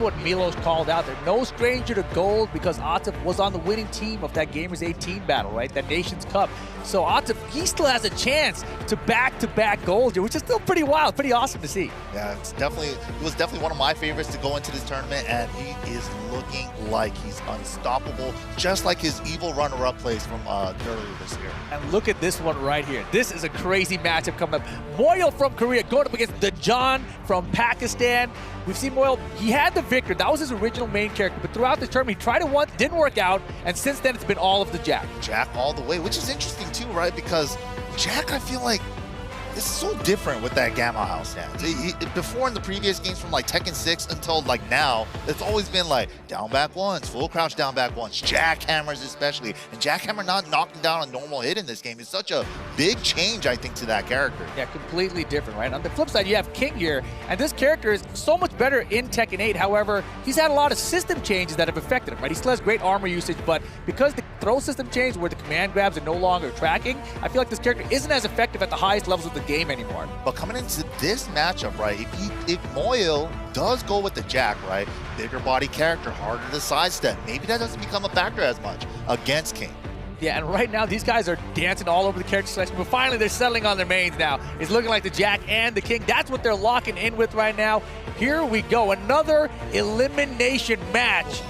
What Milos called out, they're no stranger to gold because Atif was on the winning team of that Gamers 18 battle, right? That Nations Cup. So Atif, he still has a chance to back-to-back gold here, which is still pretty wild, pretty awesome to see. Yeah, it was definitely one of my favorites to go into this tournament, and he is looking like he's unstoppable, just like his evil runner-up plays from earlier this year. And look at this one right here. This is a crazy matchup coming up. Moyle from Korea going up against the John from Pakistan. We've seen Moyle, he had the victor. That was his original main character, but throughout the tournament, he tried it once, didn't work out, and since then it's been all of the Jack. Jack all the way, which is interesting too, right? Because Jack, I feel like, it's so different with that Gamma House stance. Before in the previous games from like Tekken 6 until like now, it's always been like down back ones, full crouch down back ones, jackhammers especially. And jackhammer not knocking down a normal hit in this game is such a big change, I think, to that character. Yeah, completely different, right? On the flip side, you have King here, and this character is so much better in Tekken 8. However, he's had a lot of system changes that have affected him, right? He still has great armor usage, but because the throw system changed where the command grabs are no longer tracking, I feel like this character isn't as effective at the highest levels of the game anymore. But coming into this matchup, right, if Moyle does go with the Jack, right, bigger body character, harder to sidestep, maybe that doesn't become a factor as much against King. Yeah, and right now these guys are dancing all over the character selection, but finally they're settling on their mains now. It's looking like the Jack and the King. That's what they're locking in with right now. Here we go, another elimination match.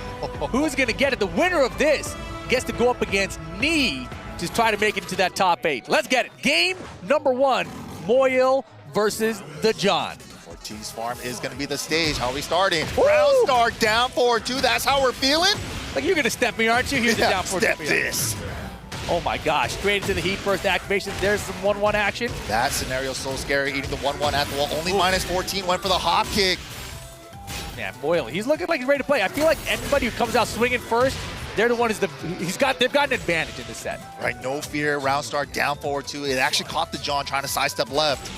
Who's gonna get it? The winner of this gets to go up against Nee to try to make it to that top 8. Let's get it. Game number 1, Moyle versus the John. Ortiz Farm is going to be the stage. How are we starting? Round start, down 4-2. That's how we're feeling? Like, you're going to step me, aren't you? Here's the down 4-2. Step this. Oh my gosh, straight into the heat first activation. There's some 1-1 action. That scenario is so scary, eating the 1-1 at the wall. Only minus 14, went for the hop kick. Yeah, Moyle, he's looking like he's ready to play. I feel like anybody who comes out swinging first, they're the one they've got an advantage in this set. Right, no fear, round start, down 4-2. It actually caught the John trying to sidestep left.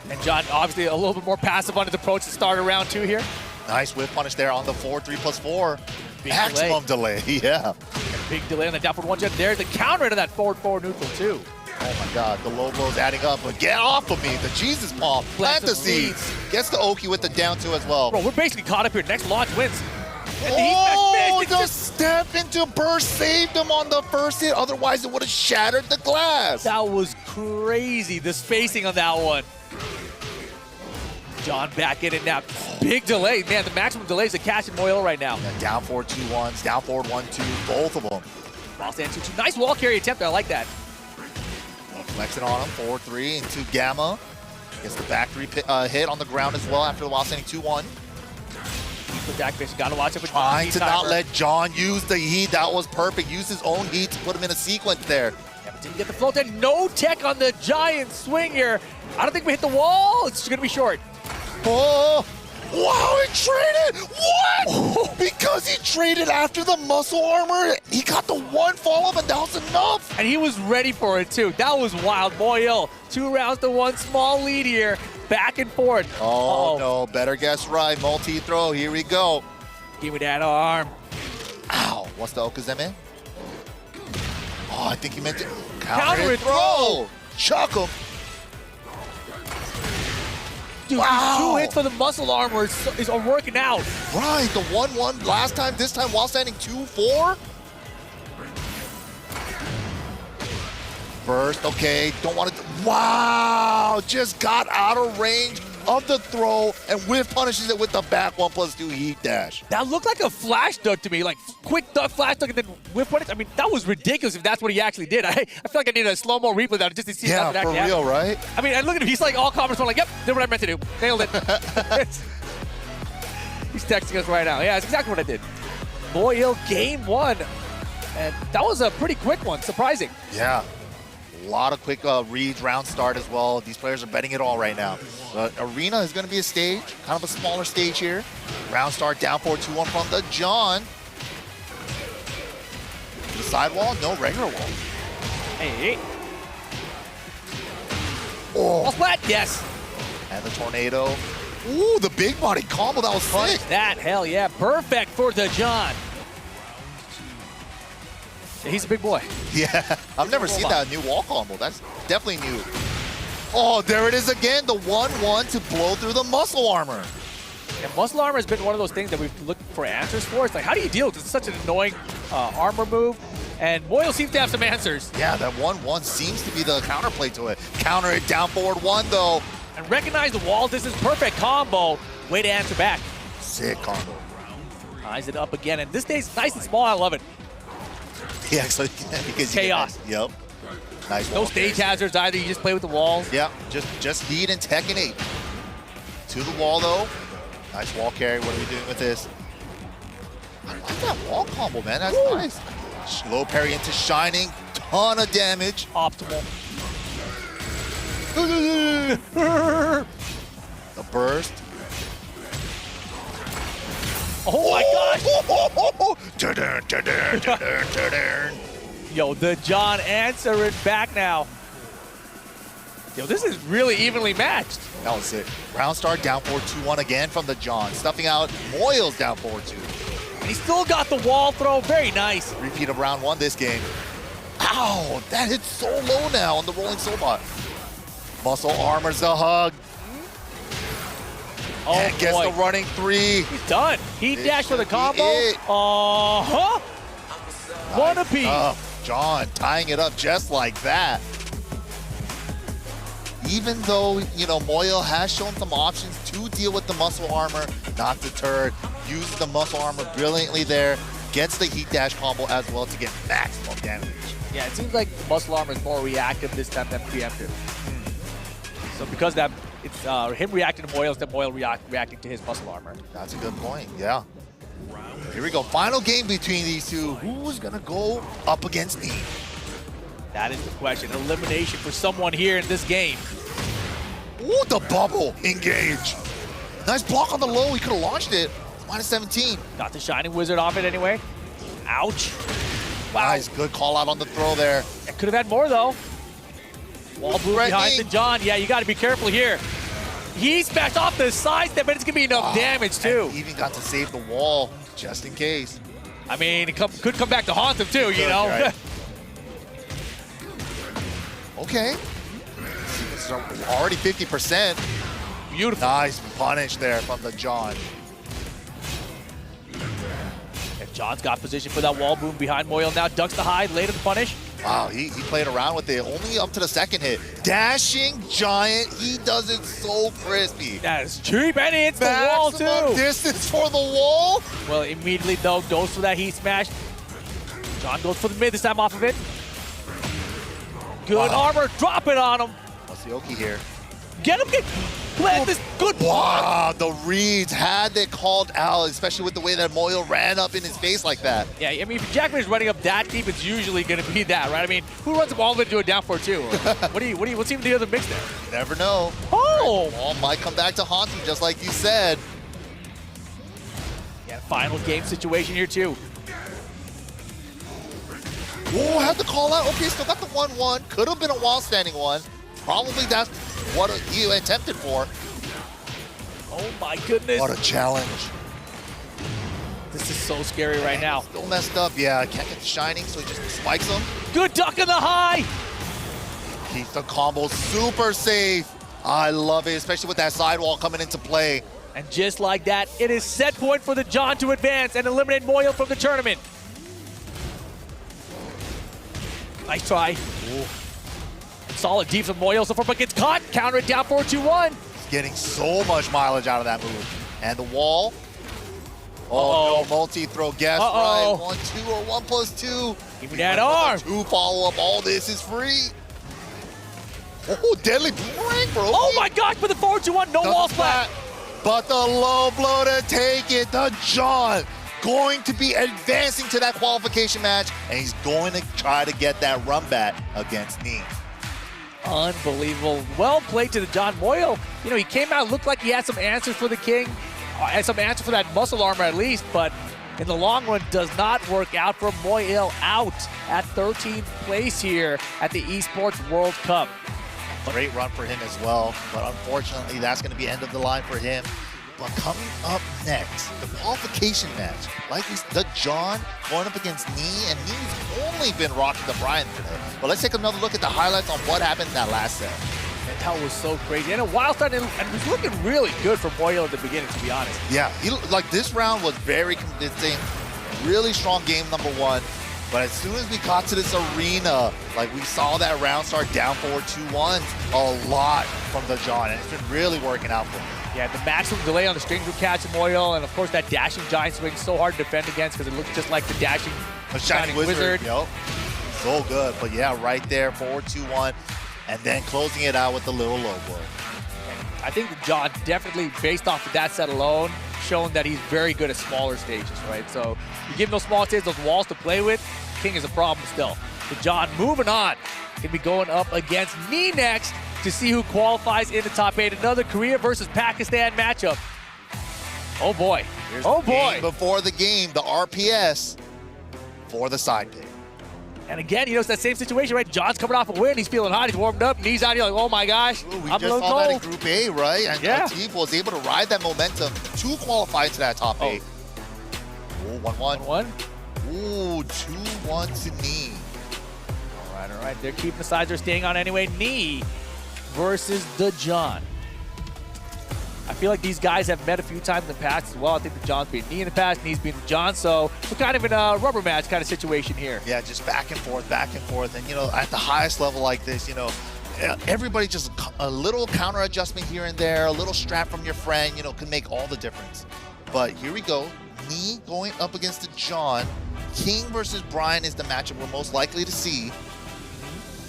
And John, obviously a little bit more passive on his approach to start round 2 here. Nice whip punish there on the 4-3+4. Big Maximum delay, yeah. Big delay on the down forward 1 jet. There's the counter to that forward neutral too. Oh my God, the low blow's adding up, but get off of me, the Jesus palm, plant the seeds. Gets the Oki with the down 2 as well. Bro, we're basically caught up here. Next launch wins. Oh, the step into burst saved him on the first hit, otherwise it would have shattered the glass. That was crazy, the spacing on that one. John back in it now. Big delay, man, the maximum delays of Cash and Moyle right now. Yeah, down forward 2-1s, down forward 1-2, both of them. While stand 2-2, nice wall carry attempt, I like that. Flexing on him, 4-3 into Gamma. Gets the back 3 hit on the ground as well after the while standing 2-1. Gotta watch it. Trying to not let John use the heat. That was perfect. Use his own heat to put him in a sequence there. Yeah, but didn't get the float there. No tech on the giant swing here. I don't think we hit the wall. It's gonna be short. Oh, wow, he traded. What? Because he traded after the muscle armor. He got the 1 follow-up and that was enough. And he was ready for it too. That was wild. Moyle, 2 rounds to 1, small lead here. Back and forth. Oh, no, better guess right. Multi-throw, here we go. Give me that arm. Ow, what's the Okazeme? Oh, I think he meant to counter throw. Chuck him. Dude, wow. 2 hits for the muscle armor is working out. Right, the 1-1 last time, this time while standing 2-4. First, okay, don't want to, wow, just got out of range of the throw and whiff punishes it with the back 1+2 heat dash. That looked like a flash duck to me, like quick duck, flash duck, and then whiff punish. I mean, that was ridiculous if that's what he actually did. I feel like I need a slow-mo replay of that just to see yeah, that for real, right? I mean, and look at him, he's like all comments, like, yep, did what I meant to do, nailed it. He's texting us right now. Yeah, that's exactly what I did. Moyle, game 1. And that was a pretty quick one, surprising. Yeah. A lot of quick reads, round start as well. These players are betting it all right now. But Arena is going to be a stage, kind of a smaller stage here. Round start, down 4-2-1 from the John. The sidewall, no regular wall. Hey. Oh. All flat, yes. And the tornado. Ooh, the big body combo, that was sick. That, hell yeah, perfect for the John. He's a big boy. Yeah, I've never seen that new wall combo. That's definitely new. Oh, there it is again, the 1-1 to blow through the muscle armor. And muscle armor has been one of those things that we've looked for answers for. It's like, how do you deal with it? It's such an annoying armor move. And Moyle seems to have some answers. Yeah, that 1-1 seems to be the counterplay to it. Counter it down forward 1 though. And recognize the wall distance, perfect combo. Way to answer back. Sick combo. Eyes it up again, and this day's nice and small. I love it. Yeah, so because Chaos. Yep. Nice. No stage hazards either. You just play with the walls. Yeah, just heat and Tekken 8. To the wall though. Nice wall carry. What are we doing with this? I like that wall combo, man. That's nice. Slow parry into Shining. Ton of damage. Optimal. The burst. Oh my gosh! Yo, the John answering back now. Yo, this is really evenly matched. That was it. Round start down 4-2-1 again from the John. Stuffing out Moyle's down 4-2. And he still got the wall throw. Very nice. Repeat of round 1 this game. Ow! That hit so low now on the rolling Sobot. Muscle armors the hug. Oh, and gets boy. the running 3. He's done. He This dashed for the should be combo. it. Uh-huh. One apiece. John tying it up just like that. Even though, you know, Moyle has shown some options to deal with the muscle armor, not deterred, uses the muscle armor brilliantly there, gets the heat dash combo as well to get maximum damage. Yeah, it seems like the muscle armor is more reactive this time than preemptive. So because of that, it's him reacting to Moyle instead of Moyle reacting to his muscle armor. That's a good point, yeah. Here we go, final game between these two. Who's gonna go up against me? That is the question. Elimination for someone here in this game. Ooh, the bubble, engage. Nice block on the low, he could have launched it. Minus 17. Got the Shining Wizard off it anyway. Ouch. Wow. Nice, good call out on the throw there. It could have had more though. Wall boot behind the John. Yeah, you got to be careful here. He smashed off the side step, but it's going to be enough damage too. And even got to save the wall, just in case. I mean, it could come back to haunt him too, you know? Right. Okay. So already 50%. Beautiful. Nice punish there from the John. And John's got position for that wall boom behind Moyle now. Ducks the hide, later the punish. Wow, he played around with it, only up to the second hit. Dashing Giant, he does it so crispy. That is cheap, and he hits the wall too. Distance for the wall. Well, immediately though, goes for that heat smash. John goes for the mid this time off of it. Good armor, drop it on him. What's the Oki here? Get him, plant this good block. Wow, the reads had it called out, especially with the way that Moyle ran up in his face like that. Yeah, I mean, if Jackman is running up that deep, it's usually going to be that, right? I mean, who runs up all the way to a down 4-2? What's even the other mix there? You never know. Oh! Ball might come back to haunt him, just like you said. Yeah, final game situation here too. Oh, had to call out. Okay, still got the 1-1. Could have been a wall standing one. Probably that's what he attempted for. Oh my goodness. What a challenge. This is so scary right now. Still messed up. Yeah, can't get the Shining, so he just spikes him. Good duck in the high. Keeps the combo super safe. I love it, especially with that sidewall coming into play. And just like that, it is set point for the John to advance and eliminate Moyle from the tournament. Nice try. Ooh. Solid deep from Moyle so far, but gets caught. Counter it down 4-2-1. Getting so much mileage out of that move. And the wall. Oh, no, multi-throw guess right. 1-2 or 1+2. Give me that arm. 2 follow-up. All this is free. Oh, deadly boomerang, bro. Oh my gosh, but the 4-2-1, no wall splat. But the low blow to take it. The John going to be advancing to that qualification match, and he's going to try to get that run back against Nee. Unbelievable. Well played to the John. Moyle, you know, he came out, looked like he had some answers for the King, and some answers for that muscle armor at least, but in the long run does not work out for Moyle, out at 13th place here at the Esports World Cup. Great run for him as well, but unfortunately that's going to be end of the line for him. But coming up next, the qualification match, like the John going up against Nee, and Nee's only been rocking the Brian today. But let's take another look at the highlights on what happened in that last set. That was so crazy. And a wild start, and it was looking really good for Moyo at the beginning, to be honest. Yeah, like this round was very convincing. Really strong game number 1. But as soon as we got to this arena, like we saw that round start down forward 2-1, a lot from the John, and it's been really working out for him. Yeah, the maximum delay on the strings would catch Moyo, and of course that dashing giant swing so hard to defend against because it looks just like the dashing Shining Wizard. Yep. So good. But yeah, right there, forward 2-1, and then closing it out with the little low blow. I think the John definitely, based off of that set alone, shown that he's very good at smaller stages, right? So you give him those small stages, those walls to play with, King is a problem still. The John moving on. Gonna be going up against me next to see who qualifies in the top 8. Another Korea versus Pakistan matchup. Oh boy. Here's oh the boy. Game before the game, the RPS for the side pick. And again, you know, it's that same situation, right? John's coming off a win. He's feeling hot. He's warmed up. Knees out. You're like, oh my gosh. Ooh, we I'm just saw that in Group A, right? And our team was able to ride that momentum to qualify to that top 8. Ooh, 1-1. 1-1. Ooh, 2-1 to knee. All right. They're keeping the sides they're staying on anyway. Knee versus the John. I feel like these guys have met a few times in the past as well. I think the John's beat Knee in the past, Knee's beat the John. So we're kind of in a rubber match kind of situation here. Yeah, just back and forth. And, you know, at the highest level like this, you know, everybody just a little counter adjustment here and there, a little strap from your friend, you know, can make all the difference. But here we go. Knee going up against the John. King versus Brian is the matchup we're most likely to see.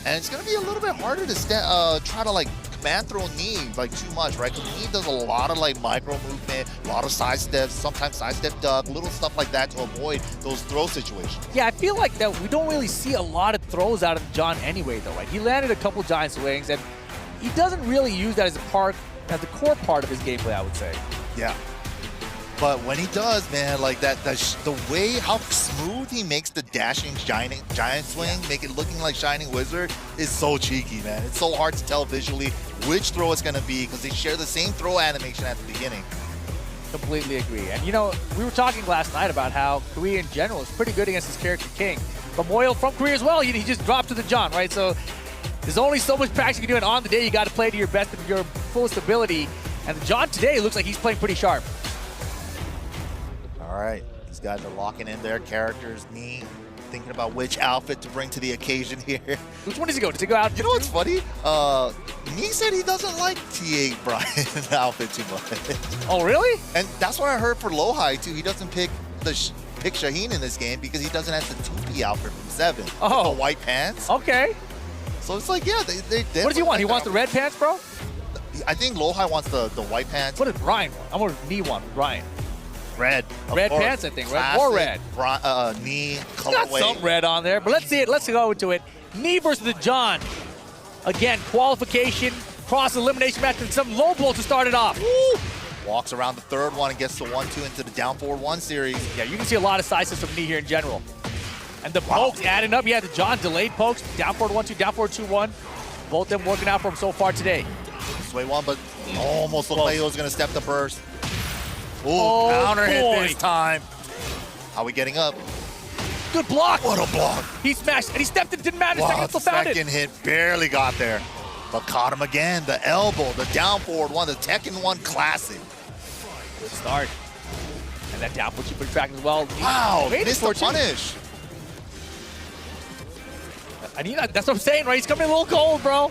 And it's going to be a little bit harder to try to, like, command throw Knee, like, too much, right? Because Knee does a lot of, like, micro movement, a lot of side steps, sometimes side step duck, little stuff like that to avoid those throw situations. Yeah, I feel like that we don't really see a lot of throws out of John anyway, though, right? He landed a couple giant swings, and he doesn't really use that as the core part of his gameplay, I would say. Yeah. But when he does, man, like the way how smooth he makes the dashing giant swing, make it looking like Shining Wizard, is so cheeky, man. It's so hard to tell visually which throw it's going to be because they share the same throw animation at the beginning. Completely agree. And, you know, we were talking last night about how Korea in general is pretty good against his character King. But Moyo from Korea as well, he just dropped to the John, right? So there's only so much practice you can do, and on the day you got to play to your best of your fullest ability. And the John today looks like he's playing pretty sharp. All right, these guys are locking in their characters. Knee thinking about which outfit to bring to the occasion here. Which one does he go? Does he go out? You know what's funny? Knee said he doesn't like T8 Brian's outfit too much. Oh, really? And that's what I heard for Lohai too. He doesn't pick Shaheen in this game because he doesn't have the 2P outfit from 7. Oh, the white pants. Okay. So it's like, yeah, they what does he want? He wants the red pants, bro? I think Lohai wants the white pants. What does Brian want? I'm going to Knee want Brian. Red. Red pants, I think. Red or red. Knee colorway. Got some red on there, but let's see it. Let's go into it. Knee versus the John. Again, qualification, cross-elimination match, and some low blow to start it off. Woo! Walks around the third one and gets the 1-2 into the down forward 1 series. Yeah, you can see a lot of sizes from Knee here in general. And the pokes adding up. Yeah, the John delayed pokes. Down forward 1-2, down forward 2-1. Both them working out for him so far today. Sway 1, but almost looked like he was going to step the burst. Ooh, oh, counter hit boy. this time. How are we getting up? Good block. What a block. He smashed, and he stepped it. It didn't matter. Wow, Still found it. second hit barely got there. But caught him again. The elbow, the down forward 1, the Tekken 1 classic. Good start. And that down puts you pretty track as well. Wow, missed the punish. That's what I'm saying, right? He's coming a little cold, bro.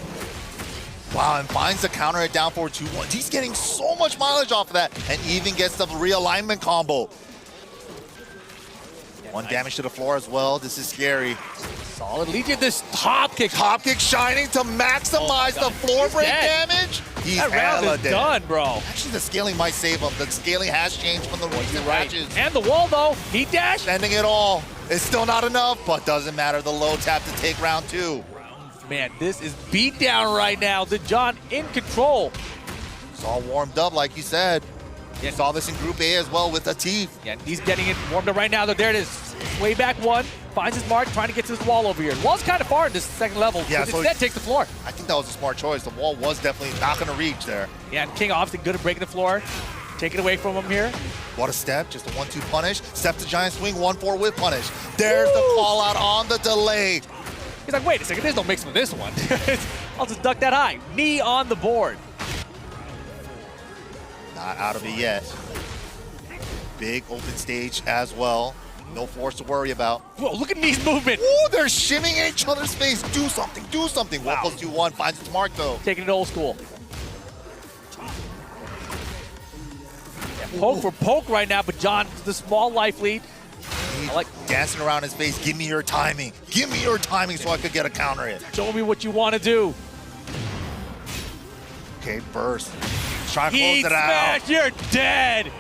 Wow, and finds the counter at down forward 2-1. He's getting so much mileage off of that, and even gets the realignment combo. Yeah, 1 damage to the floor as well. This is scary. Solid lead to this top kick. Top kick Shining to maximize the floor break damage. He's that round is done, bro. Actually, the scaling might save him. The scaling has changed from the recent matches. And the wall, though. He dashed. Sending it all. It's still not enough, but doesn't matter. The low tap to take round 2. Man, this is beat down right now. The John in control. It's all warmed up, like you said. Yeah. You saw this in Group A as well with Atif. Yeah, he's getting it warmed up right now. There it is. Way back 1. Finds his mark, trying to get to this wall over here. The wall's kind of far in this second level. Yeah, so instead takes the floor. I think that was a smart choice. The wall was definitely not going to reach there. Yeah, and King obviously good at breaking the floor. Take it away from him here. What a step. Just a 1-2 punish. Step to giant swing, 1-4 with punish. There's the call out on the delay. He's like, wait a second, there's no mix with this one. I'll just duck that high. Knee on the board. Not out of it yet. Big open stage as well. No force to worry about. Whoa, look at Knee's movement. Ooh, they're shimming in each other's face. Do something, do something. Wow. 1+2-1 finds its mark though. Taking it old school. Yeah, poke for poke right now, but John, the small life lead. I like dancing around his face. Give me your timing. Give me your timing so I could get a counter hit. Show me what you want to do. Okay, burst. Try to close it out. You're dead.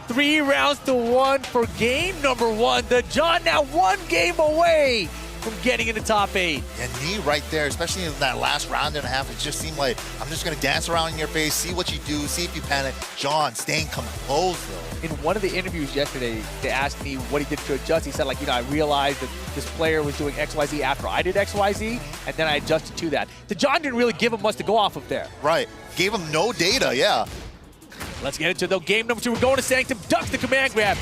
3 rounds to 1 for game number 1. The John now 1 game away from getting in the top 8. And Knee right there, especially in that last round and a half, it just seemed like I'm just going to dance around in your face, see what you do, see if you panic. John staying composed though. In one of the interviews yesterday, they asked me what he did to adjust. He said, like, I realized that this player was doing XYZ after I did XYZ, and then I adjusted to that. The John didn't really give him much to go off of there. Right. Gave him no data, yeah. Let's get into though game number 2. We're going to Sanctum. Ducks the command grab.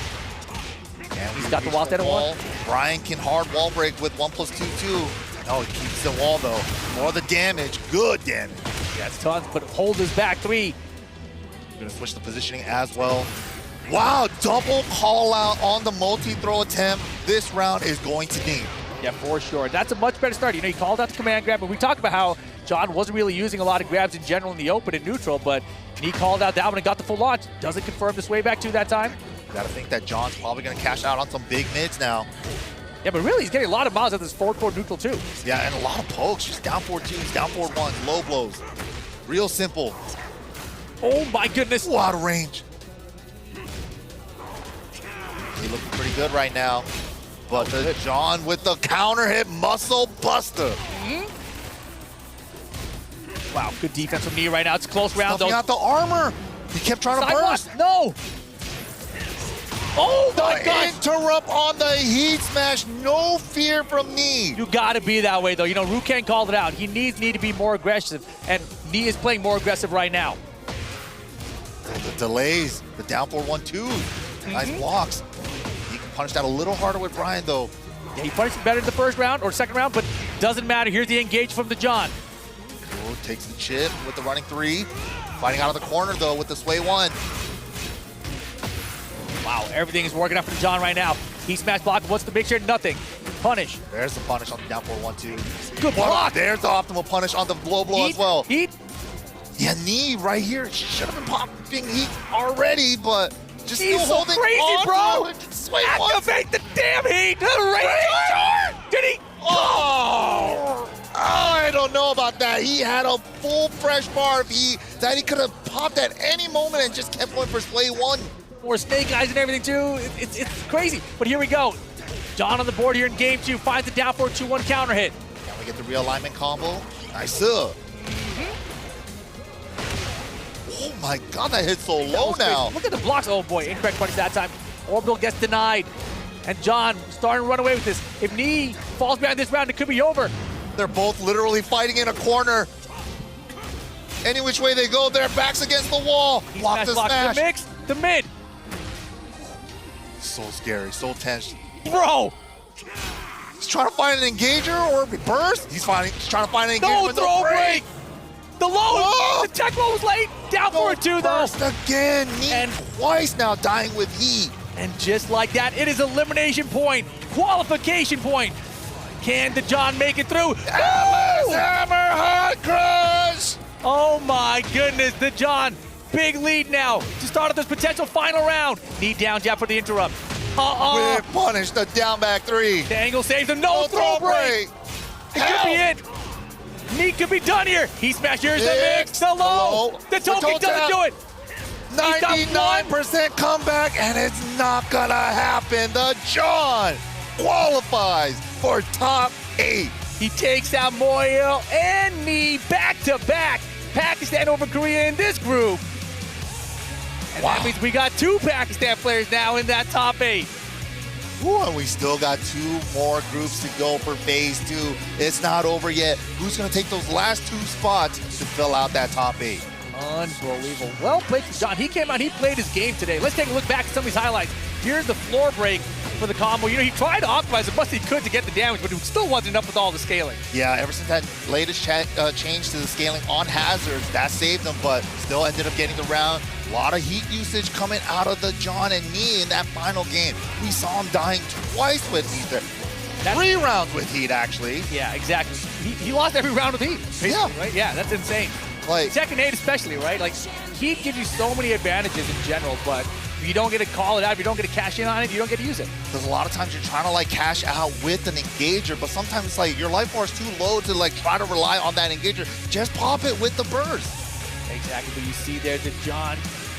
And he's got the wall stand at 1. Brian can hard wall break with 1+2-2. No, he keeps the wall though. More of the damage. Good damage. Yeah, it's tons, but hold his back 3. Gonna switch the positioning as well. Wow, double call out on the multi-throw attempt. This round is going to Knee. Yeah, for sure. That's a much better start. He called out the command grab, but we talked about how John wasn't really using a lot of grabs in general in the open and neutral, but he called out that one and got the full launch. Doesn't confirm the sway back 2 that time. Gotta think that John's probably gonna cash out on some big mids now. Yeah, but really, he's getting a lot of miles at this forward core neutral too. Yeah, and a lot of pokes. Just down 4-2s, down 4-1s, low blows. Real simple. Oh my goodness. Ooh, out of range. He looking pretty good right now. But the John with the counter hit muscle buster. Wow, good defense from Knee right now. It's a close round though. Got the armor. He kept trying to burst. No. Oh my God! Interrupt on the heat smash. No fear from Knee. You gotta be that way though. Ruken called it out. He needs Knee to be more aggressive, and Knee is playing more aggressive right now. The delays, the down 4-1-2. Nice blocks. He can punish that a little harder with Brian though. Yeah, he punished him better in the first round or second round, but doesn't matter. Here's the engage from the John. Oh, takes the chip with the running 3. Fighting out of the corner though with the sway 1. Wow, everything is working out for the John right now. He smash block. What's the big share? Nothing. Punish. There's the punish on the down 4-1-2. Good block. There's the optimal punish on the low blow as well. Heat. Yeah, Knee right here. Should have been popping heat already, but just He's still so holding crazy, on bro. Sway Activate the damn heat. Did he? Oh, I don't know about that. He had a full fresh bar of heat that he could have popped at any moment and just kept going for sway 1. More snake eyes and everything too. It's crazy. But here we go. John on the board here in game 2 finds the down 4-2-1 counter hit. Can we get the realignment combo? Nice. Oh my God, that hit so low now. Look at the blocks. Oh boy, incorrect punish that time. Orbital gets denied. And John starting to run away with this. If Knee falls behind this round, it could be over. They're both literally fighting in a corner. Any which way they go, their backs against the wall. Block the smash. The mix, the mid. So scary, so tense. Bro! He's trying to find an engager or burst. He's trying to find an engager. No throw break! The low, the tech roll was late. Down for it too, though. Burst again. And twice now dying with heat. And just like that, it is elimination point, qualification point. Can the John make it through? Hammer hot crush! Oh my goodness, the John, big lead now to start off this potential final round. Knee down jab for the interrupt. With punish, the down back 3. The angle saves him, no throw break. It could be it. Knee could be done here. He smashed, here's the mix, the low. The token doesn't do it. 99% comeback, and it's not gonna happen. The John qualifies for top 8. He takes out Moyo and Knee back-to-back. Pakistan over Korea in this group. And that means we got 2 Pakistan players now in that top 8. Ooh, and we still got 2 more groups to go for phase 2. It's not over yet. Who's gonna take those last 2 spots to fill out that top 8? Unbelievable. Well played from John. He came out, he played his game today. Let's take a look back at some of these highlights. Here's the floor break for the combo. You know, he tried to optimize as much as he could to get the damage, but it still wasn't enough with all the scaling. Yeah, ever since that latest change to the scaling on hazards, that saved him, but still ended up getting the round. A lot of heat usage coming out of the John and Knee in that final game. We saw him dying twice with heat there. 3 rounds with heat, actually. Yeah, exactly. He lost every round with heat. Yeah. Right? Yeah, that's insane. Like, Tekken 8 especially, right? Like, heat gives you so many advantages in general, but if you don't get to call it out, if you don't get to cash in on it, you don't get to use it. because a lot of times you're trying to like cash out with an engager, but sometimes it's like your life bar is too low to like try to rely on that engager. Just pop it with the burst. Exactly, but you see there the John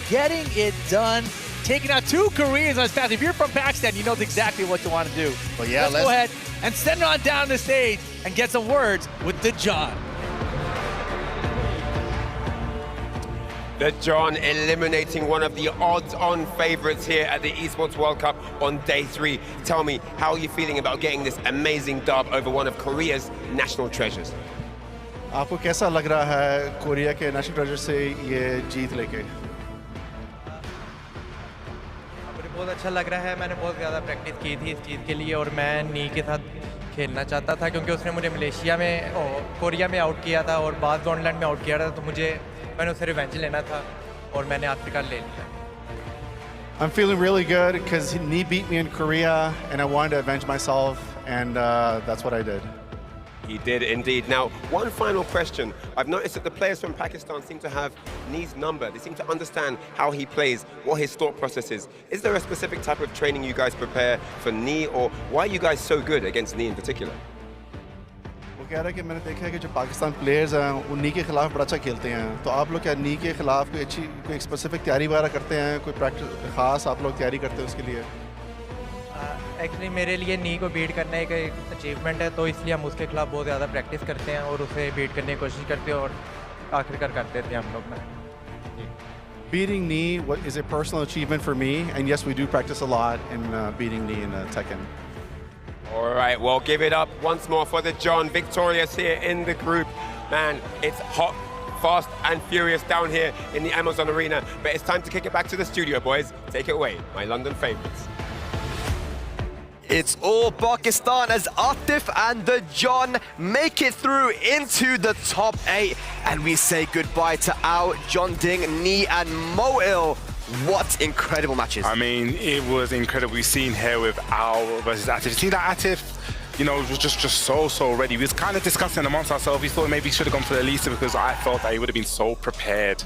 getting it done, taking out 2 Koreans on his path. If you're from Pakistan, you know exactly what you want to do. But yeah, let's go ahead and send it on down the stage and get some words with the John. The John eliminating one of the odds-on favorites here at the Esports World Cup on day 3. Tell me, how are you feeling about getting this amazing dub over one of Korea's national treasures? आपको कैसा लग रहा है Korea के national treasure से ये जीत लेके? मुझे बहुत अच्छा लग रहा है। मैंने बहुत ज़्यादा प्रैक्टिस की थी इस चीज़ के लिए और मैं नी के साथ खेलना चाहता था क्योंकि उसने मुझे मलेशिया में कोरिया में आउट किया था और बाद जॉनलैंड में आउट किया था, तो मैंने उससे रिवेंज लेना था और मैंने आखिरकार ले लिया। I'm feeling really good because Knee beat me in Korea and I wanted to avenge myself, and that's what I did. He did indeed. Now, one final question. I've noticed that the players from Pakistan seem to have Knee's number. They seem to understand how he plays, what his thought process is. Is there a specific type of training you guys prepare for Knee, or why are you guys so good against Knee in particular? वो कह रहा है कि मैंने देखा है कि जो पाकिस्तान प्लेयर्स हैं वो नी के खिलाफ बड़ा अच्छा खेलते हैं, तो आप लोग क्या नी के खिलाफ कोई स्पेसिफिक तैयारी वगैरह करते हैं, कोई प्रैक्टिस खास आप लोग तैयारी करते हैं उसके लिए? एक्चुअली मेरे लिए नी को बीट करना एक अचीवमेंट है, तो इसलिए हम उसके खिलाफ बहुत ज़्यादा प्रैक्टिस करते हैं और उसे बीट करने की कोशिश करते हैं और आखिरकार कर देते हैं हम लोग ना। Beating Knee is a personal achievement for me, and yes, we do practice a lot in beating Knee in Tekken. All right, well, give it up once more for the John, victorious here in the group. Man, it's hot, fast and furious down here in the Amazon Arena, but it's time to kick it back to the studio, boys. Take it away, my London favorites. It's all Pakistan as Atif and the John make it through into the top 8. And we say goodbye to Ao, John Ding, Knee and Moil. What incredible matches. I mean, it was incredible. We've seen here with Ao versus Atif. You see that Atif, you know, was just so ready. We was kind of discussing amongst ourselves. We thought maybe he should have gone for the Elisa because I felt that he would have been so prepared.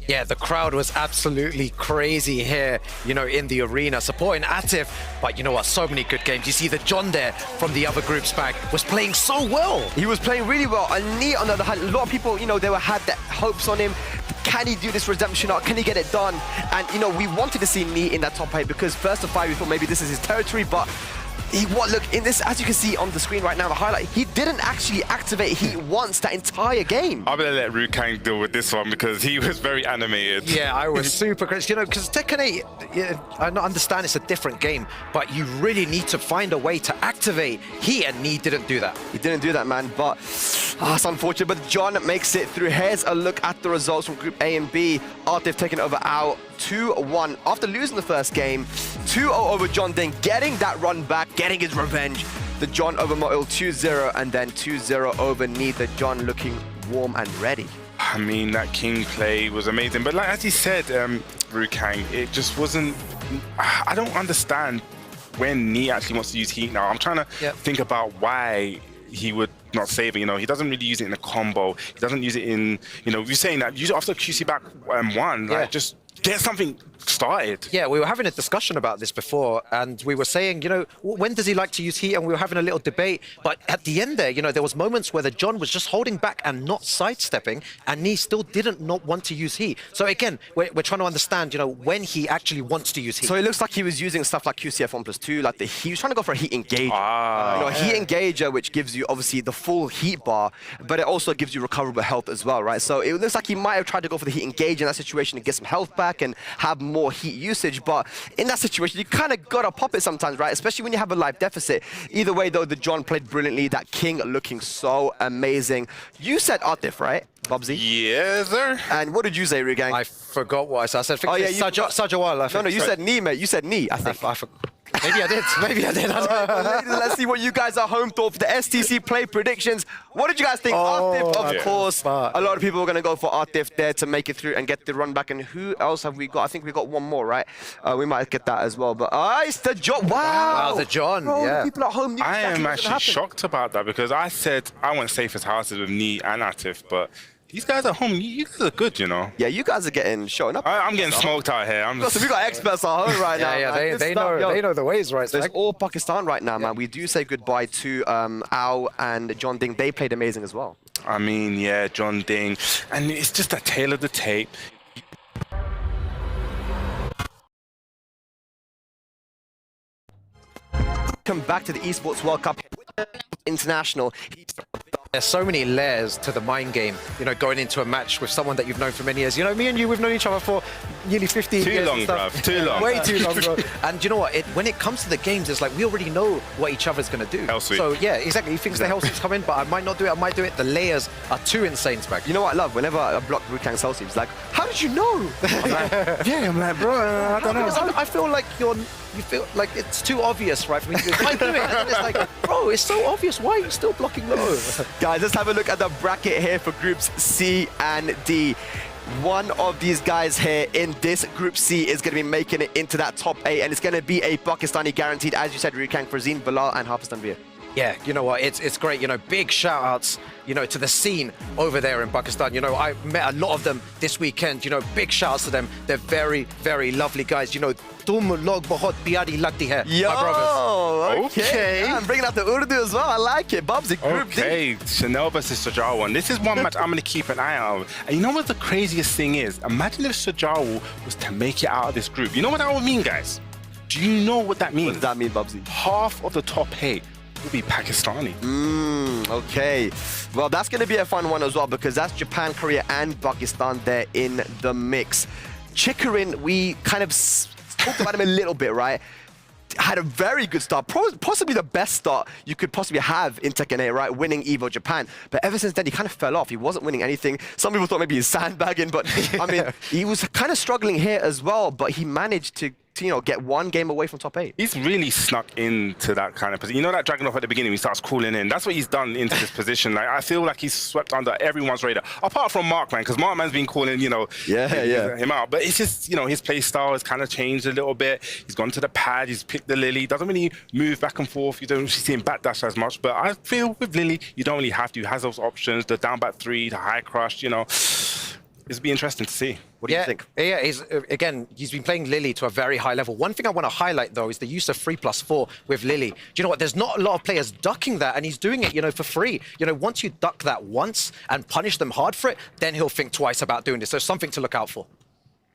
Yeah, the crowd was absolutely crazy here, you know, in the arena, supporting Atif. But you know what, so many good games. You see the John there from the other group's back was playing so well. He was playing really well. And Knee, on the other hand, a lot of people, you know, they had their hopes on him. Can he do this redemption arc? Can he get it done? And, you know, we wanted to see Knee in that top 8 because first of 5, we thought maybe this is his territory, but look, in this, as you can see on the screen right now, the highlight, he didn't actually activate heat once that entire game. I'm going to let Rukang deal with this one because he was very animated. Yeah, I was super crazy. You know, because Tekken 8, yeah, I understand it's a different game, but you really need to find a way to activate heat, and Knee didn't do that. He didn't do that, man, but it's unfortunate. But John makes it through. Here's a look at the results from Group A and B. Atif taking over Ao 2-1 after losing the first game. 2-0 over John Ding, getting that run back, getting his revenge. The John over Moil 2-0, and then 2-0 over Knee. The John looking warm and ready. I mean, that King play was amazing. But like as you said, Rukang, it just wasn't... I don't understand when Knee actually wants to use heat now. I'm trying to think about why he would not save it. You know, he doesn't really use it in a combo. He doesn't use it in, you know, you're saying that use it after QC back 1, like just get something started. Yeah, we were having a discussion about this before, and we were saying, you know, when does he like to use heat? And we were having a little debate. But at the end there, you know, there was moments where the John was just holding back and not sidestepping, and Knee still didn't not want to use heat. So again, we're trying to understand, you know, when he actually wants to use heat. So it looks like he was using stuff like QCF 1+2, like he was trying to go for a heat engager. You know, a heat engager, which gives you obviously the full heat bar, but it also gives you recoverable health as well, right? So it looks like he might have tried to go for the heat engager in that situation to get some health back and have more heat usage, but in that situation, you kind of gotta pop it sometimes, right? Especially when you have a life deficit. Either way, though, the John played brilliantly. That King looking so amazing. You said Atif, right, Bubsy? Yes, sir. And what did you say, Rigang? I forgot what I said. I said Oh, yeah, Sajawal. No, you said Knee, mate. You said Knee, I think. Maybe I did. Maybe I did. I don't know. Ladies, let's see what you guys at home thought for the STC play predictions. What did you guys think? Atif, of course. smart. A lot of people are going to go for Atif there to make it through and get the run back. And who else have we got? I think we got one more, right? We might get that as well. But it's the John. Wow. Wow, the John. Bro, Yeah. the people at home knew I exactly am what's actually gonna happen. shocked about that because I said I went safest houses with Nee and Atif, but these guys at home, you guys are good, you know. Yeah, you guys are showing up. I'm getting smoked out here. So we got experts at home right now. Yeah, man. Good they stuff, know yo. they know the ways, right? So it's Spec? all Pakistan right now, man. We do say goodbye to Ao and John Ding. They played amazing as well. I mean, yeah, John Ding. And it's just a tale of the tape. Come back to the Esports World Cup International. There's so many layers to the mind game, you know, going into a match with someone that you've known for many years. You know, me and you, we've known each other for nearly 15 Too years. long, and stuff. bruv. Too long. Way too long, bro. And you know what? When it comes to the games, it's like we already know what each other's going to do. Hell sweep. So, yeah, exactly. He thinks the hell sweep's coming, but I might not do it. I might do it. The layers are too insane, Spec. You know what I love? Whenever I block Rukang's hell sweeps, like, how did you know? I'm like, bro, I don't know. Because I feel like you feel like it's too obvious, right, for me to do. I do it, and it's like, bro, it's so obvious. Why are you still blocking low? Guys, let's have a look at the bracket here for groups C and D. One of these guys here in this Group C is going to be making it into that top 8, and it's going to be a Pakistani guaranteed, as you said, Rukang, Frazeen, Bilal, and Hafiz Tanveer. Yeah, you know what? It's great. You know, big shout outs, you know, to the scene over there in Pakistan. You know, I met a lot of them this weekend. You know, big shout outs to them. They're very, very lovely guys. You know, tum log bahut pyari lagti hai, my brothers. Okay. Yeah, I'm bringing out the Urdu as well. I like it. Bubsy, Group D. Okay, Chanel versus Sajal one. This is one match I'm going to keep an eye out on. And you know what the craziest thing is? Imagine if Sajal was to make it out of this group. You know what that would mean, guys? Do you know what that means? What does that mean, Bubsy? Half of the top 8 will be Pakistani. Okay. Well, that's going to be a fun one as well because that's Japan, Korea, and Pakistan there in the mix. Chikarin, we kind of talked about him a little bit, right? Had a very good start, possibly the best start you could possibly have in Tekken 8, right? Winning EVO Japan. But ever since then, he kind of fell off. He wasn't winning anything. Some people thought maybe he's sandbagging, but I mean, he was kind of struggling here as well, but he managed to you know, get one game away from top 8. He's really snuck into that kind of position. You know that Dragunov at the beginning, he starts cooling in. That's what he's done into this position. Like, I feel like he's swept under everyone's radar. Apart from Mark, man, because Mark man's been calling, you know, him out. But it's just, you know, his play style has kind of changed a little bit. He's gone to the pad, he's picked the Lily. Doesn't really move back and forth. You don't see him backdash as much. But I feel with Lily, you don't really have to. He has those options, the down back 3, the high crush, you know. It'll be interesting to see. What do you think? Yeah, again, he's been playing Lily to a very high level. One thing I want to highlight, though, is the use of 3+4 with Lily. Do you know what? There's not a lot of players ducking that, and he's doing it, you know, for free. You know, once you duck that once and punish them hard for it, then he'll think twice about doing this. So something to look out for.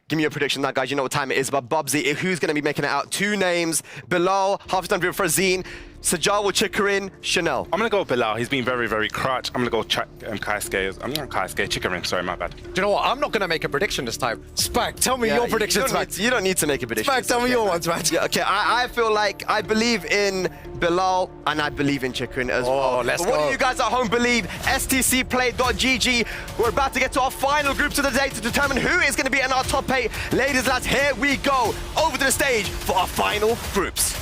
Give me your prediction now, guys. You know what time it is. But Bubsy, who's going to be making it out? 2 names. Bilal, Hafiz Tanveer, Frazeen, Sajal will Chikarin, Chanel. I'm going to go Bilal. He's been very, very clutch. I'm going to go Kaisuke. I'm not Kaisuke, Chikarin. Sorry, my bad. Do you know what? I'm not going to make a prediction this time. Spike, tell me your predictions, man. You don't need to make a prediction. Spike, tell me your ones, man. Yeah, okay, I feel like I believe in Bilal and I believe in Chikarin as well. Let's but what go. do you guys at home believe? STCplay.gg. We're about to get to our final groups of the day to determine who is going to be in our top 8. Ladies and lads, here we go. Over to the stage for our final groups.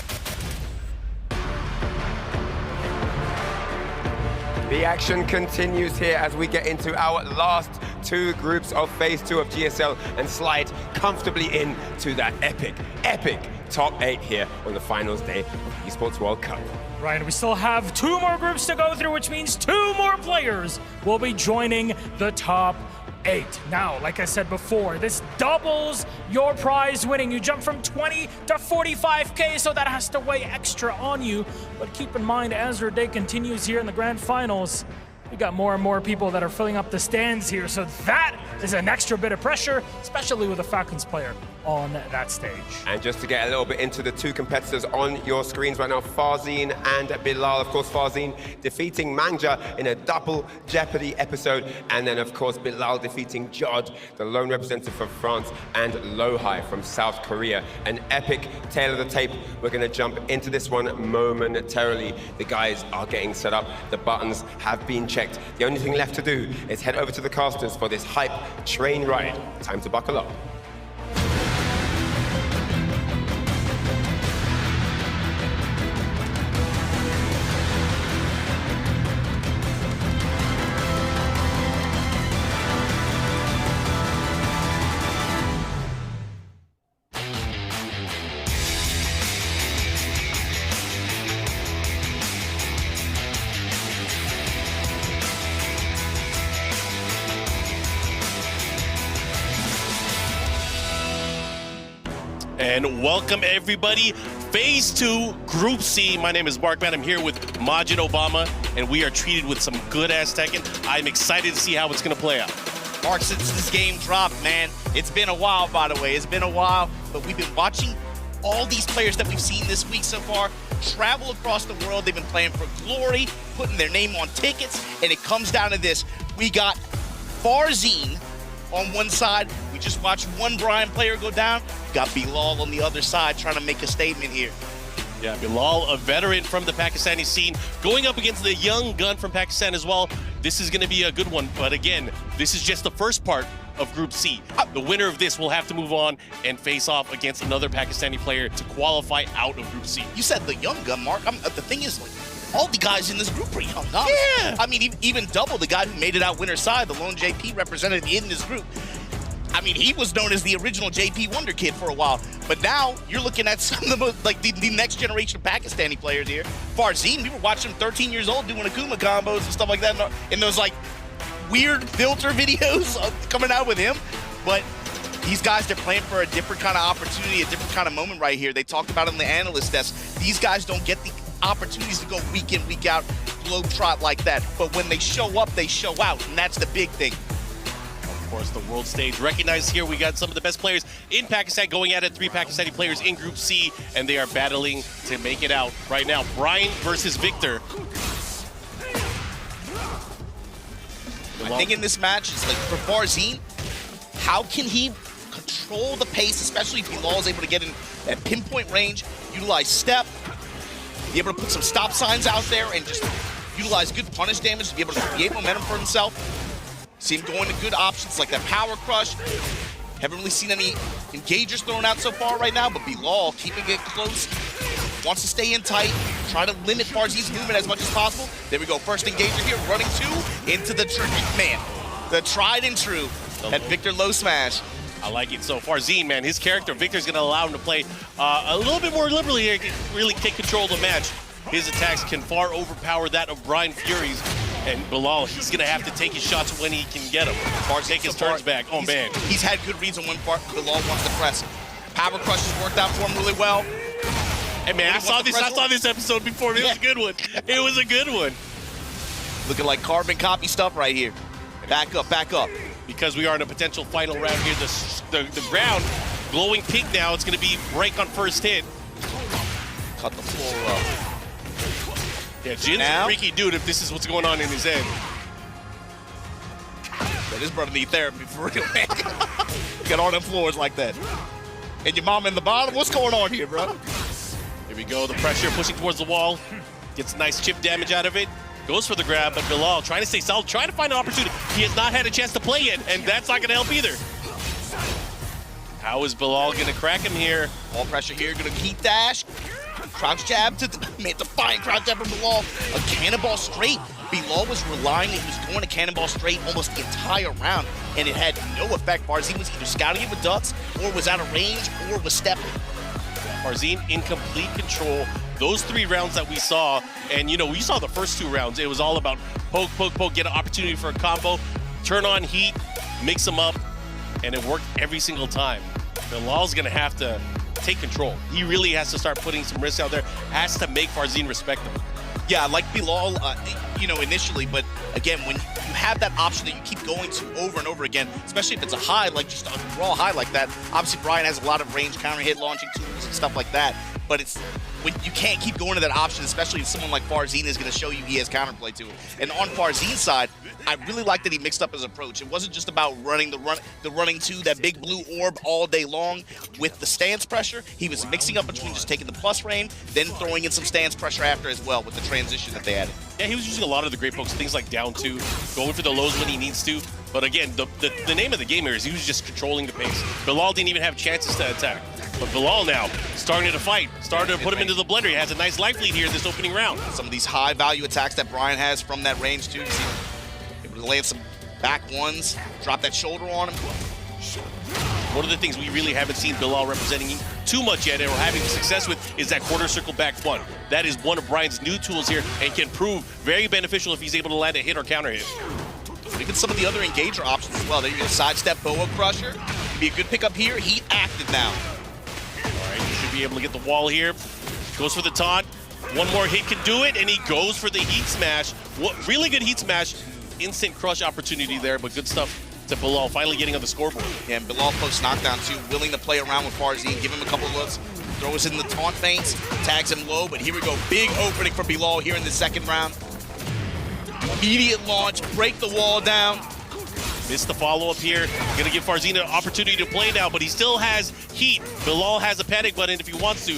The action continues here as we get into our last 2 groups of Phase 2 of GSL and slide comfortably into that epic top 8 here on the finals day of the Esports World Cup. Right, we still have 2 more groups to go through, which means 2 more players will be joining the top 8. Now, like I said before, this doubles your prize winning. You jump from 20 to 45K, so that has to weigh extra on you. But keep in mind, as your day continues here in the grand finals, we got more and more people that are filling up the stands here, so that is an extra bit of pressure, especially with a Falcons player on that stage. And just to get a little bit into the 2 competitors on your screens right now, Frazeen and Bilal. Of course, Frazeen defeating Mangja in a double Jeopardy episode, and then of course Bilal defeating Jod, the lone representative from France, and Lohai from South Korea. An epic tale of the tape. We're going to jump into this one momentarily. The guys are getting set up. The buttons have been checked. The only thing left to do is head over to the casters for this hype train ride. Time to buckle up. And welcome everybody. Phase 2, Group C. My name is Mark Man. I'm here with Majid Obama, and we are treated with some good-ass Tekken. I'm excited to see how it's gonna play out. Mark, since this game dropped, man, it's been a while, by the way. It's been a while, but we've been watching all these players that we've seen this week so far travel across the world. They've been playing for glory, putting their name on tickets, and it comes down to this. We got Farzine on one side. We just watched one Brian player go down. Got Bilal on the other side trying to make a statement here. Yeah, Bilal, a veteran from the Pakistani scene, going up against the young gun from Pakistan as well. This is going to be a good one, but again, this is just the first part of Group C. The winner of this will have to move on and face off against another Pakistani player to qualify out of Group C. You said the young gun, Mark. The thing is, like, all the guys in this group are young. Yeah. I mean, even Double, the guy who made it out winner's side, the lone JP representative in this group. I mean, he was known as the original JP Wonder Kid for a while, but now you're looking at some of the most, like the next generation of Pakistani players here. Farzine, we were watching him 13 years old doing Akuma combos and stuff like that in those like weird filter videos coming out with him. But these guys, they're playing for a different kind of opportunity, a different kind of moment right here. They talked about it on the analyst desk. These guys don't get the opportunities to go week in, week out, globetrot like that. But when they show up, they show out, and that's the big thing. Of course, the world stage recognized here. We got some of the best players in Pakistan going at it. 3 Pakistani players in Group C, and they are battling to make it out right now. Brian versus Victor. I think in this match, it's like for Farzine, how can he control the pace, especially if Bilal is able to get in at pinpoint range, utilize step, be able to put some stop signs out there, and just utilize good punish damage to be able to create momentum for himself. See him going to good options like that power crush. Haven't really seen any engagers thrown out so far right now, but Bilal keeping it close. Wants to stay in tight, try to limit Farzine's movement as much as possible. There we go, first engager here, running 2 into the man. The tried and true at Victor low smash. I like it. So Farzine, man, his character, Victor's gonna allow him to play a little bit more liberally here, really take control of the match. His attacks can far overpower that of Brian Fury's. And Bilal, he's going to have to take his shots when he can get them. Take his turns back. Oh, man. He's had good reason when Bilal wants to press. Power Crush has worked out for him really well. Hey, man, I saw this episode before. It was a good one. It was a good one. Looking like carbon copy stuff right here. Back up, back up. Because we are in a potential final round here. The ground glowing pink now. It's going to be break on first hit. Cut the floor up. Yeah, Jin's a freaky dude if this is what's going on in his head. Yeah, this brother need therapy for real, man. Got all them floors like that. And your mom in the bottom? What's going on here, bro? Here we go, the pressure pushing towards the wall. Gets a nice chip damage out of it. Goes for the grab, but Bilal trying to stay solid, trying to find an opportunity. He has not had a chance to play yet, and that's not going to help either. How is Bilal going to crack him here? All pressure here, going to keep dash. Crouch jab to defiant crouch jab from Bilal. A cannonball straight. Bilal was relying, he was going to cannonball straight almost the entire round, and it had no effect. Farzine was either scouting it with ducks, or was out of range, or was stepping. Farzine in complete control. Those 3 rounds that we saw, and you know, we saw the first 2 rounds, it was all about poke, poke, poke, get an opportunity for a combo, turn on heat, mix them up, and it worked every single time. Bilal's gonna have to take control. He really has to start putting some risk out there, has to make Farzine respect him. Yeah, like Bilal, you know, initially, but again, when you have that option that you keep going to over and over again, especially if it's a high, like just a raw high like that, obviously Brian has a lot of range, counter hit, launching tools and stuff like that, but it's when you can't keep going to that option, especially if someone like Farzine is going to show you he has counterplay to it. And on Farzine's side, I really like that he mixed up his approach. It wasn't just about running the running 2, that big blue orb all day long with the stance pressure. He was mixing up between just taking the plus frame, then throwing in some stance pressure after as well with the transition that they added. Yeah, he was using a lot of the great pokes, things like down 2, going for the lows when he needs to. But again, the name of the game here is he was just controlling the pace. Bilal didn't even have chances to attack. But Bilal now starting to fight, starting to put him into the blender. He has a nice life lead here this opening round. Some of these high value attacks that Brian has from that range too. Able to land some back ones, drop that shoulder on him. One of the things we really haven't seen Bilal representing too much yet or having success with is that quarter circle back one. That is one of Brian's new tools here and can prove very beneficial if he's able to land a hit or counter hit. Even some of the other engager options as well. There you go, sidestep boa crusher. Could be a good pickup here. Heat active now. All be able to get the wall here. Goes for the taunt. One more hit can do it, and he goes for the heat smash. What really good heat smash. Instant crush opportunity there, but good stuff to Bilal, finally getting on the scoreboard. Yeah, and Bilal post knockdown too, willing to play around with Farzine, give him a couple looks, throws in the taunt feints, tags him low, but here we go. Big opening for Bilal here in the second round. Immediate launch, break the wall down. Missed the follow-up here. Gonna give Farzine an opportunity to play now, but he still has heat. Bilal has a panic button if he wants to.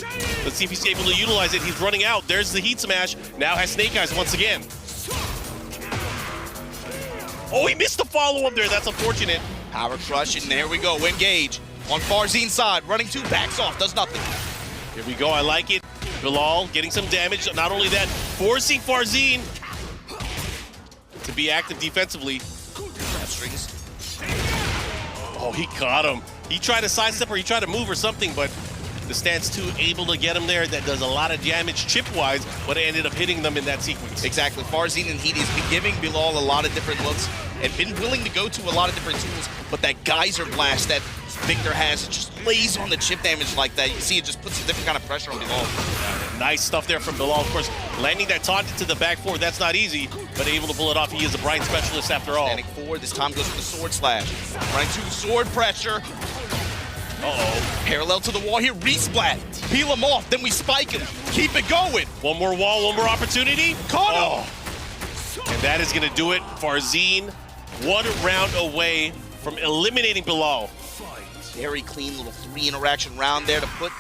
Let's see if he's able to utilize it. He's running out. There's the heat smash. Now has Snake Eyes once again. Oh, he missed the follow-up there. That's unfortunate. Power crush, and there we go. Engage on Farzine's side. Running two, backs off, does nothing. Here we go. I like it. Bilal getting some damage. Not only that, forcing Farzine to be active defensively. Strings. Oh, he caught him. He tried to sidestep or he tried to move or something, but the stance 2 able to get him there. That does a lot of damage chip-wise, but it ended up hitting them in that sequence. Exactly. Farzine and Heat has been giving Bilal a lot of different looks and been willing to go to a lot of different tools, but that geyser blast that Victor has, it just lays on the chip damage like that. You can see it just puts a different kind of pressure on Bilal. Nice stuff there from Bilal. Of course, landing that taunt into the back four, that's not easy, but able to pull it off. He is a Brine specialist after all. Standing forward, this time goes for the sword slash. Running to sword pressure. Uh-oh. Parallel to the wall here, resplat. Peel him off, then we spike him. Keep it going. One more wall, one more opportunity. Caught him. And that is going to do it. Farzine, 1 round away from eliminating Bilal. Very clean little 3 interaction round there to put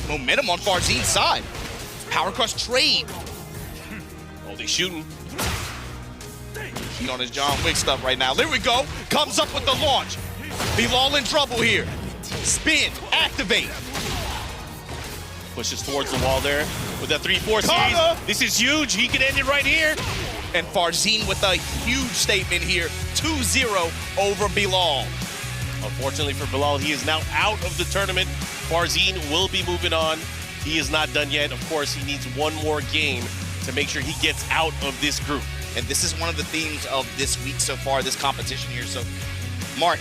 momentum on Farzine's side. Power crush trade. Oh, they shooting. He on his John Wick stuff right now. There we go. Comes up with the launch. Bilal in trouble here. Spin, activate. Pushes towards the wall there with that 3-4 series. This is huge. He can end it right here. And Farzine with a huge statement here. 2-0 over Bilal. Unfortunately for Bilal, he is now out of the tournament. Farzine will be moving on. He is not done yet. Of course, he needs one more game to make sure he gets out of this group. And this is one of the themes of this week so far, this competition here. So, Mark,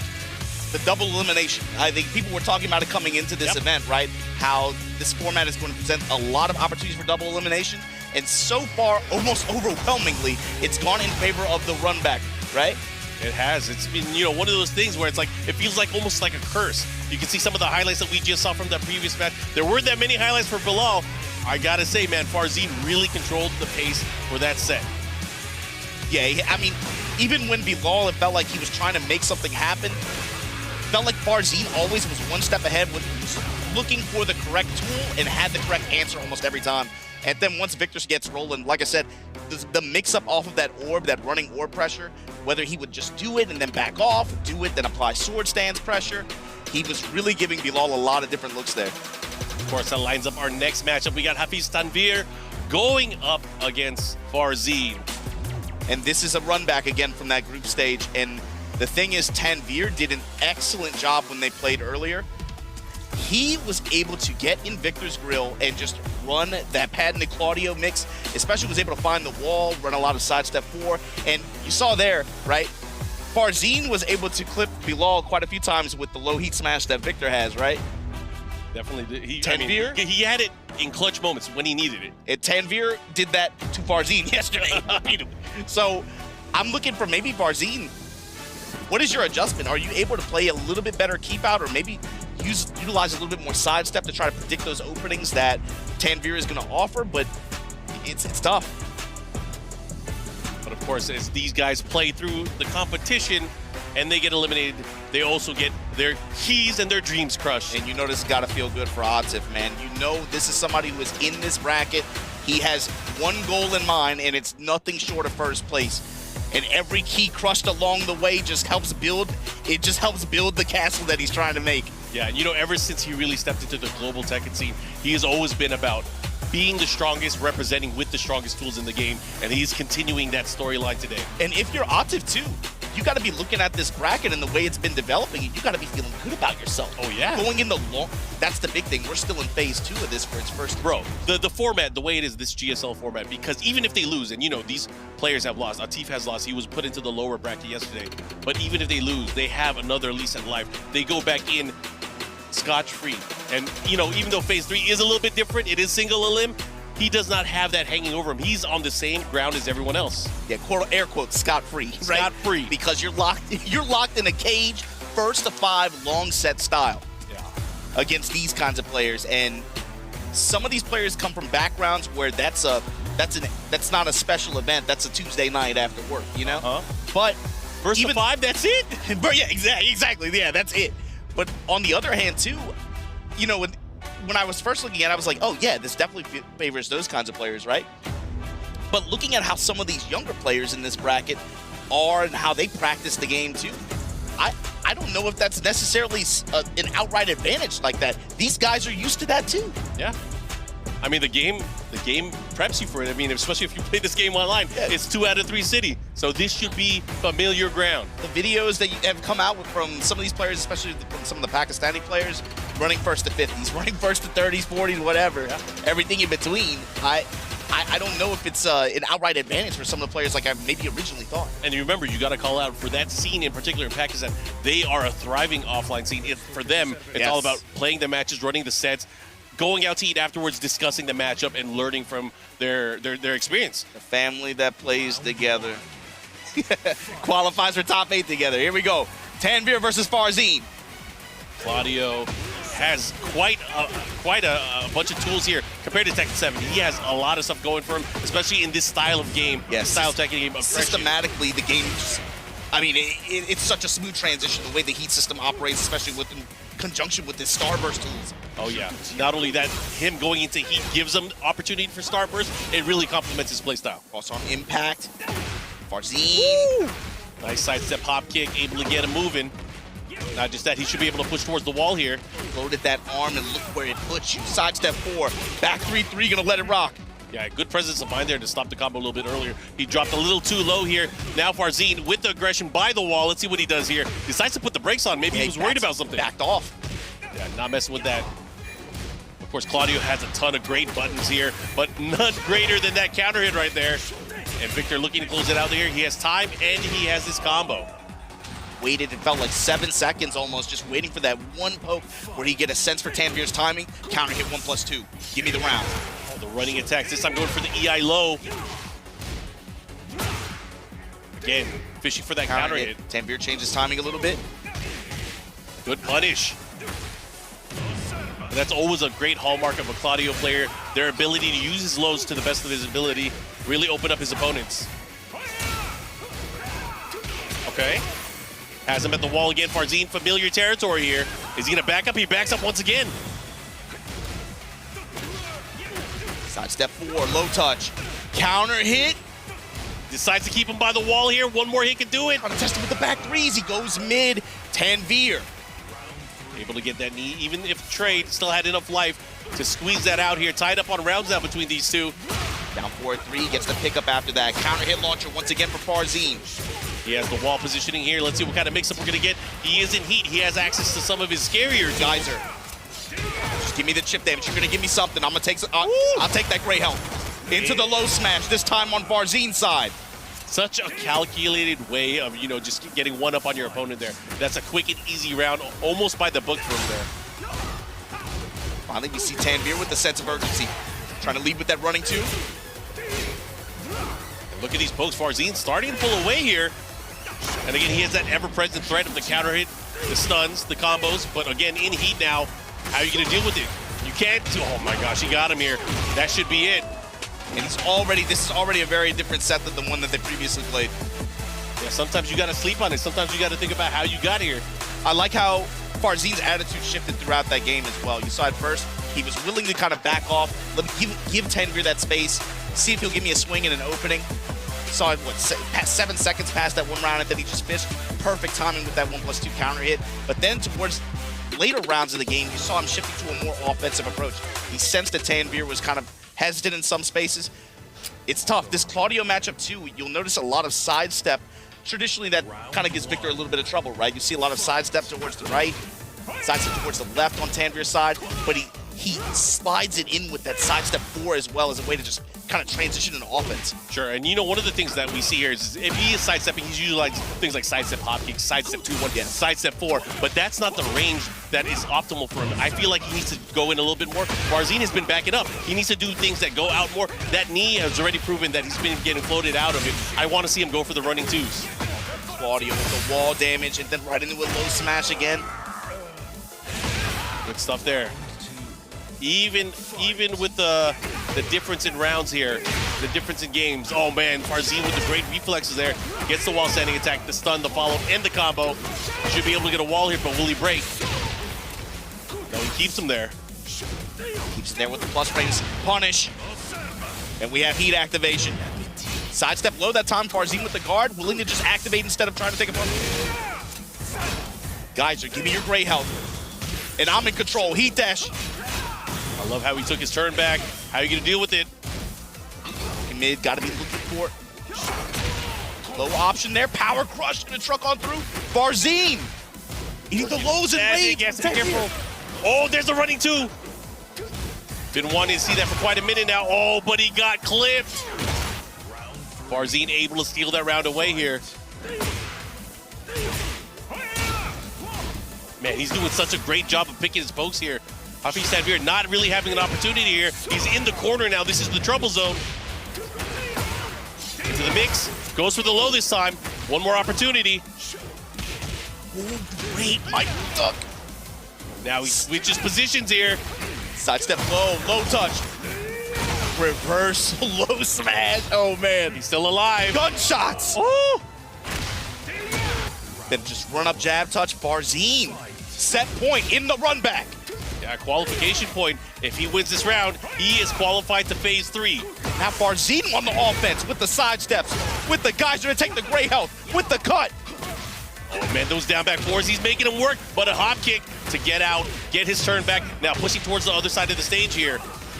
the double elimination. I think people were talking about it coming into this event, right? How this format is going to present a lot of opportunities for double elimination. And so far, almost overwhelmingly, it's gone in favor of the run back, right? It has. It's been, one of those things where it's like, it feels like almost like a curse. You can see some of the highlights that we just saw from that previous match. There weren't that many highlights for Bilal. I gotta say, man, Farzine really controlled the pace for that set. Yeah, I mean, even when Bilal, it felt like he was trying to make something happen. Felt like Farzine always was one step ahead, was looking for the correct tool and had the correct answer almost every time. And then once Victor gets rolling, like I said, the mix-up off of that orb, that running orb pressure, whether he would just do it and then back off, do it, then apply sword stance pressure, he was really giving Bilal a lot of different looks there. Of course, that lines up our next matchup. We got Hafiz Tanvir going up against Farzine. And this is a run back again from that group stage. And the thing is, Tanvir did an excellent job when they played earlier. He was able to get in Victor's grill and just run that Padden and Claudio mix, especially was able to find the wall, run a lot of sidestep 4. And you saw there, right? Farzine was able to clip Bilal quite a few times with the low heat smash that Victor has, right? Definitely. Tanvir? He had it in clutch moments when he needed it. And Tanvir did that to Farzine yesterday. So I'm looking for maybe Farzine. What is your adjustment? Are you able to play a little bit better keep out, or maybe utilize a little bit more sidestep to try to predict those openings that Tanvir is going to offer? But it's tough. But of course, as these guys play through the competition and they get eliminated, they also get their keys and their dreams crushed. And you know this got to feel good for Atif, man. You know this is somebody who is in this bracket. He has one goal in mind, and it's nothing short of first place. And every key crushed along the way just helps build. It just helps build the castle that he's trying to make. Yeah, and ever since he really stepped into the global Tekken scene, he has always been about being the strongest, representing with the strongest tools in the game, and he's continuing that storyline today. And if you're Atif too, you got to be looking at this bracket and the way it's been developing, and you got to be feeling good about yourself. Oh yeah. Going in the long, that's the big thing. We're still in phase 2 of this for its first. Bro, the format, the way it is, this GSL format, because even if they lose, and these players have lost, Atif has lost, he was put into the lower bracket yesterday, but even if they lose, they have another lease at life. They go back in scotch-free. And, you know, even though phase 3 is a little bit different, it is single elim, he does not have that hanging over him. He's on the same ground as everyone else. Yeah, air quotes, scot-free, right? Scot-free. Because you're locked in a cage, first to 5, long set style. Yeah. Against these kinds of players, and some of these players come from backgrounds where that's not a special event. That's a Tuesday night after work, you know. But first to 5, that's it. But yeah, exactly. Yeah, that's it. But on the other hand, too, you know, when I was first looking at it, I was like, oh yeah, this definitely favors those kinds of players, right? But looking at how some of these younger players in this bracket are and how they practice the game too, I don't know if that's necessarily an outright advantage like that. These guys are used to that too. Yeah. I mean, the game preps you for it. I mean, especially if you play this game online, it's 2 out of 3 city. So this should be familiar ground. The videos that have come out from some of these players, especially from some of the Pakistani players, running first to 50s, running first to 30s, 40s, whatever, everything in between, I don't know if it's an outright advantage for some of the players like I maybe originally thought. And you remember, you got to call out for that scene in particular in Pakistan. They are a thriving offline scene. For them, it's all about playing the matches, running the sets, going out to eat afterwards, discussing the matchup, and learning from their experience. The family that plays together qualifies for top 8 together. Here we go. Tanvir versus Farzine. Claudio has quite a bunch of tools here compared to Tekken 7. He has a lot of stuff going for him, especially in this style of game, style of Tekken game. Systematically, the game, I mean, it's such a smooth transition, the way the heat system operates, especially in conjunction with his Starburst tools. Oh yeah, not only that, him going into heat gives him opportunity for Starburst, it really complements his playstyle. Also on impact, Farzine. Nice sidestep hop kick, able to get him moving. Not just that, he should be able to push towards the wall here. Loaded that arm and look where it puts you. Sidestep 4, back 3-3, gonna let it rock. Yeah, good presence of mind there to stop the combo a little bit earlier. He dropped a little too low here. Now Farzine with the aggression by the wall. Let's see what he does here. Decides to put the brakes on. Maybe he was worried about something. Backed off. Yeah, not messing with that. Of course, Claudio has a ton of great buttons here, but none greater than that counter hit right there. And Victor looking to close it out here. He has time and he has his combo. Waited, it felt like 7 seconds almost, just waiting for that one poke where he get a sense for Tanvir's timing. Counter hit 1+2. Give me the round. Oh, the running attacks, this time going for the EI low. Again, fishing for that counter hit. Tanvir changes timing a little bit. Good punish. And that's always a great hallmark of a Claudio player. Their ability to use his lows to the best of his ability, really open up his opponents. Okay. Has him at the wall again. Farzine, familiar territory here. Is he gonna back up? He backs up once again. Sidestep 4, low touch. Counter hit. Decides to keep him by the wall here. One more hit can do it. Trying to test him with the back 3s. He goes mid. Tanvir. Able to get that knee, even if Trade still had enough life to squeeze that out here. Tied up on rounds now between these two. Down 4-3, gets the pickup after that. Counter hit launcher once again for Farzine. He has the wall positioning here. Let's see what kind of mix-up we're gonna get. He is in heat. He has access to some of his scarier Geyser. Just give me the chip damage. You're gonna give me something. I'm gonna take. I'll take that gray helm. Into the low smash. This time on Farzine's side. Such a calculated way of, you know, just getting one up on your opponent there. That's a quick and easy round, almost by the book from there. Finally, we see Tanvir with the sense of urgency, trying to lead with that running 2. Look at these pokes. Farzine starting to pull away here. And again, he has that ever-present threat of the counter hit, the stuns, the combos. But again, in heat now, how are you going to deal with it? You can't. Oh my gosh, he got him here. That should be it. And this is already a very different set than the one that they previously played. Yeah, sometimes you got to sleep on it. Sometimes you got to think about how you got here. I like how Farzine's attitude shifted throughout that game as well. You saw at first, he was willing to kind of back off, let me give Tanvir that space, see if he'll give me a swing in an opening. Saw it, 7 seconds past that one round, and then he just fished. Perfect timing with that 1+2 counter hit. But then towards later rounds of the game, you saw him shifting to a more offensive approach. He sensed that Tanvir was kind of hesitant in some spaces. It's tough. This Claudio matchup too, you'll notice a lot of sidestep. Traditionally, that kind of gives Victor a little bit of trouble, right? You see a lot of sidestep towards the right, sidestep towards the left on Tanvir's side, but he slides it in with that sidestep 4 as well as a way to just kind of transition into offense. Sure, and you know, one of the things that we see here is if he is sidestepping, he's usually like things like sidestep hop kick, sidestep 2-1, sidestep 4, but that's not the range that is optimal for him. I feel like he needs to go in a little bit more. Farzin has been backing up. He needs to do things that go out more. That knee has already proven that he's been getting floated out of it. I want to see him go for the running twos. Claudio with the wall damage and then right into a low smash again. Good stuff there. Even with the difference in rounds here, the difference in games. Oh man, Farzin with the great reflexes there. Gets the wall standing attack, the stun, the follow, and the combo. Should be able to get a wall here, but will he break? No, he keeps him there. Keeps it there with the plus frames punish. And we have heat activation. Sidestep low that time, Farzin with the guard, willing to just activate instead of trying to take a punch. Geyser, give me your gray health. And I'm in control, heat dash. I love how he took his turn back. How are you gonna deal with it? Mid, gotta be looking for low option there. Power crush, gonna truck on through. Farzin eating the lows and rage. Yes, be careful. Oh, there's the running two. Been wanting to see that for quite a minute now. Oh, but he got clipped. Farzin able to steal that round away here. Man, he's doing such a great job of picking his pokes here. Hafiz Tanvir not really having an opportunity here. He's in the corner now. This is the trouble zone. Into the mix. Goes for the low this time. One more opportunity. Oh, great, Mike Duck. Now he switches positions here. Sidestep low, low touch. Reverse low smash. Oh, man. He's still alive. Gunshots. Oh! Then just run up jab touch. Farzin. Set point in the run back. Yeah, qualification point. If he wins this round, he is qualified to phase 3. Now Farzin on the offense with the side steps, with the Geyser to take the gray health, with the cut. Oh man, those down back fours, he's making them work, but a hop kick to get out, get his turn back. Now pushing towards the other side of the stage here.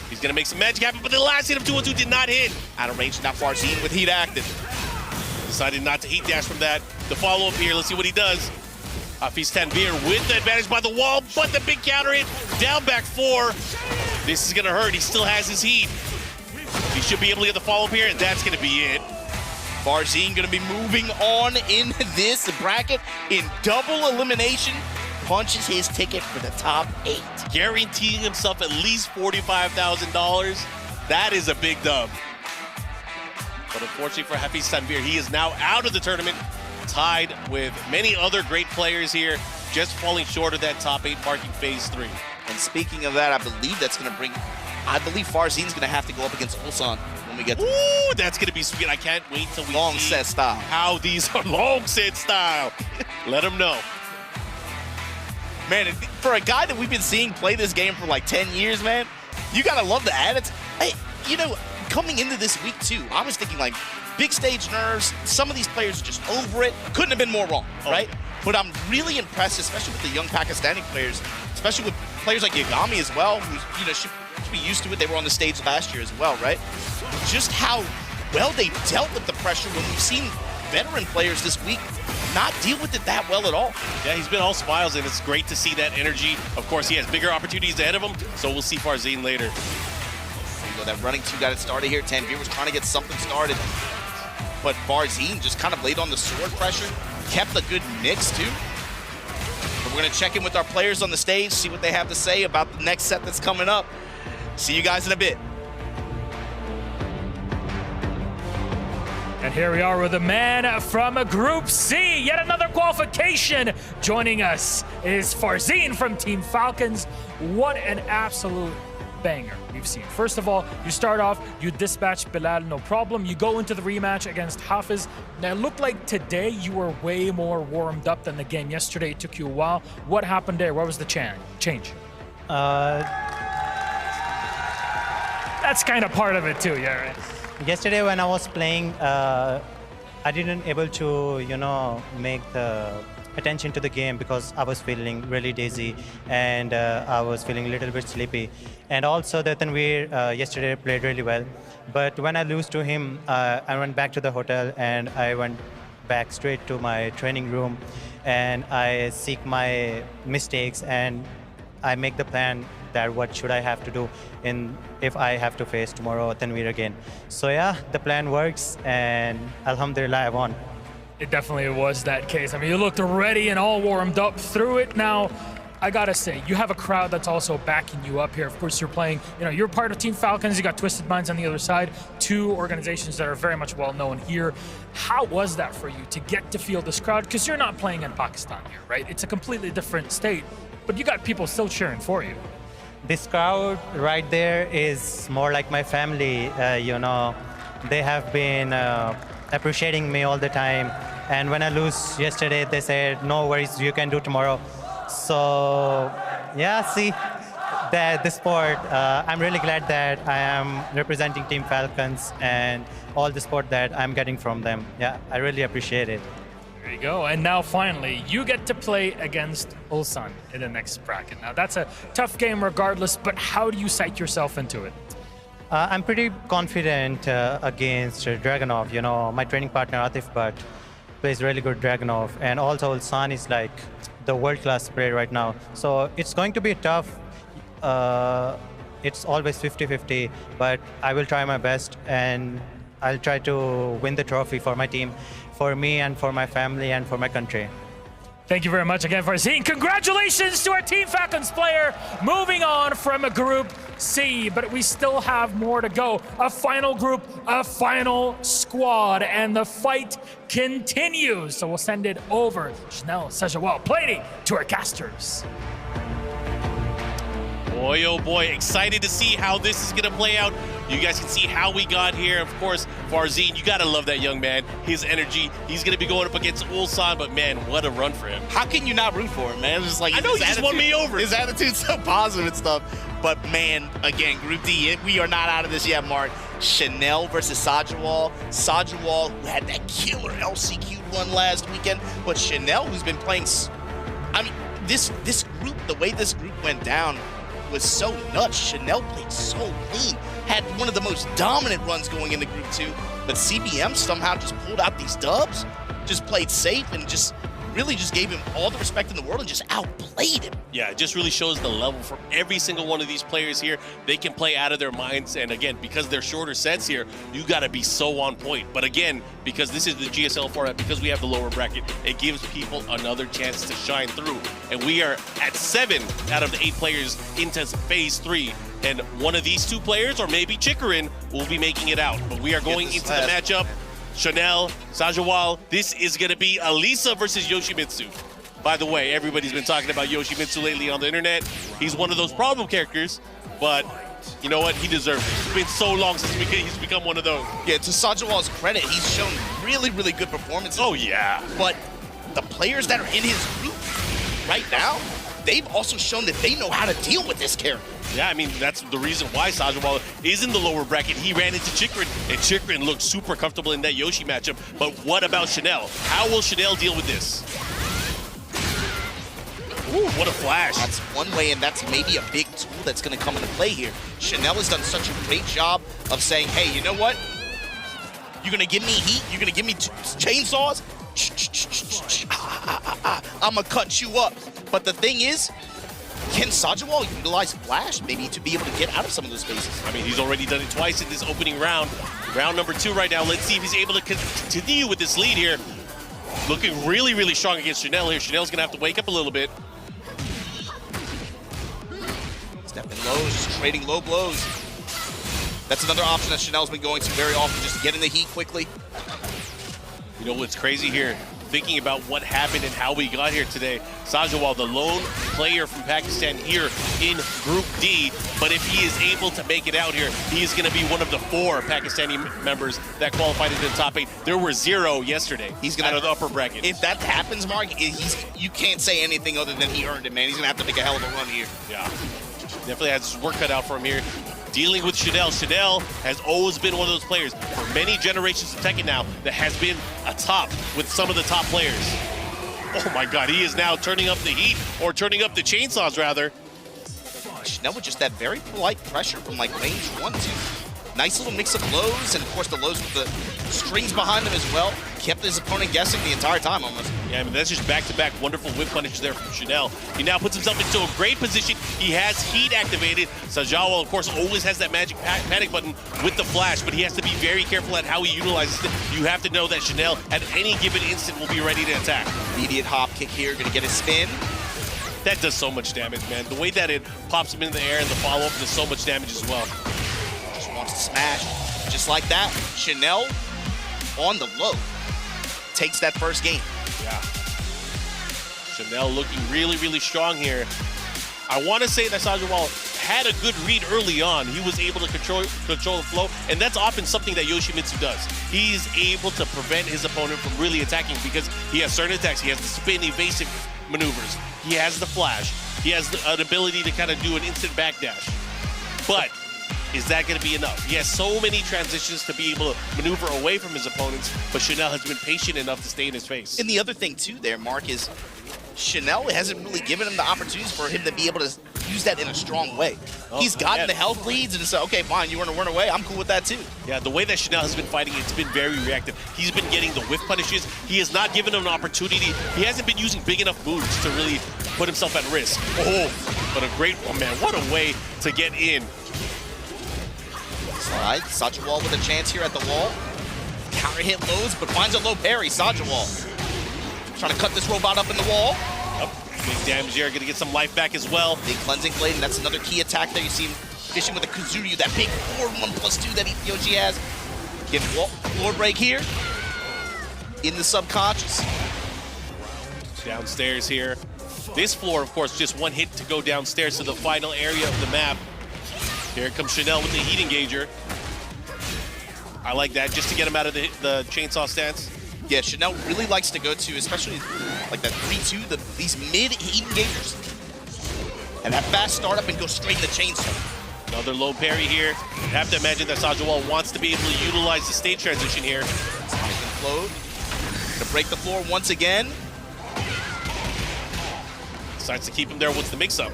He's gonna make some magic happen, but the last hit of 2-1-2 did not hit. Out of range now, Farzin with heat active. Decided not to heat dash from that. The follow-up here, let's see what he does. Hafiz Tanvir with the advantage by the wall, but the big counter hit, down back 4. This is gonna hurt, he still has his heat. He should be able to get the follow-up here, and that's gonna be it. Farzin gonna be moving on in this bracket in double elimination. Punches his ticket for the top 8. Guaranteeing himself at least $45,000. That is a big dub. But unfortunately for Hafiz Tanvir, he is now out of the tournament, tied with many other great players here, just falling short of that top 8 marking phase 3. And speaking of that, I believe that's gonna bring, I believe Farzin's gonna have to go up against Ulsan when we get to Ooh, that's gonna be sweet. I can't wait till we long see set style. how these are long set style. Let him know. Man, for a guy that we've been seeing play this game for like 10 years, man, you gotta love the attitude. Hey, you know, coming into this week too, I was thinking like, big stage nerves, some of these players are just over it. Couldn't have been more wrong, right? But I'm really impressed, especially with the young Pakistani players, especially with players like Yagami as well, who, you know, should be used to it. They were on the stage last year as well, right? Just how well they dealt with the pressure when we've seen veteran players this week not deal with it that well at all. Yeah, he's been all smiles, and it's great to see that energy. Of course, he has bigger opportunities ahead of him, so we'll see Farzin later. So that running 2 got it started here. Tanvir was trying to get something started, but Farzin just kind of laid on the sword pressure, kept a good mix too. But we're gonna check in with our players on the stage, see what they have to say about the next set that's coming up. See you guys in a bit. And here we are with a man from Group C, yet another qualification. Joining us is Farzin from Team Falcons. What an absolute banger we've seen. First of all, you start off, you dispatch Bilal, no problem. You go into the rematch against Hafiz. Now, it looked like today you were way more warmed up than the game yesterday. It took you a while. What happened there? What was the change? That's kind of part of it too, yeah, right? Yesterday when I was playing, I didn't able to, you know, make the attention to the game because I was feeling really dizzy and I was feeling a little bit sleepy. And also that Tanvir yesterday played really well. But when I lose to him, I went back to the hotel and I went back straight to my training room and I seek my mistakes and I make the plan that what should I have to do if I have to face tomorrow Tanveer again. So yeah, the plan works, and alhamdulillah, I won. It definitely was that case. I mean, you looked ready and all warmed up through it. Now, I gotta say, you have a crowd that's also backing you up here. Of course, you're playing, you're part of Team Falcons. You got Twisted Minds on the other side, two organizations that are very much well known here. How was that for you to get to feel this crowd? Because you're not playing in Pakistan here, right? It's a completely different state, but you got people still cheering for you. This crowd right there is more like my family. They have been appreciating me all the time. And when I lose yesterday, they said, no worries, you can do tomorrow. So, yeah, see, the sport, I'm really glad that I am representing Team Falcons and all the support that I'm getting from them. Yeah, I really appreciate it. There you go. And now finally, you get to play against Ulsan in the next bracket. Now, that's a tough game regardless, but how do you psych yourself into it? I'm pretty confident against Dragunov. My training partner Atif Bhatt plays really good Dragunov, and also Ulsan is like the world-class player right now. So it's going to be tough. It's always 50-50, but I will try my best, and I'll try to win the trophy for my team, for me and for my family and for my country. Thank you very much again, Farzeen. Congratulations to our Team Falcons player, moving on from Group C, but we still have more to go. A final group, a final squad, and the fight continues. So we'll send it over Chanel Sajawal, Plady, to our casters. Boy, oh boy, excited to see how this is gonna play out. You guys can see how we got here. Of course, Farzeen, you gotta love that young man. His energy, he's gonna be going up against Ulsan, but man, what a run for him. How can you not root for him, man? It's just like, I know, he just won me over. His attitude's so positive and stuff. But man, again, Group D, we are not out of this yet, Mark. Chanel versus Sajawal. Sajawal, who had that killer LCQ run last weekend, but Chanel, who's been playing, I mean, this group, the way this group went down was so nuts. Chanel played so clean, had one of the most dominant runs going into Group 2, but CBM somehow just pulled out these dubs, just played safe, and just really just gave him all the respect in the world and just outplayed him. Yeah, it just really shows the level from every single one of these players here. They can play out of their minds, and again, because they're shorter sets here, you gotta be so on point. But again, because this is the GSL format, because we have the lower bracket, it gives people another chance to shine through. And we are at 7 out of the 8 players into phase 3. And one of these 2 players, or maybe Chikarin, will be making it out. But we are going into the matchup. Chanel, Sajawal, this is going to be Alisa versus Yoshimitsu. By the way, everybody's been talking about Yoshimitsu lately on the internet. He's one of those problem characters, but you know what? He deserves it. It's been so long since he's become one of those. Yeah, to Sajawal's credit, he's shown really, really good performances. Oh, yeah. But the players that are in his group right now, they've also shown that they know how to deal with this character. Yeah, I mean, that's the reason why Sajawal is in the lower bracket. He ran into Chikarin, and Chikarin looked super comfortable in that Yoshi matchup. But what about Chanel? How will Chanel deal with this? Ooh, what a flash. That's one way, and that's maybe a big tool that's going to come into play here. Chanel has done such a great job of saying, hey, you know what? You're going to give me heat? You're going to give me chainsaws? I'm going to cut you up. But the thing is, can Sajawal utilize Flash maybe to be able to get out of some of those spaces? I mean, he's already done it twice in this opening round. Round number 2 right now. Let's see if he's able to continue with this lead here. Looking really, really strong against Chanel here. Chanel's going to have to wake up a little bit. Stepping lows, just trading low blows. That's another option that Chanel's been going to very often, just get in the heat quickly. You know what's crazy here? Thinking about what happened and how we got here today. Sajawal, the lone player from Pakistan here in Group D, but if he is able to make it out here, he is going to be one of the 4 Pakistani members that qualified into the top 8. There were 0 yesterday. He's going out of the upper bracket. If that happens, Mark, you can't say anything other than he earned it, man. He's going to have to make a hell of a run here. Yeah, definitely has his work cut out for him here. Dealing with Chanel. Chanel has always been one of those players for many generations of Tekken now that has been atop with some of the top players. Oh my God, he is now turning up the heat, or turning up the chainsaws rather. Chanel with just that very polite pressure from like range 1, 2. Nice little mix of lows, and of course the lows with the strings behind them as well. Kept his opponent guessing the entire time almost. Yeah, I mean, that's just back-to-back wonderful whip punish there from Chanel. He now puts himself into a great position. He has heat activated. Sajawa, of course, always has that magic panic button with the flash, but he has to be very careful at how he utilizes it. You have to know that Chanel, at any given instant, will be ready to attack. Immediate hop kick here, gonna get his spin. That does so much damage, man. The way that it pops him in the air and the follow-up does so much damage as well. Just wants to smash. Just like that, Chanel on the low takes that first game. Yeah. Chanel looking really, really strong here. I want to say that Sajawal had a good read early on. He was able to control the flow, and that's often something that Yoshimitsu does. He's able to prevent his opponent from really attacking because he has certain attacks. He has the spin evasive maneuvers. He has the flash. He has an ability to kind of do an instant backdash. But is that going to be enough? He has so many transitions to be able to maneuver away from his opponents, but Chanel has been patient enough to stay in his face. And the other thing too there, Mark, is Chanel hasn't really given him the opportunities for him to be able to use that in a strong way. He's gotten the health leads and said, okay, fine, you want to run away? I'm cool with that too. Yeah, the way that Chanel has been fighting, it's been very reactive. He's been getting the whiff punishes. He has not given him an opportunity. He hasn't been using big enough moves to really put himself at risk. Oh, but a great one, man. What a way to get in. Slide, Sajawal with a chance here at the wall. Counter hit lows, but finds a low parry. Sajawal trying to cut this robot up in the wall. Big damage here, gonna get some life back as well. Big cleansing blade, and that's another key attack there. You see him fishing with a Kazuryu, that big 4-1+2 that Yoshi has. Getting floor break here. In the subconscious. Downstairs here. This floor, of course, just one hit to go downstairs to the final area of the map. Here comes Chanel with the heat engager. I like that, just to get him out of the chainsaw stance. Yeah, Chanel really likes to go to, especially like that 3-2, these mid heat engagers. And that fast startup and go straight in the chainsaw. Another low parry here. You have to imagine that Sajawal wants to be able to utilize the stage transition here. Float. Gonna break the floor once again. Decides to keep him there with the mix-up.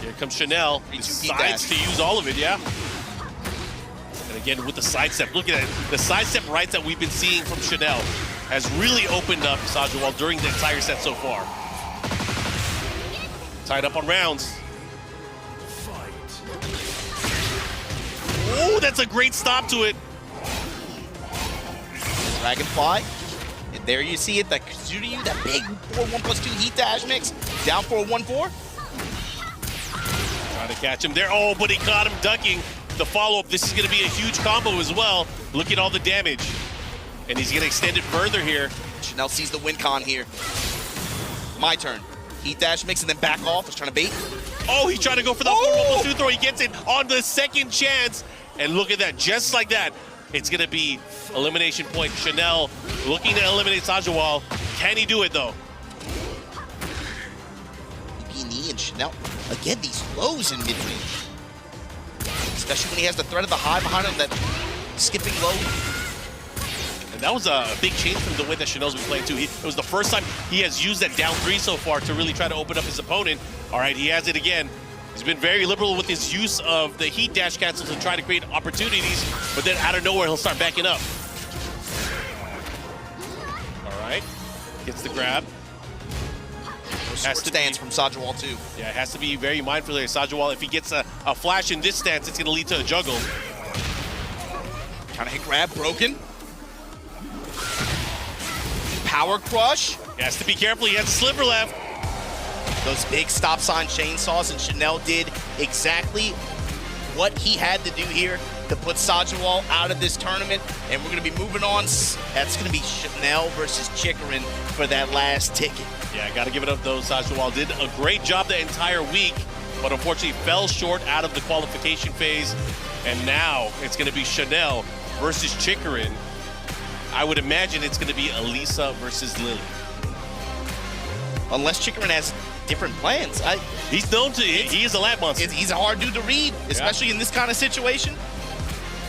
Here comes Chanel. He decides to use all of it, yeah. And again, with the sidestep, look at that. The sidestep rights that we've been seeing from Chanel has really opened up Sajawal during the entire set so far. Tied up on rounds. Oh, that's a great stop to it. Dragonfly. And there you see it, that Kazuryu, that big 4-1+2 heat dash mix. Down for a 1-4. Trying to catch him there. Oh, but he caught him ducking. The follow-up, this is going to be a huge combo as well. Look at all the damage. And he's going to extend it further here. Chanel sees the win con here. My turn. Heat dash mix and then back off. He's trying to bait. Oh, he's trying to go for the 4-1+2 throw. He gets it on the second chance. And look at that, just like that. It's going to be elimination point. Chanel looking to eliminate Sajawal. Can he do it, though? Knee and Chanel. Again, these lows in mid-range. Especially when he has the threat of the high behind him, that skipping low. And that was a big change from the way that Chanel's been playing, too. It was the first time he has used that down 3 so far to really try to open up his opponent. All right, he has it again. He's been very liberal with his use of the heat dash cancel to try to create opportunities, but then out of nowhere, he'll start backing up. All right, gets the grab. Has to stance from Sajawal too. Yeah, it has to be very mindful there. Sajawal, if he gets a flash in this stance, it's going to lead to a juggle. Trying to hit grab, broken. Power crush. He has to be careful, he has a sliver left. Those big stop sign chainsaws, and Chanel did exactly what he had to do here to put Sajawal out of this tournament. And we're going to be moving on. That's going to be Chanel versus Chikarin for that last ticket. Yeah, got to give it up, though. Sajawal did a great job the entire week, but unfortunately fell short out of the qualification phase. And now it's going to be Chanel versus Chikarin. I would imagine it's going to be Elisa versus Lily. Unless Chikarin has different plans. He's known to, he is a lap monster. He's a hard dude to read, especially in this kind of situation.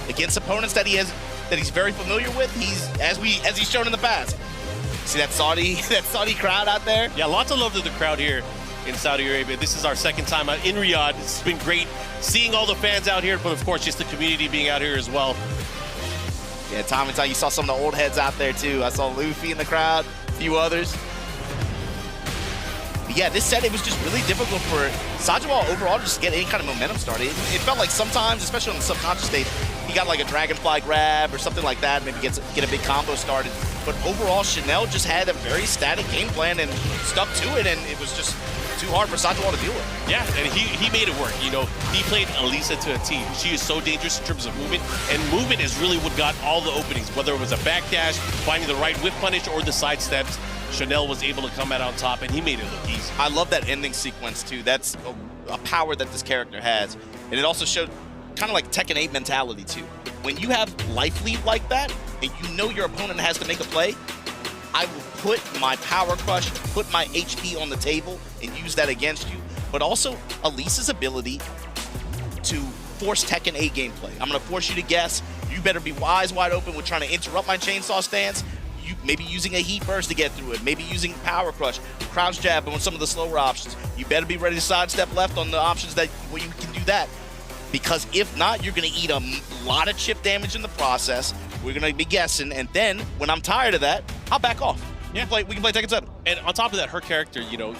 Against opponents that he's very familiar with, as he's shown in the past. See that Saudi crowd out there? Yeah, lots of love to the crowd here. in Saudi Arabia. This is our second time out in Riyadh. It's been great seeing all the fans out here, but of course just the community being out here as well. Yeah, time and time, you saw some of the old heads out there too. I saw Luffy in the crowd, a few others. But yeah, this set, it was just really difficult for Sajewal overall just to get any kind of momentum started. It felt like sometimes, especially on the subconscious state, he got like a dragonfly grab or something like that, maybe get a big combo started. But overall, Chanel just had a very static game plan and stuck to it, and it was just too hard for Sajewal to deal with. Yeah, and he made it work. You know, he played Elisa to a T. She is so dangerous in terms of movement, and movement is really what got all the openings, whether it was a backdash, finding the right whip punish, or the side steps. Chanel was able to come out on top, and he made it look easy. I love that ending sequence, too. That's a power that this character has. And it also showed kind of like Tekken 8 mentality, too. When you have life lead like that, and you know your opponent has to make a play, I will put my power crush, put my HP on the table, and use that against you. But also, Elisa's ability to force Tekken 8 gameplay. I'm going to force you to guess. You better be eyes wide open with trying to interrupt my chainsaw stance. You maybe using a heat burst to get through it. Maybe using power crush, crouch jab on some of the slower options. You better be ready to sidestep left on the options that where you can do that. Because if not, you're going to eat a lot of chip damage in the process. We're going to be guessing, and then when I'm tired of that, I'll back off. Yeah, we can play Tekken 7. And on top of that, her character, you know,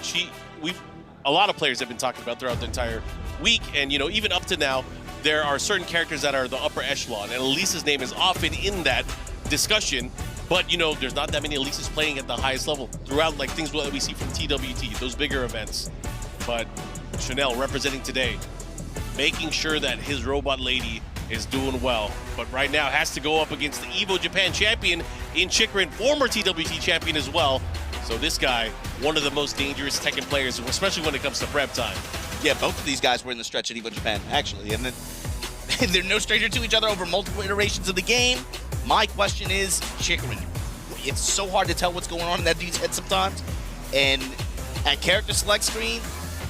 a lot of players have been talking about throughout the entire week, and you know, even up to now, there are certain characters that are the upper echelon, and Elisa's name is often in that discussion. But you know, there's not that many Elisas playing at the highest level throughout, like things that we see from TWT, those bigger events. But Chanel representing today, making sure that his robot lady is doing well, but right now has to go up against the EVO Japan champion in Chikrin, former TWT champion as well. So this guy, one of the most dangerous Tekken players, especially when it comes to prep time. Yeah, both of these guys were in the stretch at EVO Japan, actually, and then they're no stranger to each other over multiple iterations of the game. My question is, Chikrin, it's so hard to tell what's going on in that dude's head sometimes, and at character select screen,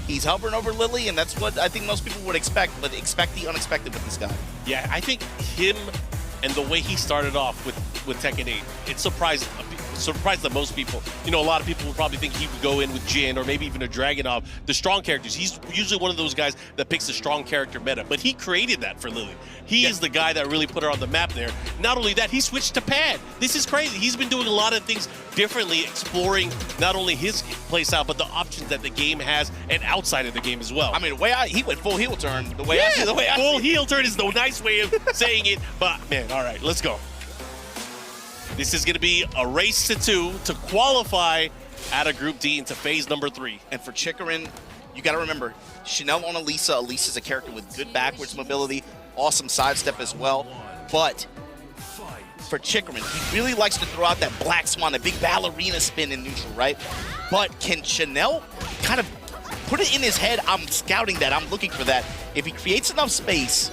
he's hovering over Lily, and that's what I think most people would expect, but expect the unexpected with this guy. Yeah, I think him and the way he started off with Tekken 8, it surprised the most people. You know, a lot of people would probably think he would go in with Jin or maybe even a Dragunov, the strong characters. He's usually one of those guys that picks the strong character meta, but he created that for Lily. He is the guy that really put her on the map there. Not only that, he switched to pad. This is crazy. He's been doing a lot of things differently, exploring not only his playstyle, but the options that the game has and outside of the game as well. I mean, the way he went full heel turn. Full heel turn is the nice way of saying it, but man, all right, let's go. This is going to be a race to 2 to qualify out of Group D into phase number 3. And for Chikrin, you got to remember, Chanel on Elisa. Elisa's a character with good backwards mobility, awesome sidestep as well. But for Chikrin, he really likes to throw out that black swan, a big ballerina spin in neutral, right? But can Chanel kind of put it in his head, I'm scouting that, I'm looking for that. If he creates enough space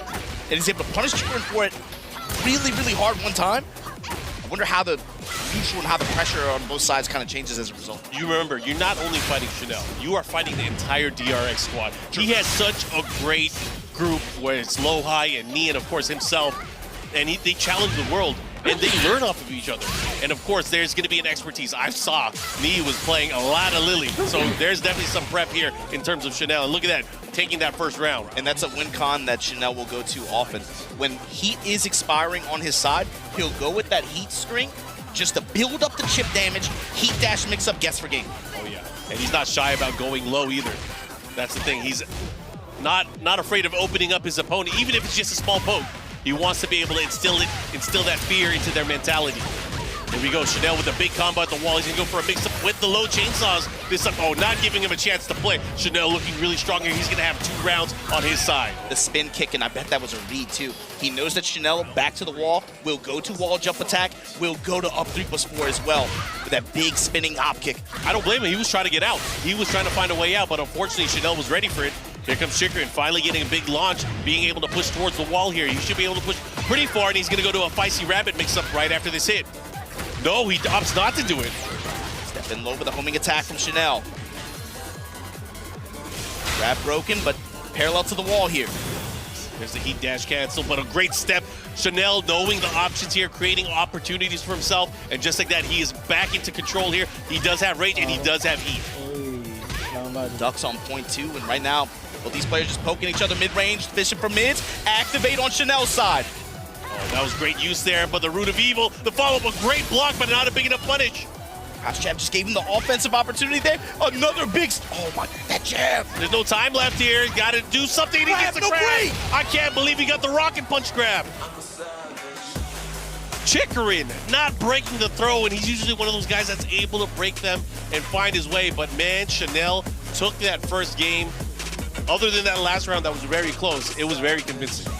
and is able to punish Chikrin for it really, really hard one time, I wonder how the neutral and how the pressure on both sides kind of changes as a result. You remember, you're not only fighting Chanel, you are fighting the entire DRX squad. He has such a great group where it's Low High and Nii and of course himself, and they challenge the world and they learn off of each other. And of course, there's going to be an expertise. I saw Nii was playing a lot of Lily, so there's definitely some prep here in terms of Chanel. And look at that, taking that first round. And that's a win con that Chanel will go to often. When heat is expiring on his side, he'll go with that heat string just to build up the chip damage, heat dash mix up, guess for game. Oh yeah, and he's not shy about going low either. That's the thing, he's not afraid of opening up his opponent, even if it's just a small poke. He wants to be able to instill that fear into their mentality. Here we go, Chanel with a big combo at the wall. He's gonna go for a mix-up with the low chainsaws. Not giving him a chance to play. Chanel looking really strong here. He's gonna have 2 rounds on his side. The spin kick, and I bet that was a read too. He knows that Chanel back to the wall, will go to wall jump attack, will go to up 3+4 as well with that big spinning hop kick. I don't blame him, he was trying to get out. He was trying to find a way out, but unfortunately Chanel was ready for it. Here comes Chikrin, finally getting a big launch, being able to push towards the wall here. He should be able to push pretty far, and he's gonna go to a Feisty Rabbit mix-up right after this hit. No, he opts not to do it. Step in low with a homing attack from Chanel. Grab broken, but parallel to the wall here. There's the heat dash cancel, but a great step. Chanel knowing the options here, creating opportunities for himself, and just like that, he is back into control here. He does have range, and he does have heat. Ducks on point 2, and right now, well, these players just poking each other mid-range, fishing for mids. Activate on Chanel's side. Oh, that was great use there, but the root of evil, the follow-up, a great block, but not a big enough punish. House Jab just gave him the offensive opportunity there. Another big, oh my, that jab. There's no time left here. Got to do something. He gets the grab. I can't believe he got the rocket punch grab. Chikarin not breaking the throw, and he's usually one of those guys that's able to break them and find his way. But man, Chanel took that first game. Other than that last round that was very close, it was very convincing.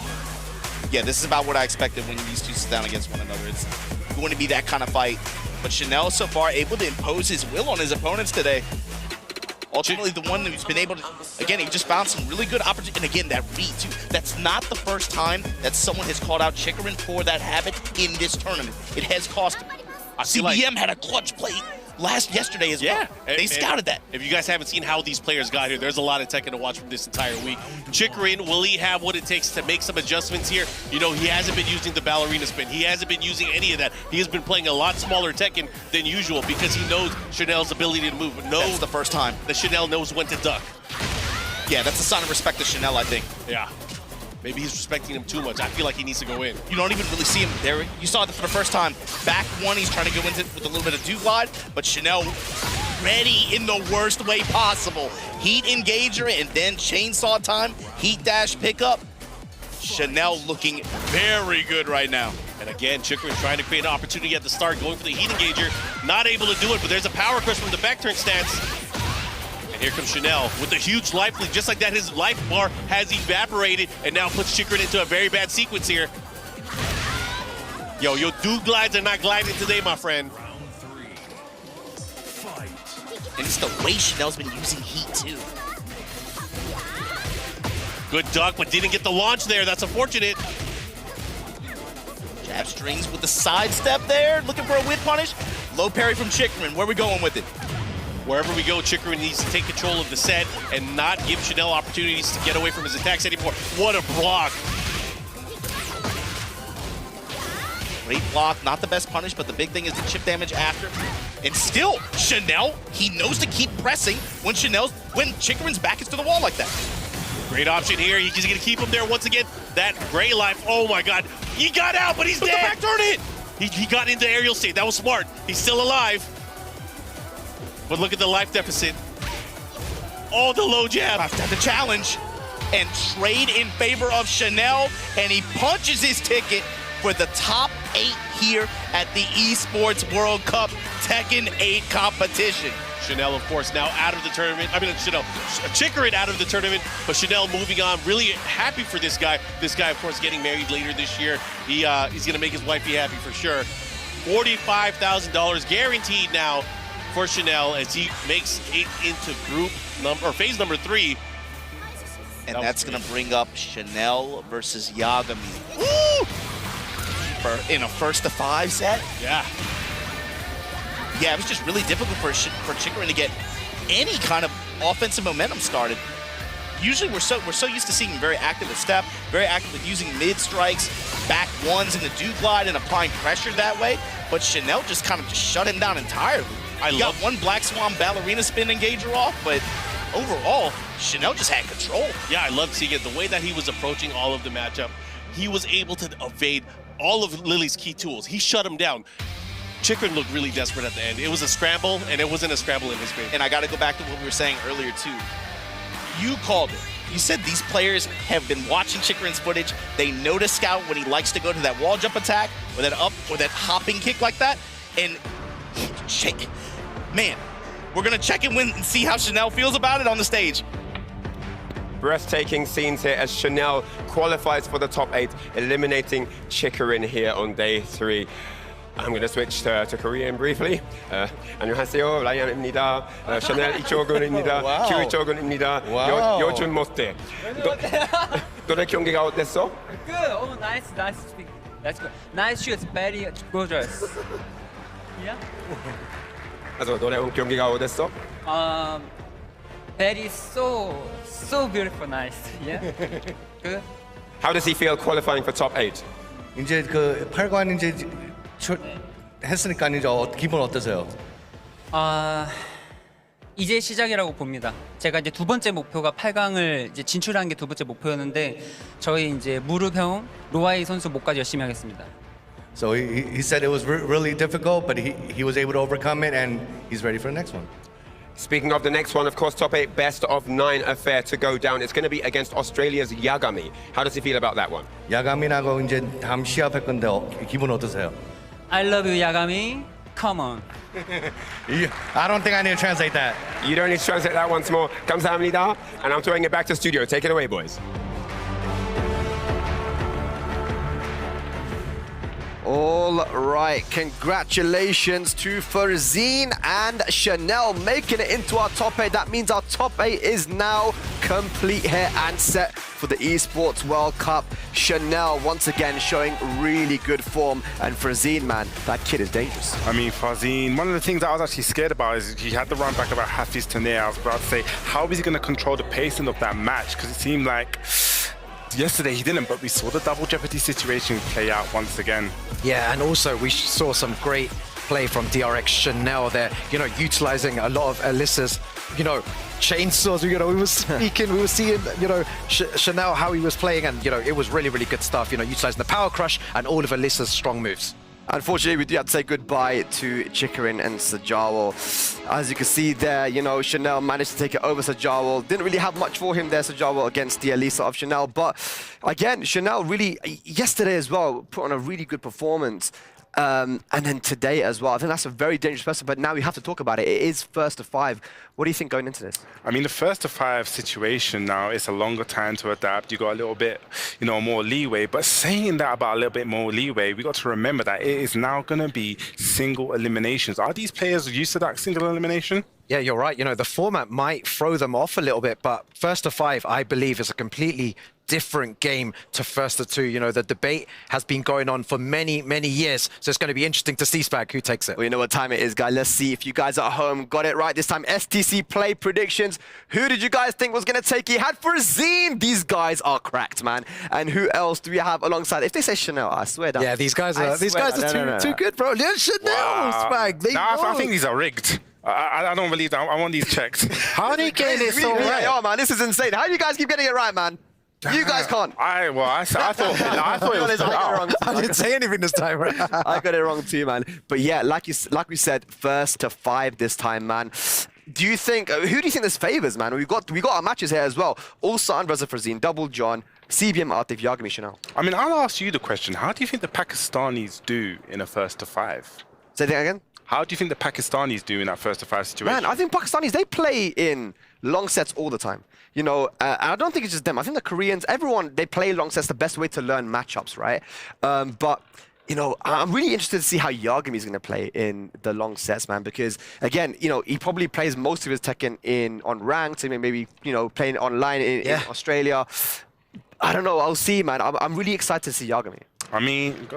Yeah, this is about what I expected when these two sit down against one another. It's going to be that kind of fight. But Chanel so far able to impose his will on his opponents today. Ultimately, the one who's been able to, again, he just found some really good opportunity. And again, that read too. That's not the first time that someone has called out Chikarin for that habit in this tournament. It has cost him. CBM had a clutch play yesterday as well. They scouted that. If you guys haven't seen how these players got here, there's a lot of Tekken to watch from this entire week. Chikarin, will he have what it takes to make some adjustments here? You know, he hasn't been using the ballerina spin. He hasn't been using any of that. He has been playing a lot smaller Tekken than usual because he knows Chanel's ability to move. That's the first time that Chanel knows when to duck. Yeah, that's a sign of respect to Chanel, I think. Yeah. Maybe he's respecting him too much. I feel like he needs to go in. You don't even really see him there. You saw it for the first time. Back one, he's trying to go into it with a little bit of do glide, but Chanel ready in the worst way possible. Heat engager and then chainsaw time, heat dash pickup. Chanel looking very good right now. And again, Chikarin trying to create an opportunity at the start, going for the heat engager. Not able to do it, but there's a power crush from the back turn stance. And here comes Chanel with a huge life lead. Just like that, his life bar has evaporated and now puts Chikarin into a very bad sequence here. Yo, your do glides are not gliding today, my friend. And it's the way Chanel's been using heat, too. Good duck, but didn't get the launch there. That's unfortunate. Jab strings with the sidestep there. Looking for a whip punish. Low parry from Chikarin. Where are we going with it? Wherever we go, Chikarin needs to take control of the set and not give Chanel opportunities to get away from his attacks anymore. What a block. Great block, not the best punish, but the big thing is the chip damage after. And still, Chanel, he knows to keep pressing when Chikarin's back is to the wall like that. Great option here. He's going to keep him there once again. That gray life, oh my God. He got out, but he's dead. The back turn hit. He got into aerial state. That was smart. He's still alive. But look at the life deficit. Oh, the low jab. After the challenge. And trade in favor of Chanel. And he punches his ticket for the top 8 here at the Esports World Cup Tekken 8 competition. Chanel, of course, now out of the tournament. I mean, Chikarin out of the tournament, but Chanel moving on. Really happy for this guy. This guy, of course, getting married later this year. He's going to make his wifey happy for sure. $45,000 guaranteed now for Chanel as he makes it into phase number 3. And that's going to bring up Chanel versus Yagami. Woo! In a 1st-to-5 set? Yeah. Yeah, it was just really difficult for Chikarin to get any kind of offensive momentum started. Usually we're so used to seeing him very active with step, very active with using mid strikes, back ones in the do glide and applying pressure that way. But Chanel just kind of shut him down entirely. He got one Black Swan ballerina spin engager off, but overall, Chanel just had control. Yeah, I loved seeing it. The way that he was approaching all of the matchup, he was able to evade all of Lily's key tools. He shut him down. Chikarin looked really desperate at the end. It was a scramble, and it wasn't a scramble in his favor. And I got to go back to what we were saying earlier, too. You called it. You said these players have been watching Chikarin's footage. They know to scout when he likes to go to that wall jump attack or that hopping kick like that. And man, we're going to check in and see how Chanel feels about it on the stage. Breathtaking scenes here as Chanel qualifies for the top 8, eliminating Chikarin here on day 3. I'm going to switch to Korean briefly. 안녕하세요, 라이언입니다. 샤넬 2초군입니다. 키위 2초군입니다. 요즘 못해. 너네 경기가 어땠어? Good. Oh, nice speak. That's good. Nice shoes, very gorgeous. Yeah. 그래서 너네 경기가 어땠어? Very so beautiful, nice. Yeah. Good. How does he feel qualifying for top 8? 이제 그 8관 이제 했으니까 이제 기분 어떠세요? 이제 시작이라고 봅니다. 제가 이제 두 번째 목표가 8강을 이제 진출하는 게 두 번째 목표였는데 저희 이제 무릎형 로아이 선수 목까지 열심히 하겠습니다. So he said it was really difficult, but he was able to overcome it, and he's ready for the next one. Speaking of the next one, of course, top 8 best of 9 affair to go down. It's going to be against Australia's Yagami. How does he feel about that one? 야가미나고 이제 다음 시합할 건데 기분 어떠세요? I love you, 야가미. Come on. I don't think I need to translate that. You don't need to translate that once more. 감사합니다. And I'm throwing it back to studio. Take it away, boys. All right, congratulations to Farzeen and Chanel making it into our top 8. That means our top 8 is now complete here and set for the Esports World Cup. Chanel once again showing really good form, and Farzeen, man, that kid is dangerous. I mean, Farzeen, one of the things that I was actually scared about is he had the run back about Hafiz Tanir. I was about to say, how is he going to control the pacing of that match? Because it seemed like yesterday he didn't, but we saw the double jeopardy situation play out once again. Yeah, and also we saw some great play from DRX Chanel there, you know, utilizing a lot of Alyssa's, you know, chainsaws. You know, we were speaking, we were seeing, you know, Chanel, how he was playing, and, you know, it was really, really good stuff, you know, utilizing the power crush and all of Alyssa's strong moves. Unfortunately, we do have to say goodbye to Chikarin and Sajawal. As you can see there, you know, Chanel managed to take it over Sajawal. Didn't really have much for him there, Sajawal, against the Elisa of Chanel. But again, Chanel really, yesterday as well, put on a really good performance. And then today as well. I think that's a very dangerous person, but now we have to talk about it. It is first to 5. What do you think going into this? I mean, the first to 5 situation now, it's a longer time to adapt. You got a little bit, you know, more leeway. But saying that about a little bit more leeway, we got to remember that it is now going to be single eliminations. Are these players used to that single elimination? Yeah, you're right. You know, the format might throw them off a little bit, but first to 5, I believe, is a completely different game to first to 2. You know, the debate has been going on for many, many years. So it's going to be interesting to see, Spag, who takes it. Well, you know what time it is, guys. Let's see if you guys at home got it right this time. STC play predictions. Who did you guys think was going to take it? Had Farzeen. These guys are cracked, man. And who else do we have alongside? If they say Chanel, I swear down. Yeah, these guys are too good, bro. Yeah, Chanel, Wow. Spag. They I think these are rigged. I don't believe that. I want these checked. How are they getting it so right? Oh, man, this is insane. How do you guys keep getting it right, man? You guys can't. I thought it was wrong. I didn't say anything this time, right? I got it wrong too, man. But yeah, like we said, first to 5 this time, man. Do you think, who do you think this favors, man? We got our matches here as well. Ulsan versus Farzeen, Double John, CBM Atif, Yagami, Chanel. I mean, I'll ask you the question. How do you think the Pakistanis do in a first to 5? Say that again? How do you think the Pakistanis do in that first to 5 situation? Man, I think Pakistanis, they play in long sets all the time. You know, and I don't think it's just them. I think the Koreans, everyone, they play long sets, the best way to learn matchups, right? But, you know, I'm really interested to see how Yagami is going to play in the long sets, man, because, again, you know, he probably plays most of his Tekken on ranked, so maybe, you know, playing online in Australia. I don't know, I'll see, man. I'm really excited to see Yagami. I mean,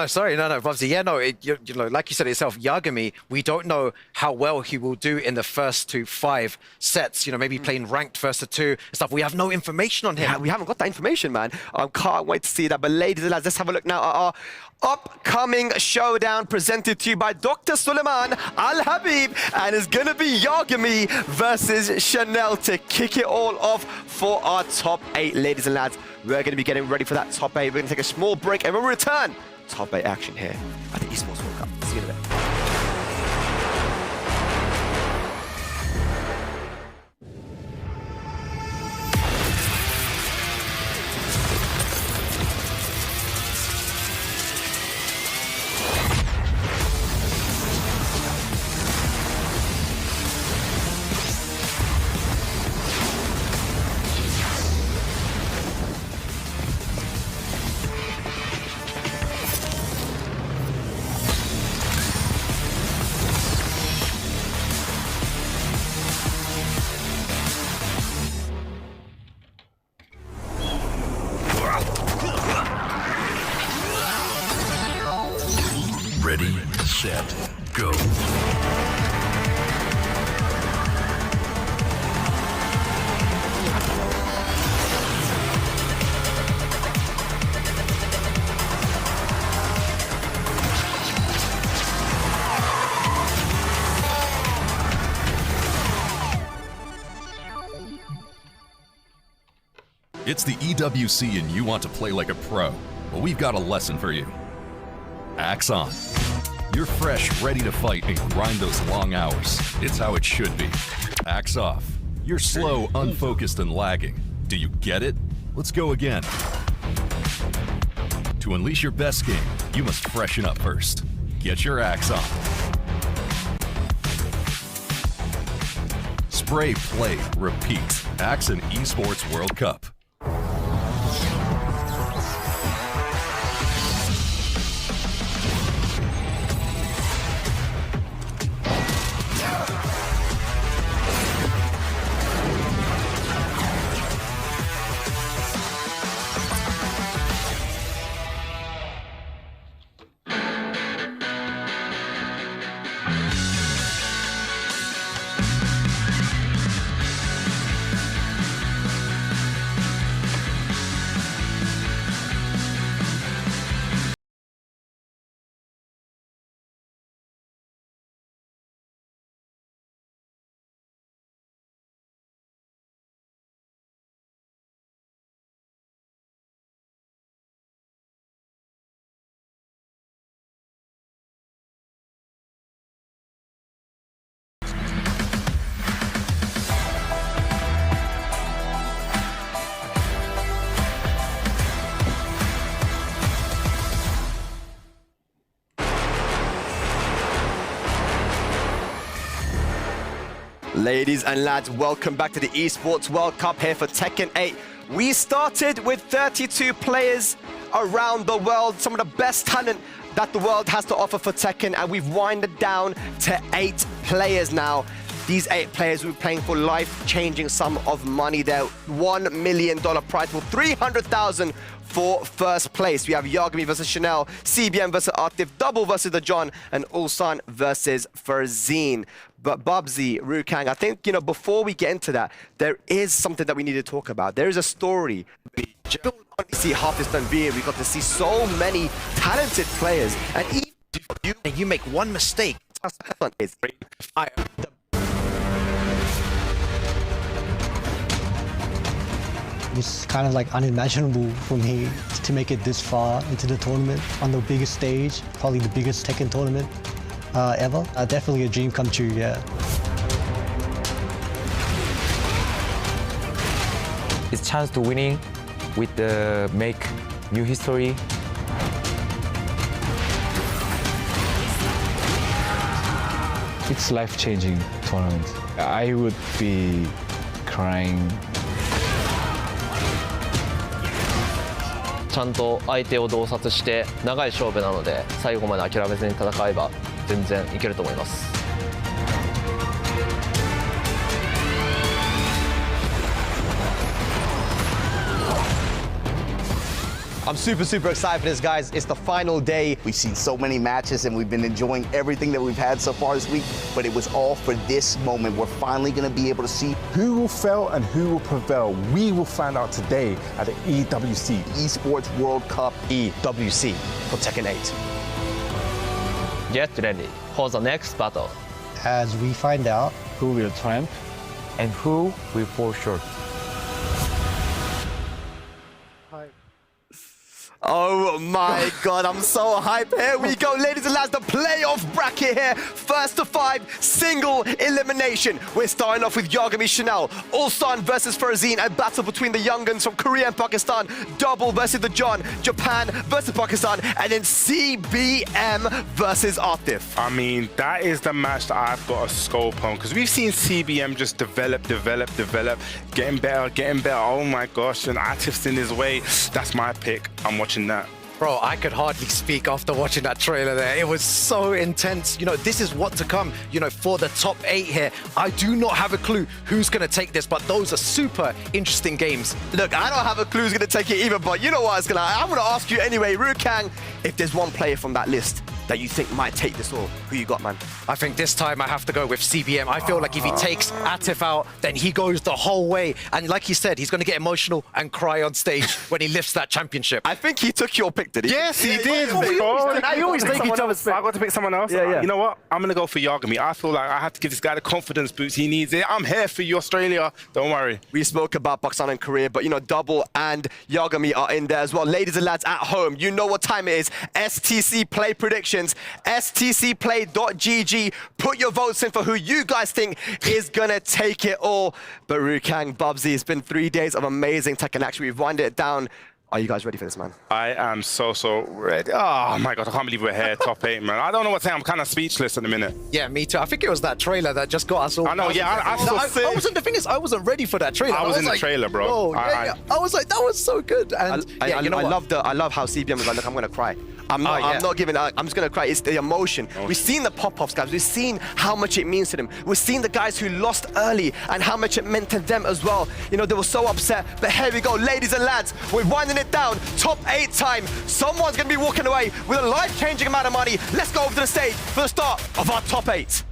sorry, obviously, yeah, no, you know, like you said yourself, Yagami, we don't know how well he will do in the first to 5 sets, you know, maybe playing ranked first to 2 stuff. We have no information on him. Yeah, we haven't got that information, man. I can't wait to see that. But ladies and lads, let's have a look now at our upcoming showdown presented to you by Dr. Suleiman Al-Habib, and it's going to be Yagami versus Chanel to kick it all off for our top 8, ladies and lads. We're going to be getting ready for that top 8. We're going to take a small break, and when we return, top 8 action here at the Esports World Cup. See you in a bit. Ready, set, go. it's the EWC and you want to play like a pro, well, we've got a lesson for you. Axe on. You're fresh, ready to fight and grind those long hours. It's how it should be. Axe off. You're slow, unfocused, and lagging. Do you get it? Let's go again. To unleash your best game, you must freshen up first. Get your axe on. Spray, play, repeat. Axe and Esports World Cup. Ladies and lads, welcome back to the Esports World Cup here for Tekken 8. We started with 32 players around the world, some of the best talent that the world has to offer for Tekken, and we've winded down to 8 players now. These 8 players will be playing for life-changing sum of money. Their $1 million prize for $300,000 for first place. We have Yagami versus Chanel, CBM versus Artif, Double versus the John, and Ulsan versus Farzine. But Bubsy, Rukang, I think, before we get into that, there is something that we need to talk about. There is a story. We don't only see half this done being, we got to see so many talented players. And even if you make one mistake, it's fire. It's kind of like unimaginable for me to make it this far into the tournament on the biggest stage, probably the biggest Tekken tournament ever. Definitely a dream come true, yeah. It's chance to winning with the make new history. It's life-changing tournament. I would be crying. ちゃんと相手を洞察して長い勝負なので最後まで諦めずに戦えば全然いけると思います。 I'm super excited for this, guys. It's the final day. We've seen so many matches and we've been enjoying everything that we've had so far this week, but it was all for this moment. We're finally going to be able to see who will fail and who will prevail. We will find out today at the EWC Esports World Cup. EWC for Tekken 8. Get ready for the next battle. As we find out who will triumph and who will fall short. Oh my God, I'm so hyped. Here we go, ladies and lads, the playoff bracket here. First to 5, single elimination. We're starting off with Yagami Chanel, Ulsan versus Farzine, a battle between the young guns from Korea and Pakistan, Double versus the John, Japan versus Pakistan, and then CBM versus Artif. I mean, that is the match that I've got a scope on, because we've seen CBM just develop, getting better. Oh my gosh, and Artif's in his way. That's my pick. I'm watching that. Bro, I could hardly speak after watching that trailer there. It was so intense. This is what to come, for the top 8 here. I do not have a clue who's going to take this, but those are super interesting games. Look, I don't have a clue who's going to take it either, but you know what I'm going to ask you anyway. Rukang, if there's one player from that list that you think might take this all? Who you got, man? I think this time I have to go with CBM. I feel like if he takes Atif out, then he goes the whole way. And like he said, he's going to get emotional and cry on stage when he lifts that championship. I think he took your pick, did he? Yes, he did. I always take each other's pick. I got to pick someone else. Yeah. You know what? I'm going to go for Yagami. I feel like I have to give this guy the confidence boost he needs. I'm here for you, Australia. Don't worry. We spoke about Pakistan and Korea, but, you know, Double and Yagami are in there as well. Ladies and lads at home, you know what time it is. STC Play predictions. stcplay.gg. Put your votes in for who you guys think is going to take it all. But Rukang, Bubsy, it's been 3 days of amazing Tekken action. We've wound it down. Are you guys ready for this, man? I am so ready. Oh my God, I can't believe we're here, top 8, man. I don't know what to say. I'm kind of speechless in a minute. Yeah, me too. I think it was that trailer that just got us all. I know, yeah, I wasn't, the thing is, I wasn't ready for that trailer. I was in the trailer, bro. Oh, I was like, that was so good. And I love how CBM was like, look, I'm going to cry. I'm not giving out. I'm just going to cry. It's the emotion. We've seen the pop-offs, guys. We've seen how much it means to them. We've seen the guys who lost early and how much it meant to them as well. You know, they were so upset. But here we go, ladies and lads. We're winding it down. Top 8 time. Someone's going to be walking away with a life-changing amount of money. Let's go over to the stage for the start of our top 8.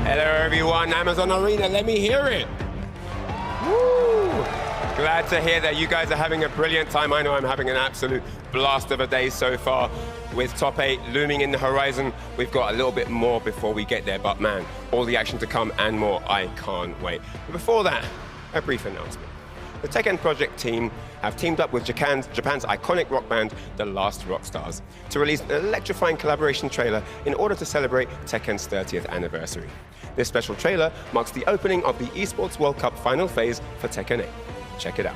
Hello, everyone. Amazon Arena, let me hear it. Woo! Glad to hear that you guys are having a brilliant time. I know I'm having an absolute blast of a day so far. With top 8 looming in the horizon, we've got a little bit more before we get there, but man, all the action to come and more. I can't wait. But before that, a brief announcement. The Tekken Project team have teamed up with Japan's iconic rock band, The Last Rockstars, to release an electrifying collaboration trailer in order to celebrate Tekken's 30th anniversary. This special trailer marks the opening of the Esports World Cup final phase for Tekken 8. Check it out.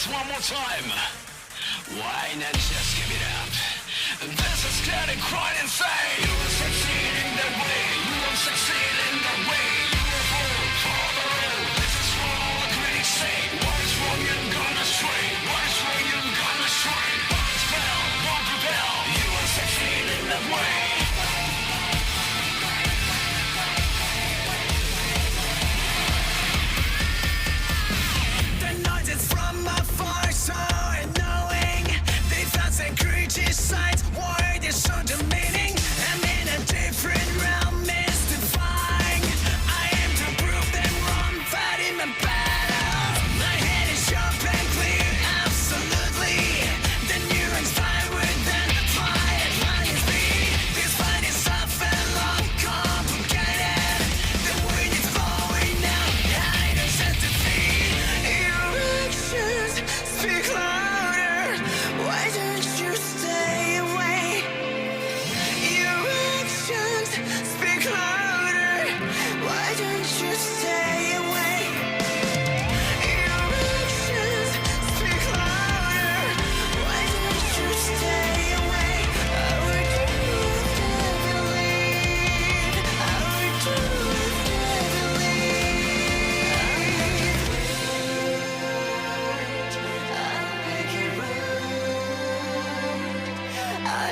One more time. Why not just give it up? This is getting quite insane. You will succeed in that way. You will succeed in that way. You will follow the road. This is what all the critics say. What is wrong? You've gone astray. What is wrong? You've gone astray. Bounce fell, won't prevail. You will succeed in that way. Sides, why they're so demeaning. I'm in a different realm, mystified.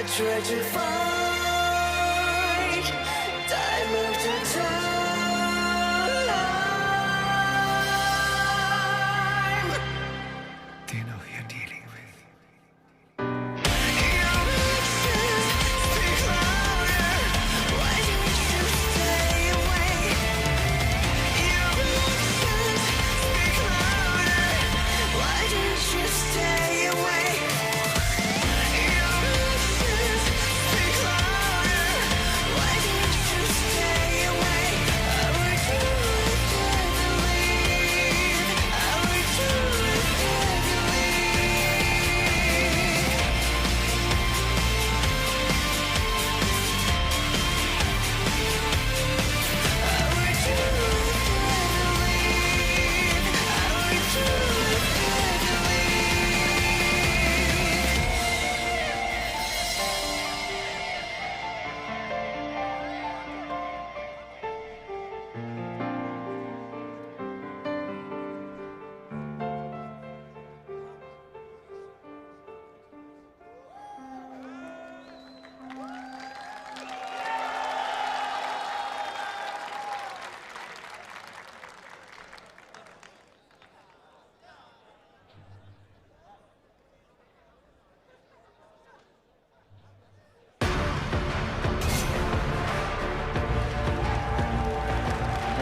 tried to find time after time. Do you know who you're dealing with? Your actions speak louder. Why didn't you stay away? Your actions speak louder. Why didn't you stay away?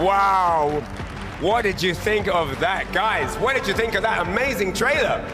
Wow, what did you think of that, guys? What did you think of that amazing trailer?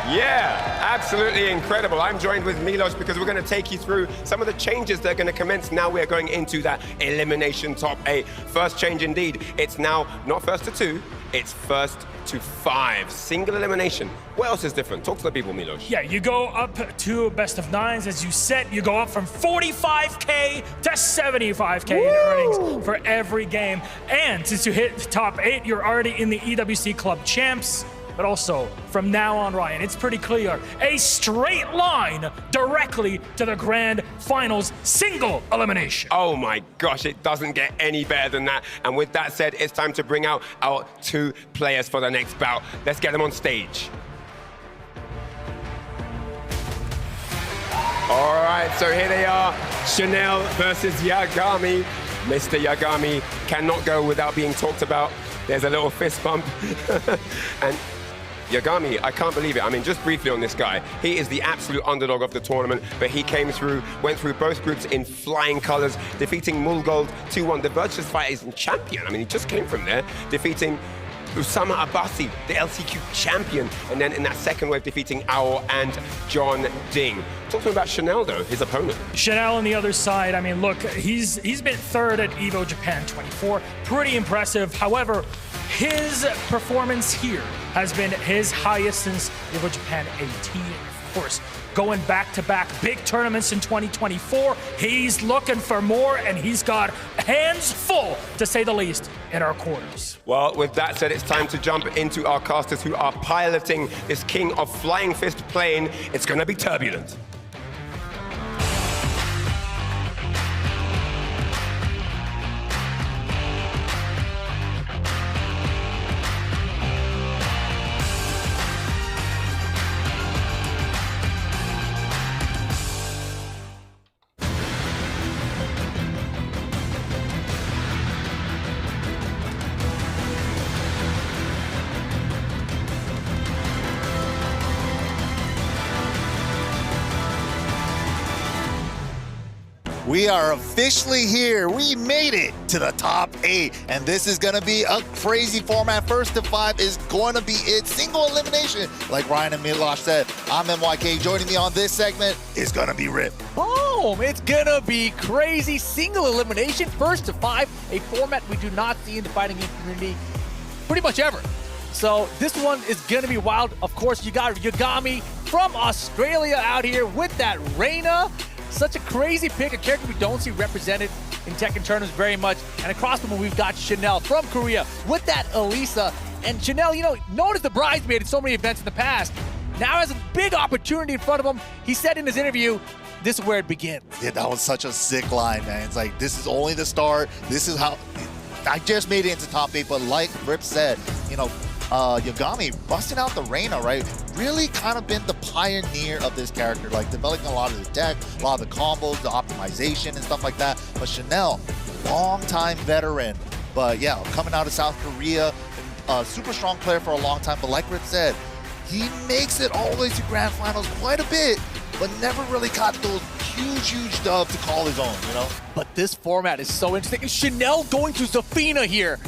Yeah, absolutely incredible. I'm joined with Milos because we're going to take you through some of the changes that are going to commence. Now we're going into that elimination top 8. First change indeed. It's now not first to 2, it's first to 5. Single elimination. What else is different? Talk to the people, Milos. Yeah, you go up to best of 9s. As you set, you go up from 45K to 75K in earnings for every game. And since you hit top 8, you're already in the EWC Club Champs. But also, from now on, Ryan, it's pretty clear. A straight line directly to the grand finals single elimination. Oh my gosh, it doesn't get any better than that. And with that said, it's time to bring out our 2 players for the next bout. Let's get them on stage. All right, so here they are. Chanel versus Yagami. Mr. Yagami cannot go without being talked about. There's a little fist bump. And Yagami, I can't believe it. I mean, just briefly on this guy, he is the absolute underdog of the tournament, but he came through, went through both groups in flying colors, defeating Mulgold 2-1, the Virtuous Fighters champion. I mean, he just came from there, defeating Usama Abbasi, the LCQ champion, and then in that second wave, defeating Ao and John Ding. Talk to me about Chanel, though, his opponent. Chanel on the other side, I mean, look, he's been 3rd at EVO Japan 24. Pretty impressive. However, his performance here has been his highest since EVO Japan 18. Of course, going back-to-back big tournaments in 2024. He's looking for more, and he's got hands full, to say the least, in our quarters. Well, with that said, it's time to jump into our casters who are piloting this King of Flying Fist plane. It's going to be turbulent. We are officially here. We made it to the top 8, and this is going to be a crazy format. First to 5 is going to be it. Single elimination, like Ryan and Milos said. I'm MYK. Joining me on this segment is going to be Rip. Boom! It's going to be crazy. Single elimination, first to 5, a format we do not see in the fighting game community pretty much ever. So this one is going to be wild. Of course, you got Yagami from Australia out here with that Reina. Such a crazy pick, a character we don't see represented in Tekken tournaments very much. And across the board, we've got Chanel from Korea with that Elisa. And Chanel, you know, known as the bridesmaid in so many events in the past, now has a big opportunity in front of him. He said in his interview, this is where it begins. Yeah, that was such a sick line, man. It's like, this is only the start. This is how I just made it into top 8, but like Rip said, you know, Yagami busting out the Reina, right? Really kind of been the pioneer of this character, like developing a lot of the tech, a lot of the combos, the optimization and stuff like that. But Chanel, long-time veteran. But yeah, coming out of South Korea, super strong player for a long time. But like Rip said, he makes it all the way to Grand Finals quite a bit, but never really got those huge dubs to call his own, you know? But this format is so interesting. And Chanel going to Zafina here,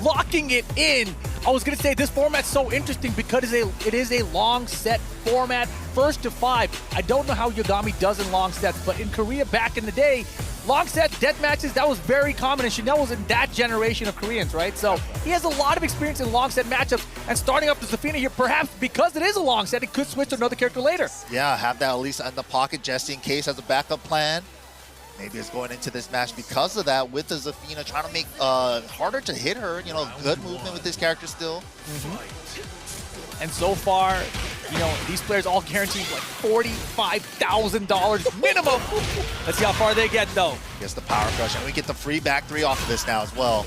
locking it in. I was gonna say this format's so interesting because it is a long set format, first to 5. I don't know how Yagami does in long sets, but in Korea back in the day, long sets, death matches, that was very common, and Chanel was in that generation of Koreans, right? So he has a lot of experience in long set matchups, and starting up to Zafina here, perhaps because it is a long set, it could switch to another character later. Yeah, have that at least in the pocket just in case as a backup plan. Maybe it's going into this match because of that, with the Zafina trying to make harder to hit her. You know, good movement with this character still. And so far, you know, these players all guaranteed like $45,000 minimum. Let's see how far they get, though. Gets the power crush, and we get the free back 3 off of this now as well.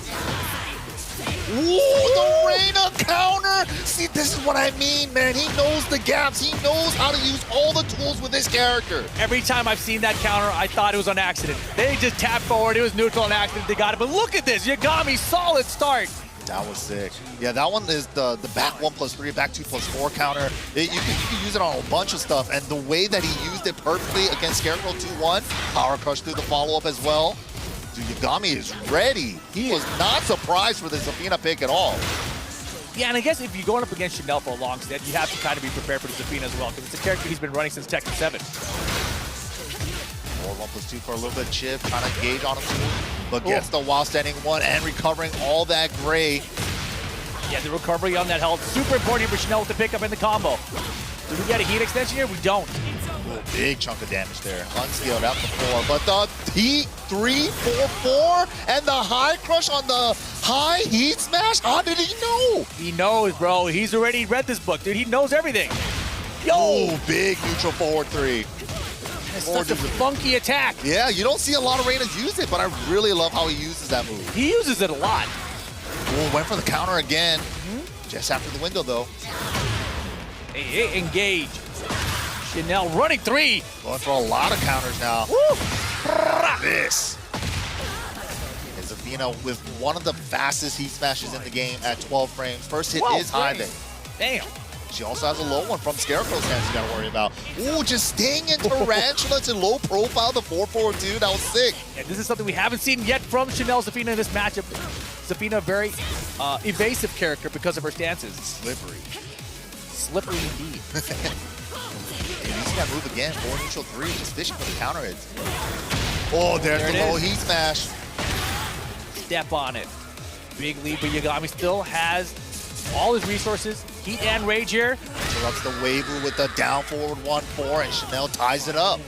Ooh, the Reina counter! See, this is what I mean, man. He knows the gaps. He knows how to use all the tools with this character. Every time I've seen that counter, I thought it was on accident. They just tapped forward. It was neutral on accident. They got it. But look at this. Yagami, solid start. That was sick. Yeah, that one is the back 1+3, back 2+4 counter. You can use it on a bunch of stuff, and the way that he used it perfectly against Scarecrow 2-1, power crush through the follow-up as well. Dude, Yagami is ready. He was not surprised for the Zafina pick at all. Yeah, and I guess if you're going up against Chanel for a long set, you have to kind of be prepared for the Zafina as well, because it's a character he's been running since Tekken 7. More 1+2 for a little bit of chip, trying to engage on him too, but gets the while standing 1 and recovering all that gray. Yeah, the recovery on that health, super important for Chanel with the pickup and the combo. Do we get a heat extension here? We don't. Big chunk of damage there. Unscaled out before, but the heat 3-4-4 and the high crush on the high heat smash. How did he know? He knows, bro. He's already read this book, dude. He knows everything. Yo! Oh, big neutral forward 3. It's such a funky attack. Yeah, you don't see a lot of Reinas use it, but I really love how he uses that move. He uses it a lot. Oh, went for the counter again. Just after the window, though. Hey, engage. Chanel running 3. Going for a lot of counters now. Woo! This is Zafina with one of the fastest heat smashes in the game at 12 frames. First hit is high there. Damn. She also has a low one from Scarecrow's hands you gotta worry about. Ooh, just staying in Tarantula to low profile, the 4-4-2, that was sick. And this is something we haven't seen yet from Chanel Zafina in this matchup. Zafina, a very evasive character because of her stances. Slippery. Slippery indeed. You see that move again, 4 neutral 3, just fishing for the counter hits. Oh, there's the low heat smash. Step on it. Big lead, but Yagami still has all his resources. Heat and rage here. Interrupts the Weibo with the down forward 1-4, and Chanel ties it up.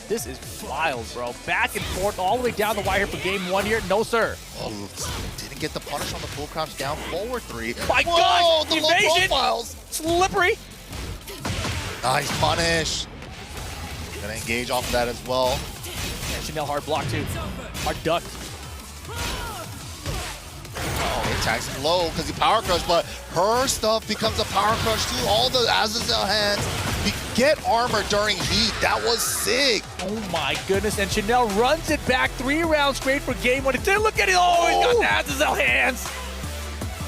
This is wild, bro. Back and forth all the way down the wire for game 1 here. No, sir. Oh, didn't get the punish on the full crouch down forward 3. My Whoa, God! the Evasion! low profiles. Slippery. Nice punish. Gonna engage off of that as well. And Chanel hard block too. Hard duck. Oh, he attacks him low because he power crush, but her stuff becomes a power crush too. All the Azazel hands. He get armor during heat. That was sick. Oh my goodness. And Chanel runs it back 3 rounds straight for game 1. Then look at it. Oh, he's got the Azazel hands.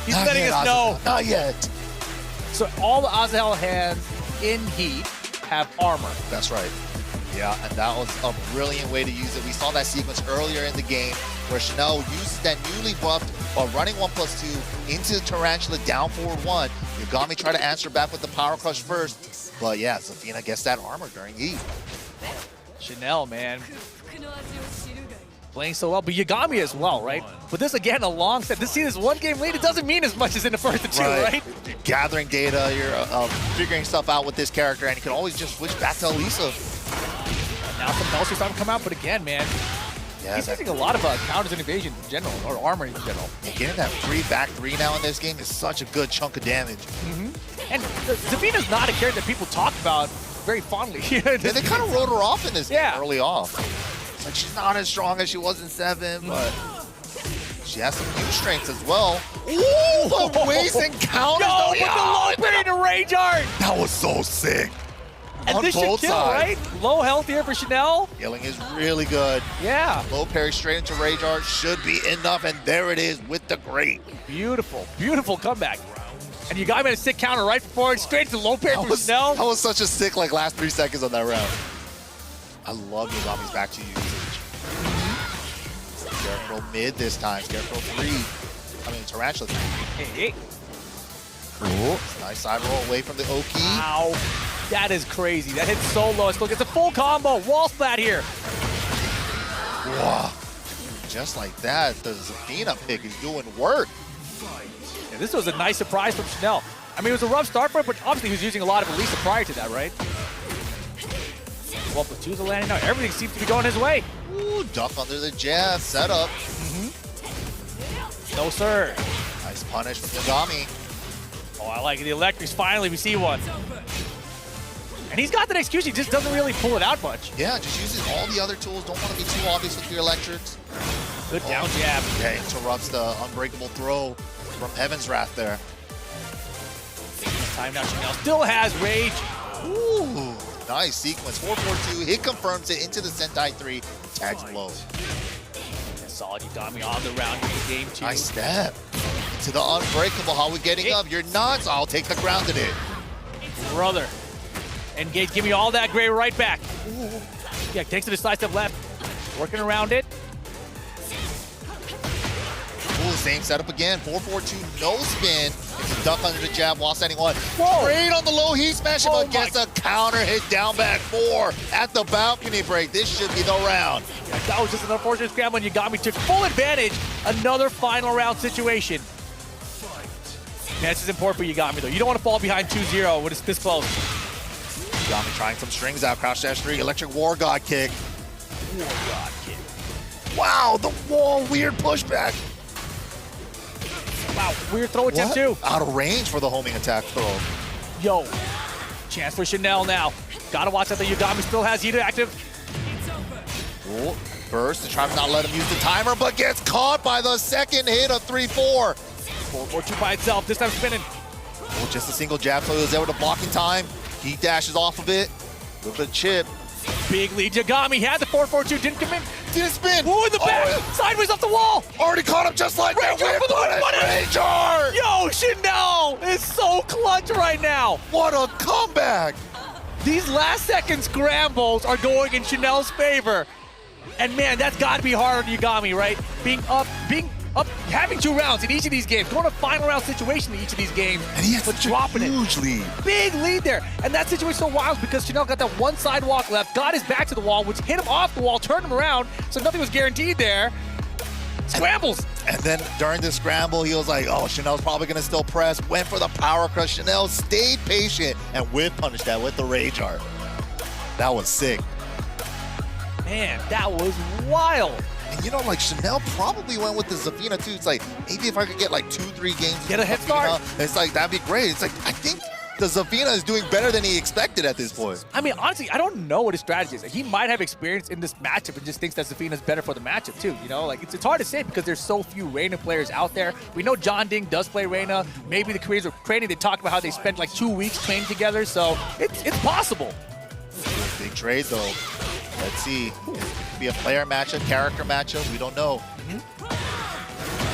He's Not letting yet, us know. Azazel. Not yet. So all the Azazel hands in heat have armor. That's right. Yeah, and that was a brilliant way to use it. We saw that sequence earlier in the game where Chanel uses that newly buffed running 1+2 into the Tarantula down forward 1. Yagami tried to answer back with the power crush first, but yeah, Zafina gets that armor during heat. Chanel, man. Playing so well, but Yagami as well, right? But this, again, a long set. This scene is 1 game lead. It doesn't mean as much as in the first 2, right? You're gathering data, you're figuring stuff out with this character, and you can always just switch back to Elisa. Now some else is starting to come out, but again, man, yeah, he's using a lot of counters and evasion in general, or armor in general. And getting that free back 3 now in this game is such a good chunk of damage. And Zafina's not a character that people talk about very fondly. Yeah, they kind of wrote her off in this game early off. Like, she's not as strong as she was in 7, but She has some new strengths as well. Ooh, the waist and counters. Yo, with the low parry to rage art. That was so sick. And on this should both kill, sides. right? Low health here for Chanel. Healing is really good. Yeah. Low parry straight into rage art should be enough, and there it is with the great. Beautiful, beautiful comeback. And you got him at a sick counter right before it, straight to low parry from Chanel. That was such a sick last 3 seconds on that round. I love Yagami's back to usage. Scarecrow mid this time. Scarecrow 3. I mean, Tarantula 3. Hey. Nice side roll away from the Oki. Wow. That is crazy. That hits so low. Look, it's a full combo. Wall splat here. Wow. Just like that, the Zafina pick is doing work. Yeah, this was a nice surprise from Chanel. I mean, it was a rough start for him, but obviously he was using a lot of Elisa prior to that, right? 1+2's a landing now. Everything seems to be going his way. Ooh, duck under the jab, setup. No, sir. Nice punish from Yagami. Oh, I like it. The electrics, finally, we see one. And he's got that excuse, he just doesn't really pull it out much. Yeah, just using all the other tools. Don't want to be too obvious with your electrics. Good down jab. Yeah, interrupts the unbreakable throw from Heaven's Wrath there. This time now, Chanel still has rage. Ooh, nice sequence. 4-4-2, hit confirms it into the Sentai 3, tags blow. Solid Yagami on the round in the game 2. Nice step. To the unbreakable, how we getting up? You're nuts. I'll take the grounded it. Brother. Engage, give me all that gray right back. Yeah, takes it a side step left. Working around it. Ooh, same setup again. 4-4-2, no spin. It's a duck under the jab while standing one. Whoa. Straight on the low heat smash him against a counter hit down back 4 at the balcony break. This should be the round. Yeah, that was just an unfortunate scramble, and Yagami took full advantage. Another final round situation. Man, this is important for Yagami, though. You don't want to fall behind 2-0 when it's this close. Yagami trying some strings out. Crouch dash 3, electric War God kick. War God kick. Wow, the wall, weird pushback. Wow, weird throw attempt too. Out of range for the homing attack throw. Yo, chance for Chanel now. Gotta watch out that Yagami still has Ida active. Ooh, burst to try to not let him use the timer, but gets caught by the second hit of 3-4. 4-4-2 by itself, this time spinning. Oh, just a single jab, so he was able to block in time. He dashes off of it with a chip. Big lead, Yagami had the 4-4-2, didn't commit. Didn't spin. Ooh, in the back, sideways off the wall. Already caught him just like that. Ranger! Yo, Chanel is so clutch right now. What a comeback. These last second scrambles are going in Chanel's favor. And man, that's gotta be hard on Yagami, right? Being up, having 2 rounds in each of these games, going to final round situation in each of these games, and he has but dropping huge lead. Big lead there. And that situation so wild because Chanel got that one sidewalk left, got his back to the wall, which hit him off the wall, turned him around, so nothing was guaranteed there. Scrambles. And then during the scramble, he was like, oh, Chanel's probably going to still press. Went for the power crush. Chanel stayed patient and whip punished that with the rage art. That was sick. Man, that was wild. And you know, like Chanel probably went with the Zafina too. It's like, maybe if I could get like 2-3 games. Get a head start. It's like, that'd be great. It's like, I think the Zafina is doing better than he expected at this point. I mean, honestly, I don't know what his strategy is. He might have experience in this matchup and just thinks that Zafina's better for the matchup too, you know? Like, it's hard to say because there's so few Reina players out there. We know John Ding does play Reina. Maybe the Koreans are training. They talk about how they spent like 2 weeks training together, so it's possible. Big trade though. Let's see. It could be a player matchup, character matchup. We don't know.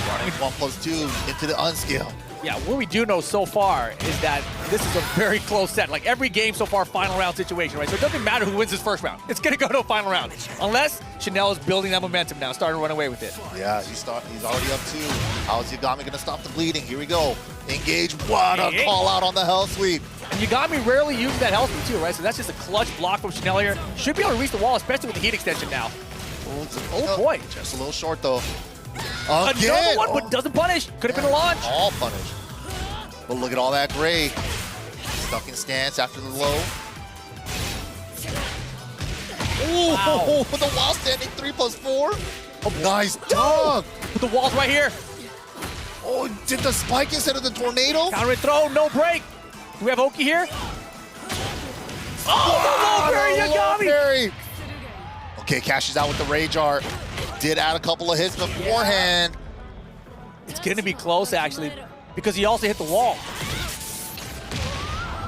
Running 1+2 into the unscale. Yeah, what we do know so far is that this is a very close set. Like every game so far, final round situation, right? So it doesn't matter who wins this first round. It's gonna go to a final round. Unless Chanel is building that momentum now, starting to run away with it. Yeah, he's already up 2. How is Yagami gonna stop the bleeding? Here we go. Engage. What a call out on the hell sweep. And Yagami rarely uses that health sweep too, right? So that's just a clutch block from Chanel here. Should be able to reach the wall, especially with the heat extension now. Oh boy. Just a little short though. Again. Another one, but doesn't punish. Could have been a launch. All punish. But look at all that gray. Stuck in stance after the low. Ooh, wow. With the wall standing 3+4. Oh, nice dunk. With the walls right here. Oh, did the spike instead of the tornado? Counter throw, no break. Do we have Oki here? Oh, the low parry, Yagami. Okay, cashes out with the rage art. Did add a couple of hits beforehand. It's going to be close, actually, because he also hit the wall.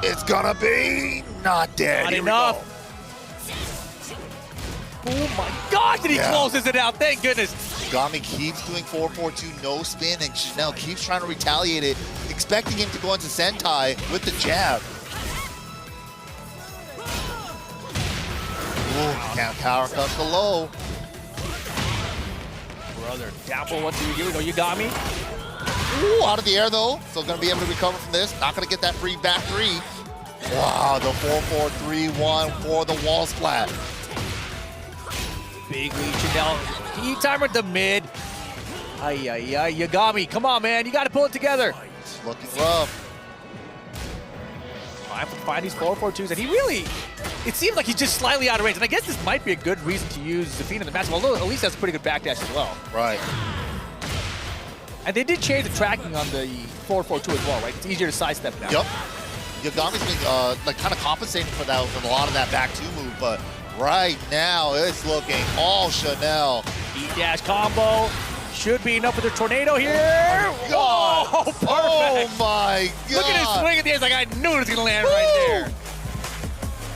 It's gonna be not dead. Not Here enough. Oh my God, did he closes it out? Thank goodness. Gami keeps doing 4-4-2 no spin, and Chanel keeps trying to retaliate it, expecting him to go into Sentai with the jab. Ooh, can't power cut the low. Brother, Dapple, what do you do? No, you got me. Ooh, out of the air though, so gonna be able to recover from this. Not gonna get that free back three. Wow, the 4-4-3-1 for the wall splat. Big lead, Chanel. Heat timer at the mid. Ay, ay, ay, Yagami, come on, man. You got to pull it together. It's looking rough. I have to find these 4-4-2s, and he really, it seems like he's just slightly out of range. And I guess this might be a good reason to use Zafina in the matchup, although at least that's a pretty good backdash as well. Right. And they did change the tracking on the 4-4-2 as well, right? It's easier to sidestep now. Yep. Yagami's been like kind of compensating for that with a lot of that back two move, but right now it's looking all Chanel. E-dash combo. Should be enough for the tornado here. Oh, perfect. Oh my God. Look at his swing at the end. Like, I knew it was going to land right there.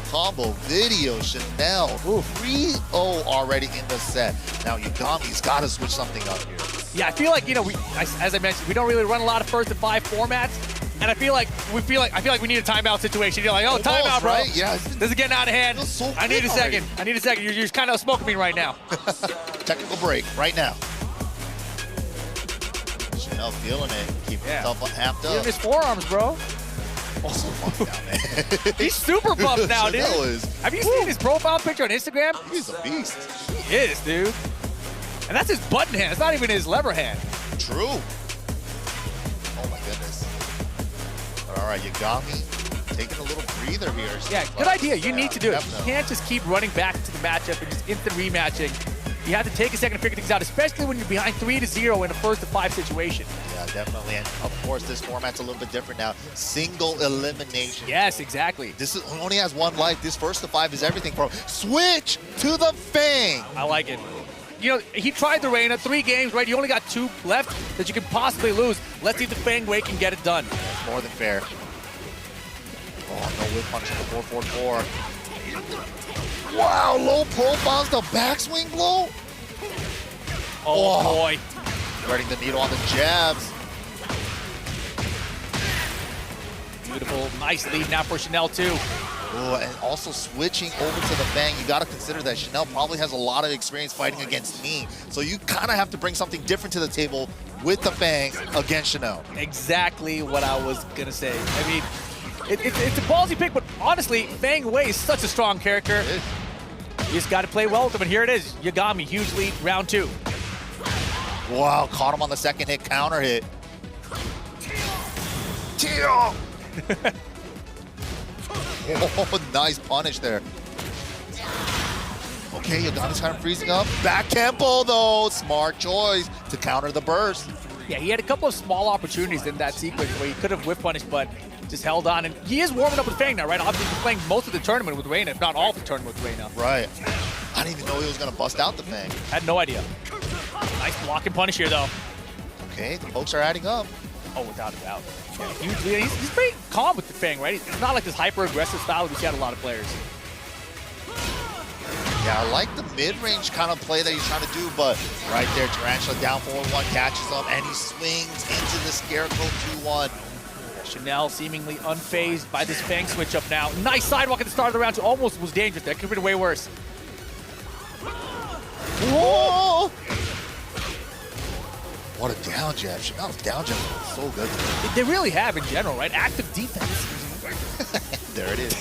Combo video, Chanel. 3-0 already in the set. Now Yagami's got to switch something up here. Yeah, I feel like, you know, as I mentioned, we don't really run a lot of first to 5 formats. And I feel like we need a timeout situation. You're like, oh, timeout, bro. Right? Yeah. This is getting out of hand. So I need a second. I need a second. You're just kind of smoking me right now. Technical break right now. Chanel feeling it. Keeping himself amped up. Even his forearms, bro. Also bumped down, man. He's super bumped now, dude. Chanel is. Have you seen his profile picture on Instagram? He's a beast. He is, dude. And that's his button hand. It's not even his lever hand. True. Oh my goodness. But all right, Yagami taking a little breather here. Yeah, good idea. You need to do it. definitely. You can't just keep running back to the matchup and just instant rematching. You have to take a second to figure things out, especially when you're behind 3-0 in a first to 5 situation. Yeah, definitely. And of course, this format's a little bit different now. Single elimination. Yes, exactly. This only has one life. This first to 5 is everything for him. Switch to the Fang. I like it. You know, he tried the Reina, 3 games, right? You only got 2 left that you could possibly lose. Let's see if the Fang Wei can get it done. That's more than fair. Oh, no whip punch on the 4-4-4. Wow, low profiles, the backswing blow. Oh, boy. Threading the needle on the jabs. Beautiful, nice lead now for Chanel too. Oh, and also switching over to the Fang, you got to consider that Chanel probably has a lot of experience fighting against me. So you kind of have to bring something different to the table with the Fang against Chanel. Exactly what I was going to say. I mean, it's a ballsy pick, but honestly, Fang Wei is such a strong character. You just got to play well with him, and here it is. Yagami, huge lead, round 2. Wow, caught him on the second hit, counter hit. Teal! Oh, nice punish there. Okay, Yagami's kind of freezing up. Back tempo though, smart choice to counter the burst. Yeah, he had a couple of small opportunities in that sequence where he could have whip punished, but just held on. And he is warming up with Fang now, right? Obviously, he's playing most of the tournament with Reina, if not all of the tournament with Reina. Right. I didn't even know he was going to bust out the Fang. Had no idea. Nice block and punish here, though. Okay, the pokes are adding up. Oh, without a doubt. Yeah, huge lead. He's pretty calm with the Fang, right? It's not like this hyper-aggressive style that we see out of a lot of players. Yeah, I like the mid-range kind of play that he's trying to do, but right there, Tarantula down forward 1, catches him, and he swings into the Scarecrow 2-1. Chanel seemingly unfazed by this Fang switch up now. Nice sidewalk at the start of the round, so almost was dangerous. That could have been way worse. Whoa! What a down jab. Chanel's down jab is so good. They really have in general, right? Active defense. There it is.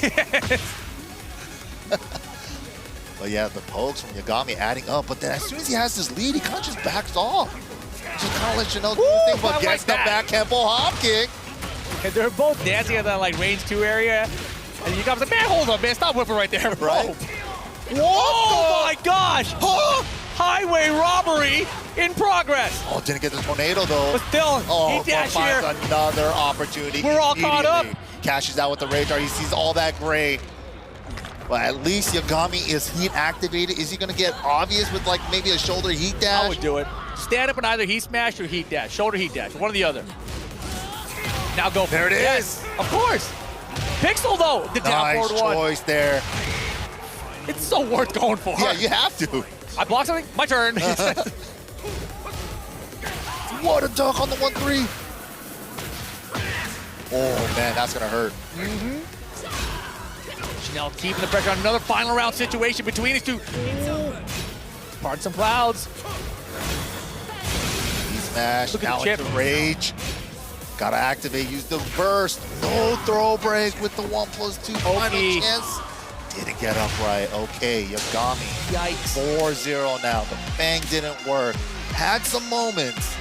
But yeah, the pokes from Yagami adding up. But then as soon as he has this lead, he kind of just backs off. Just kind of lets Chanel do his thing, but gets the back tempo hop kick. And they're both dancing in that like range 2 area. And Yagami's like, man, hold on, man. Stop whipping right there, bro. Right? Oh my gosh! Highway robbery in progress. Oh, didn't get the tornado though. But still, he dash here. Another opportunity. We're all caught up. Cashes out with the Rage Art. He sees all that gray. But at least Yagami is heat activated. Is he going to get obvious with like maybe a shoulder heat dash? I would do it. stand up and either heat smash or heat dash, shoulder heat dash, one or the other. Now go for there it is. Yes, of course. Pixel though, the down Nice forward one. choice there. It's so worth going for. Yeah, you have to. I blocked something. My turn. What a dunk on the 1-3. Oh man, that's gonna hurt. Chanel keeping the pressure on another final round situation between these two. Pardon some clouds. Smash, Look at now the chip. into rage. Gotta activate, use the burst. No throw break with the 1+2 final chance. Didn't get up right. Okay, Yagami. Yikes. 4-0 now. The bang didn't work. Had some moments,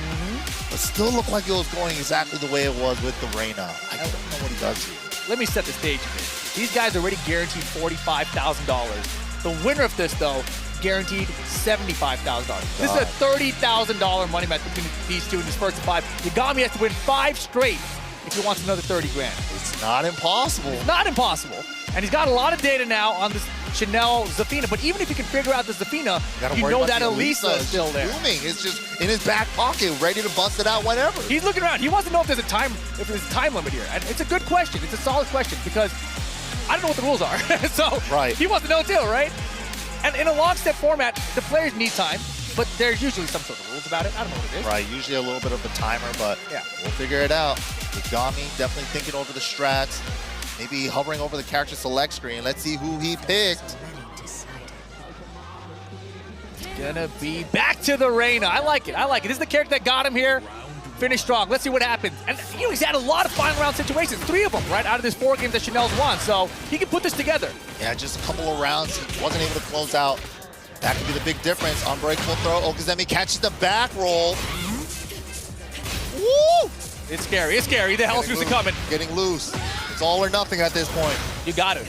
but still looked like it was going exactly the way it was with the Reyna. I don't know what he does here. Let me set the stage a bit. These guys already guaranteed $45,000. The winner of this, though, guaranteed $75,000. This is a $30,000 money match between these two in this first of 5. Yagami has to win 5 straight if he wants another 30 grand. It's not impossible. It's not impossible. And he's got a lot of data now on this Chanel Zafina, but even if you can figure out the Zafina, you know that Elisa is still there. Booming. It's just in his back pocket, ready to bust it out whenever. He's looking around. He wants to know if there's a time limit here. And it's a good question. It's a solid question because I don't know what the rules are. So he wants to know too, right? And in a lockstep format, the players need time, but there's usually some sort of rules about it. I don't know what it is. Right, usually a little bit of a timer, but we'll figure it out. Yagami definitely thinking over the strats. Maybe hovering over the character select screen. Let's see who he picked. It's gonna be back to the Reyna. I like it. I like it. This is the character that got him here. Finish strong. Let's see what happens. And you know, he's had a lot of final round situations. 3 of them, right, out of this 4 games that Chanel's won. So he can put this together. Yeah, just a couple of rounds. He wasn't able to close out. That could be the big difference. Unbreakable throw. Okazemi catches the back roll. Woo! It's scary. It's scary. The hell's Goose coming. Getting loose. It's all or nothing at this point. You got it.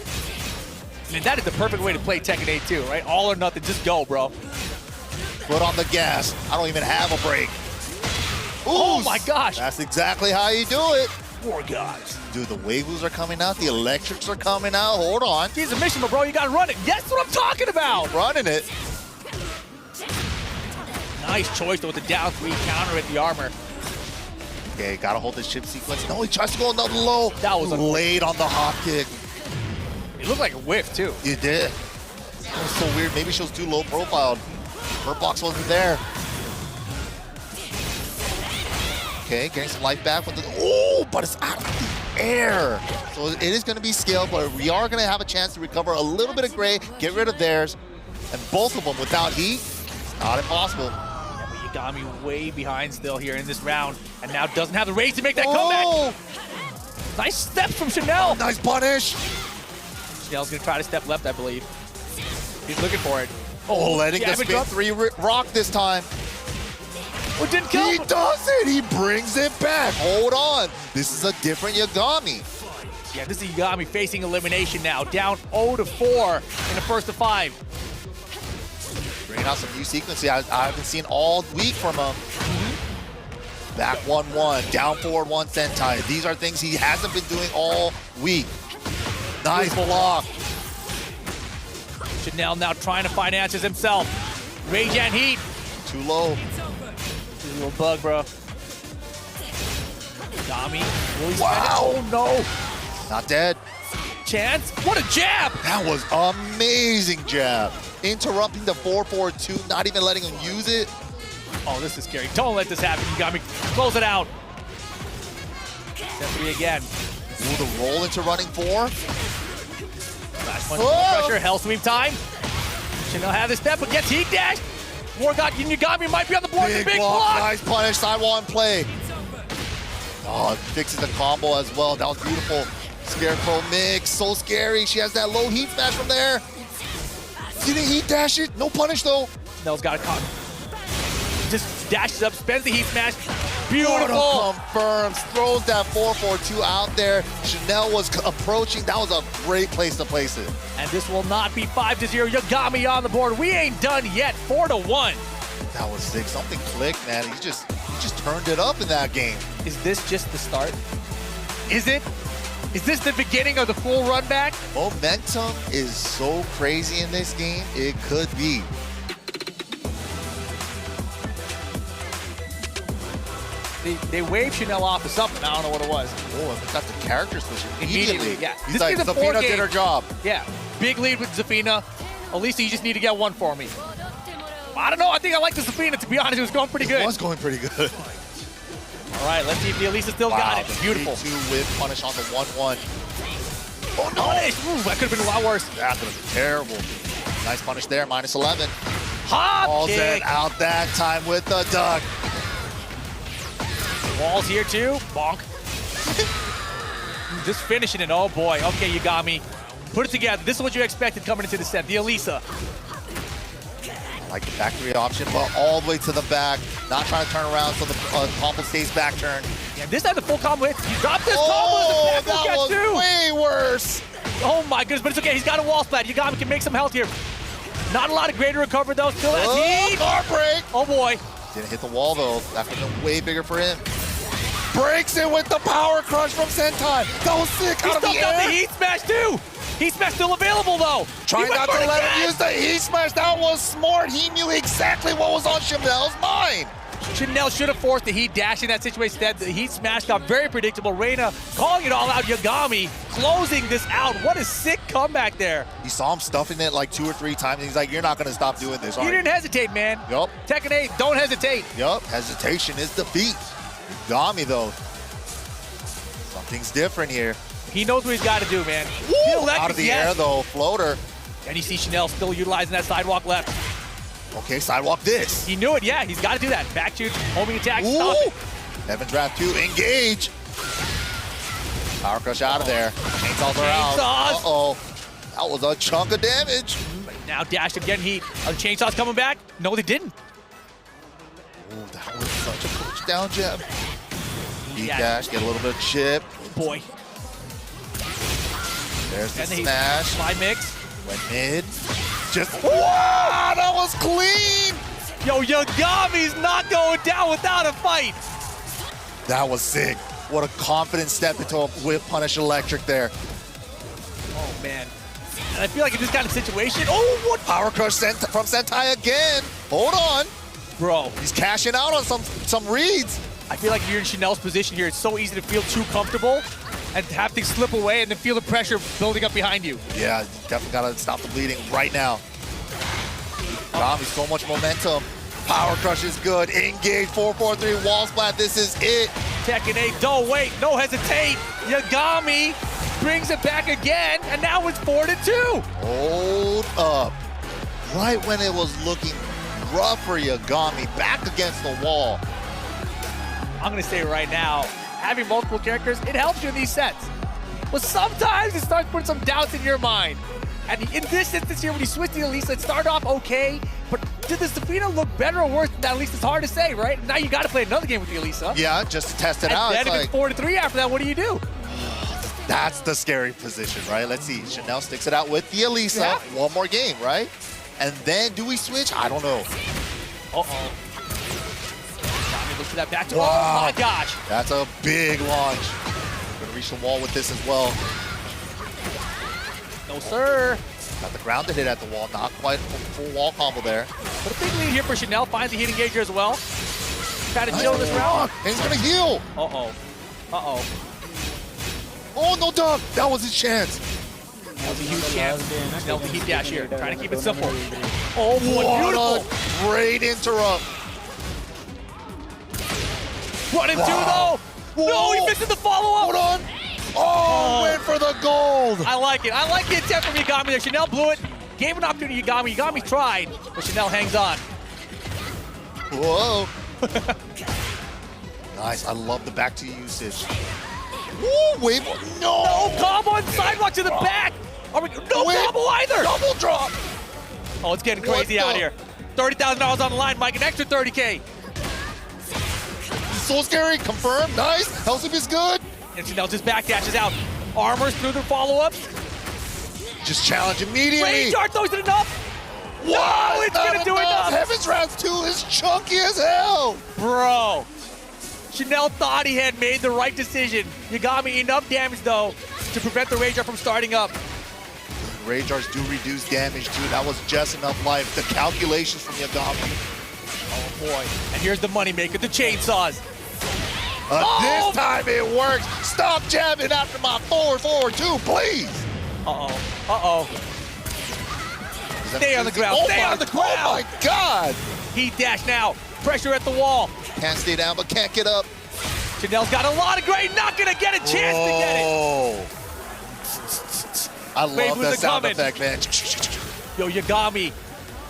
I mean, that is the perfect way to play Tekken 8 too, right? All or nothing. Just go, bro. Foot on the gas. I don't even have a break. Oh my gosh. That's exactly how you do it. 4 guys. Dude, the Waveus are coming out. The electrics are coming out. Hold on. He's a mission, but bro, you got to run it. That's what I'm talking about. Running it. Nice choice though with the down 3 counter at the armor. Okay, gotta hold this chip sequence. No, he tries to go another low. That was late on the hop kick. It looked like a whiff too. You did. That was so weird. Maybe she was too low profiled. Her box wasn't there. Okay, getting some life back with the. Oh, but it's out of the air. So it is going to be scaled, but we are going to have a chance to recover a little bit of gray, get rid of theirs, and both of them without heat. It's not impossible. Yagami way behind still here in this round, and now doesn't have the rage to make that comeback. Nice step from Chanel. Nice punish. Chanel's gonna try to step left, I believe. He's looking for it. Oh, letting the spin 3 rock this time. Oh, didn't kill him. He does it. He brings it back. Hold on. This is a different Yagami. Yeah, this is Yagami facing elimination now. Down 0-4 in the first of 5. Bringing out some new sequences I haven't seen all week from him. Back 1-1, down forward 1 sentai. These are things he hasn't been doing all week. Nice block. Chanel now trying to find answers himself. Rage and heat. Too low. He's a little bug, bro. Yagami. Will he spend it? Oh no. Not dead. Chance. What a jab. That was amazing jab. Interrupting the 4-4-2, not even letting him use it. Oh, this is scary. Don't let this happen. You got me. Close it out. Set 3 again. Ooh, the roll into running 4. Flash punch, pressure, hell sweep time. Chanel have the step, but gets heat dash. Yagami might be on the board. Big Big block. block. Nice punish, sidewall in play. Oh, it fixes the combo as well. That was beautiful. Scarecrow mix, so scary. She has that low heat smash from there. Didn't heat dash it? No punish though. Chanel's got a con. Just dashes up, spends the heat smash. Beautiful. Confirms, throws that 4-4-2 out there. Chanel was approaching. That was a great place to place it. And this will not be 5-0. Yagami on the board. We ain't done yet. 4-1. That was sick. Something clicked, man. He just turned it up in that game. Is this just the start? Is it? Is this the beginning of the full run back? Momentum is so crazy in this game. It could be. they waved Chanel off or something. I don't know what it was. Oh, got the character switch immediately. Yeah. He's like, Zafina did her job. Yeah. Big lead with Zafina. Elisa, you just need to get one for me. I don't know. I think I like the Zafina, to be honest. It was going pretty good. It was going pretty good. All right, let's see if the Elisa still got it. Beautiful. 2 with punish on the 1-1. Oh, no. Ooh, that could have been a lot worse. That could have been terrible. Nice punish there, -11. Hop Balls kick. it out that time with the duck. Walls here too. Bonk. Just finishing it. Oh boy. Okay, Yagami. Put it together. This is what you expected coming into the set. The Elisa. Like the back 3 option, but all the way to the back. Not trying to turn around so the combo stays back turn. Yeah, this time the full combo hit. You dropped this combo. Oh, that was way worse. Oh my goodness, but it's okay. He's got a wall splat. Yagami can make some health here. Not a lot of greater recovery though. Still has heat. Car break. Oh boy. Didn't hit the wall though. That could have been way bigger for him. Breaks it with the power crush from Sentai. That was sick out of the air. He still got the heat smash too. Heat smash still available though. Trying not to let him use the heat smash. That was smart. He knew exactly what was on Chanel's mind. Chanel should have forced the heat dash in that situation. Instead, the heat smash got very predictable. Reina calling it all out. Yagami closing this out. What a sick comeback there. You saw him stuffing it like 2 or 3 times. And he's like, you're not going to stop doing this, You didn't hesitate, man. Yup. Tekken 8, don't hesitate. Yup. Hesitation is defeat. Yagami, though. Something's different here. He knows what he's got to do, man. Woo! Out of the air, though. Floater. And you see Chanel still utilizing that sidewalk left. Okay, sidewalk this. He knew it, yeah. He's got to do that. Back shoot, homing attack, Ooh. stop it. Evan draft 2, engage. Power crush out of there. Chainsaws are out. Uh-oh. That was a chunk of damage. Now dash again, heat. Are the chainsaws coming back? No, they didn't. Ooh, that was such a push down gem. Heat dash, get a little bit of chip. Boy. There's the And smash. Slide mix. Went mid. Just, wow, that was clean. Yo, Yagami's not going down without a fight. That was sick. What a confident step into a whip punish electric there. Oh, man. And I feel like in this kind of situation, oh, what? Power crush from Sentai again. Hold on. Bro. He's cashing out on some reads. I feel like if you're in Chanel's position here, it's so easy to feel too comfortable and have things slip away and then feel the pressure building up behind you. Yeah, definitely gotta stop the bleeding right now. Yagami, so much momentum. Power crush is good. Engage, 4-4-3, wall splat. This is it. Tekken 8, don't wait, no hesitate. Yagami brings it back again, and now it's 4-2. Hold up. Right when it was looking rough for Yagami, back against the wall. I'm gonna say right now, having multiple characters, it helps you in these sets. But sometimes it starts putting some doubts in your mind. And in this instance here, when you switch to Elisa, it started off okay, but did the Zafina look better or worse than that? At least it's hard to say, right? Now you gotta play another game with the Elisa. Yeah, just to test it out. And then if it's 4-3 after that, what do you do? That's the scary position, right? Let's see. Chanel sticks it out with the Elisa. Yeah. One more game, right? And then do we switch? I don't know. Uh-oh. Look for that back to, wow. Oh my gosh. That's a big launch. Gonna reach the wall with this as well. No, sir. Got the ground to hit at the wall. Not quite a full wall combo there. But a big lead here for Chanel. Finds the heat engager as well. Trying to chill this round. And he's gonna heal. Uh-oh. Uh-oh. Oh, no dog. That was his chance. That was a huge chance. Chanel with the heat dash here. Trying to keep it simple. Oh, boy, what beautiful. a great interrupt. Run him though. Whoa. No, he misses the follow-up. Hold on. Oh, went for the gold. I like it. I like the attempt from Yagami there. Chanel blew it. Gave an opportunity to Yagami. Yagami tried, but Chanel hangs on. Whoa. Nice. I love the back to usage. Woo, wave. No. No combo on sidewalk to the back. Are we, no combo either. Double drop. Oh, it's getting crazy out here. $30,000 on the line, Mike. An extra 30K. So scary. Confirmed. Nice. Hellsip is good. And Chanel just back dashes out. Armors through their follow-ups. Just challenge immediately. Range art, though, is it enough? Wow, it's gonna do enough. Heaven's Round 2 is chunky as hell. Bro. Chanel thought he had made the right decision. Yagami enough damage, though, to prevent the Rage Art from starting up. Rage Arts do reduce damage, too. That was just enough life. The calculations from Yagami. Oh, boy. And here's the moneymaker, the chainsaws. This time it works. Stop jabbing after my forward 2, please. Uh-oh. Stay on the ground. Stay on the ground. Oh my God. Heat dash now. Pressure at the wall. Can't stay down, but can't get up. Chanel's got a lot of great. Not gonna get a chance to get it. I love that sound effect, man. Yo, Yagami,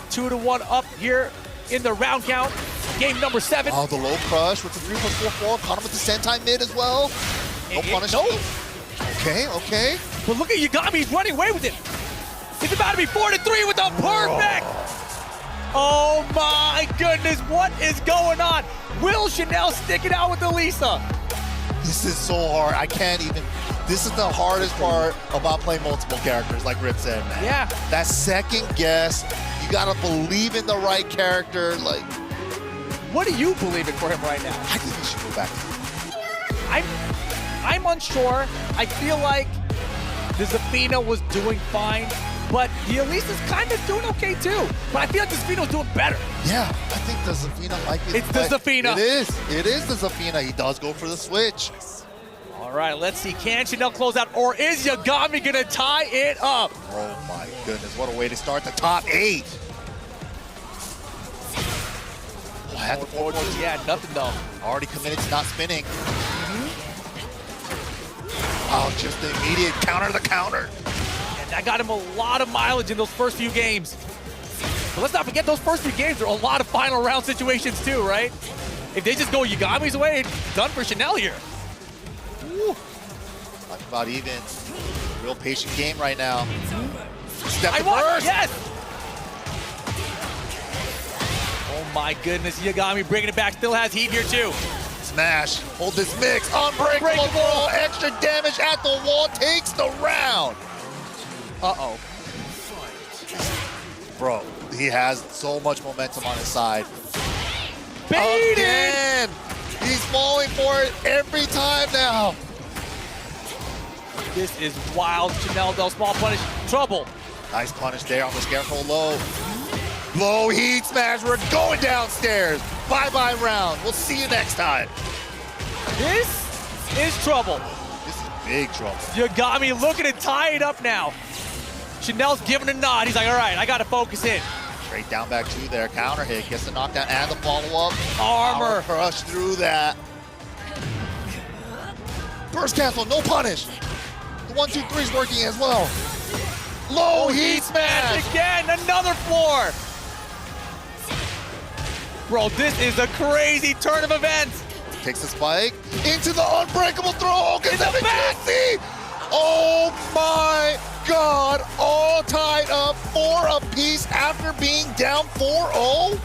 2-1 up here in the round count. Game number 7. Oh, the low crush with the 3+4-4. Caught him with the sentai mid as well. No punish. Okay. But look at Yagami, he's running away with it. It's about to be 4-3 with the perfect. Oh my goodness, what is going on? Will Chanel stick it out with Elisa? This is so hard. I can't even. This is the hardest part about playing multiple characters, like Rip said, man. Yeah. That second guess, you gotta believe in the right character. Like, what do you believe in for him right now? I think he should go back. I'm unsure. I feel like the Zafina was doing fine, but the Elisa's kind of doing okay too. But I feel like the Zafina's doing better. Yeah, I think the Zafina might be. It's the Zafina. It is the Zafina. He does go for the switch. All right, let's see. Can Chanel close out, or is Yagami gonna tie it up? Oh my goodness, what a way to start the top 8. Oh, I had the forward. Yeah, nothing though. Already committed to not spinning. Oh, just the immediate counter to the counter. And that got him a lot of mileage in those first few games. But let's not forget, those first few games are a lot of final round situations too, right? If they just go Yagami's way, it's done for Chanel here. Talk about even. Real patient game right now. Step first. Yes! Oh my goodness, Yagami bringing it back. Still has heat here too. Smash. Hold this mix. Unbreakable throw. Extra damage at the wall. Takes the round. Uh-oh. Bro, he has so much momentum on his side. Baited! Again. He's falling for it every time now. This is wild. Chanel, though, small punish. Trouble. Nice punish there on the Scarecrow low. Low heat smash. We're going downstairs. Bye-bye round. We'll see you next time. This is trouble. This is big trouble. Yagami looking to tie it up now. Chanel's giving a nod. He's like, all right, I got to focus in. Straight down back 2 there. Counter hit. Gets the knockdown and the follow-up. Armor. Crush through that. Burst cancel. No punish. The 1-2-3 is working as well. Low heat smash. Again, another floor. Bro, this is a crazy turn of events. Takes the spike into the unbreakable throw. Gets the back. Oh my God. All tied up 4 apiece after being down 4-0.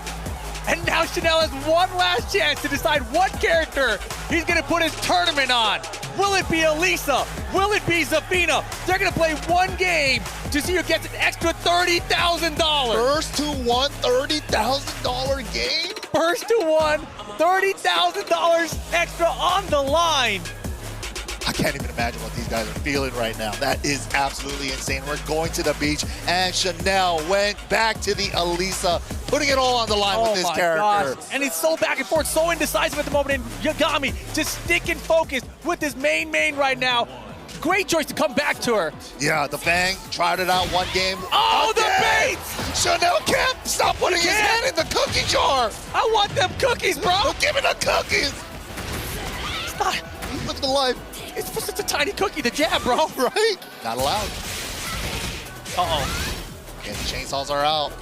And now Chanel has one last chance to decide what character he's going to put his tournament on. Will it be Elisa? Will it be Zafina? They're going to play one game to see who gets an extra $30,000. First to one $30,000 game? First to one, $30,000 extra on the line. I can't even imagine what these guys are feeling right now. That is absolutely insane. We're going to the beach, and Chanel went back to the Elisa, putting it all on the line with this character. Gosh. And it's so back and forth, so indecisive at the moment, and Yagami just sticking focused with his main right now. Great choice to come back to her. Yeah, the Bang tried it out one game. Oh, the bait! Chanel can't stop putting his hand in the cookie jar. I want them cookies, bro. Give me the cookies. Stop. Look at the life. It's just a tiny cookie to jab, bro. Right? Not allowed. Uh-oh. Okay, the chainsaws are out.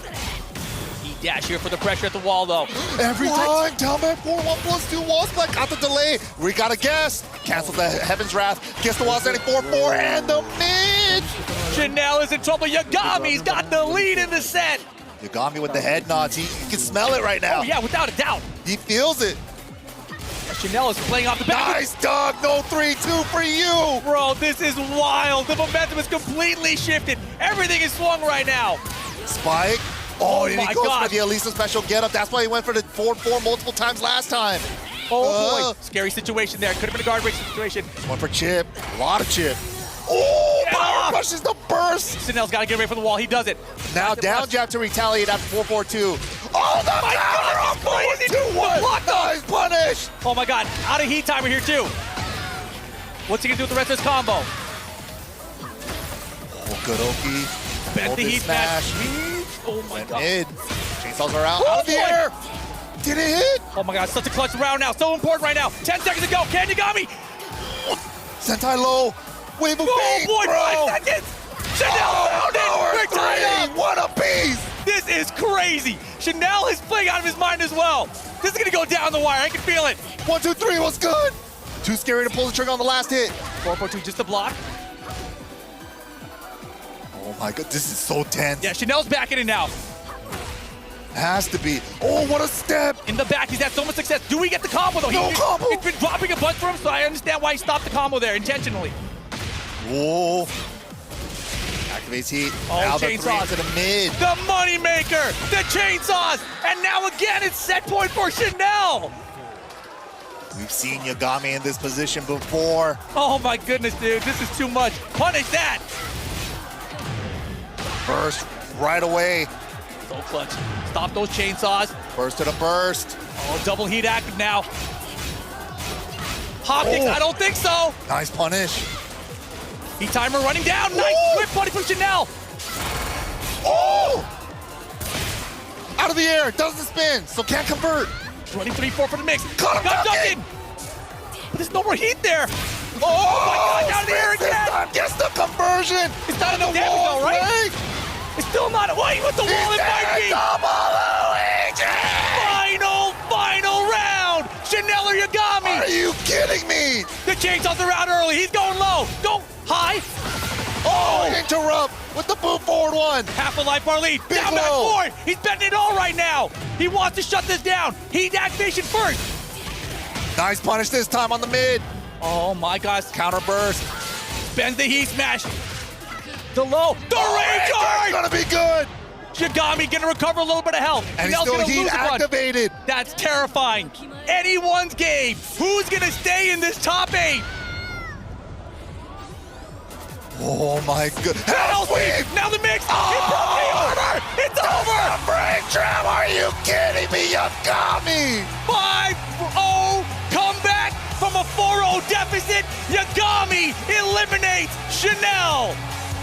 He dash here for the pressure at the wall, though. Every time, down back 4-1+2 wall split. Got the delay. We got a guess. Cancel the Heaven's Wrath. Gets the wall standing 4-4 and the mid. Chanel is in trouble. Yagami's got the lead in the set. Yagami with the head nods. He can smell it right now. Oh, yeah, without a doubt. He feels it. Chanel is playing off the back. Nice, dog. No 3-2 for you. Bro, this is wild. The momentum is completely shifted. Everything is swung right now. Spike. Oh, and my he goes God. for the Elisa special getup. That's why he went for the 4-4 multiple times last time. Oh, boy. Scary situation there. Could have been a guard break situation. One for Chip. A lot of Chip. Oh, power crushes the burst. Chanel's got to get away from the wall. He does it. Now down jab to retaliate after 4-4-2. Oh, the my counter God, off 4-2-1. Blocked off Nice punish! Oh my god, out of heat timer here too. What's he gonna do with the rest of this combo? Oh, good Oki. Bend the heat smash. Oh my god. Mid. Chainsaws are out. Out of the air! Did it hit? Oh my god, such a clutch round now. So important right now. 10 seconds to go. Can Yagami? Sentai low. Wave of fate, boy, bro. 5 seconds. Chanel found it. We're tied up. What a piece. This is crazy. Chanel is playing out of his mind as well. This is gonna go down the wire. I can feel it. 1, 2, 3. What's good? Too scary to pull the trigger on the last hit. 4-4-2, just a block. Oh my god, this is so tense. Yeah, Chanel's back in it now. Has to be. Oh, what a step. In the back, he's had so much success. Do we get the combo though? No combo. It's been dropping a bunch for him, so I understand why he stopped the combo there intentionally. Whoa. Activates heat. Oh, now the chainsaws. 3 to the mid. The money maker, the chainsaws, and now again it's set point for Chanel. We've seen Yagami in this position before. Oh my goodness, dude, this is too much. Punish that. Burst right away. So clutch. Stop those chainsaws. Burst to the burst. Oh, double heat active now. Hopkins, I don't think so. Nice punish. Heat timer running down. Nice whip punish from Chanel. Oh! Out of the air, doesn't spin, so can't convert. 23-4 for the mix. Got him ducking. But there's no more heat there. Oh my god, down in the air again. Gets the conversion. It's not enough damage though, right? It's still not. Wait, with the wall it might be. Final round. Chanel or Yagami. Are you kidding me? The chainsaws are out early. He's going low. Go high. Oh, interrupt with the boot forward one. Half a life bar lead. Big Down low. back forward. He's bending it all right now. He wants to shut this down. Heat activation first. Nice punish this time on the mid. Oh my gosh. Counter burst. Bends the heat smash. The low. The rage guard. Gonna be good. Yagami gonna recover a little bit of health. And he's Chanel's still gonna heat lose a bunch. activated. That's terrifying. Anyone's game. Who's gonna stay in this top 8? Oh my god. Hell sweep. Now the mix. He broke the armor. It's over. Break trap. Are you kidding me? Yagami. 5-0 comeback from a 4-0 deficit. Yagami eliminates Chanel.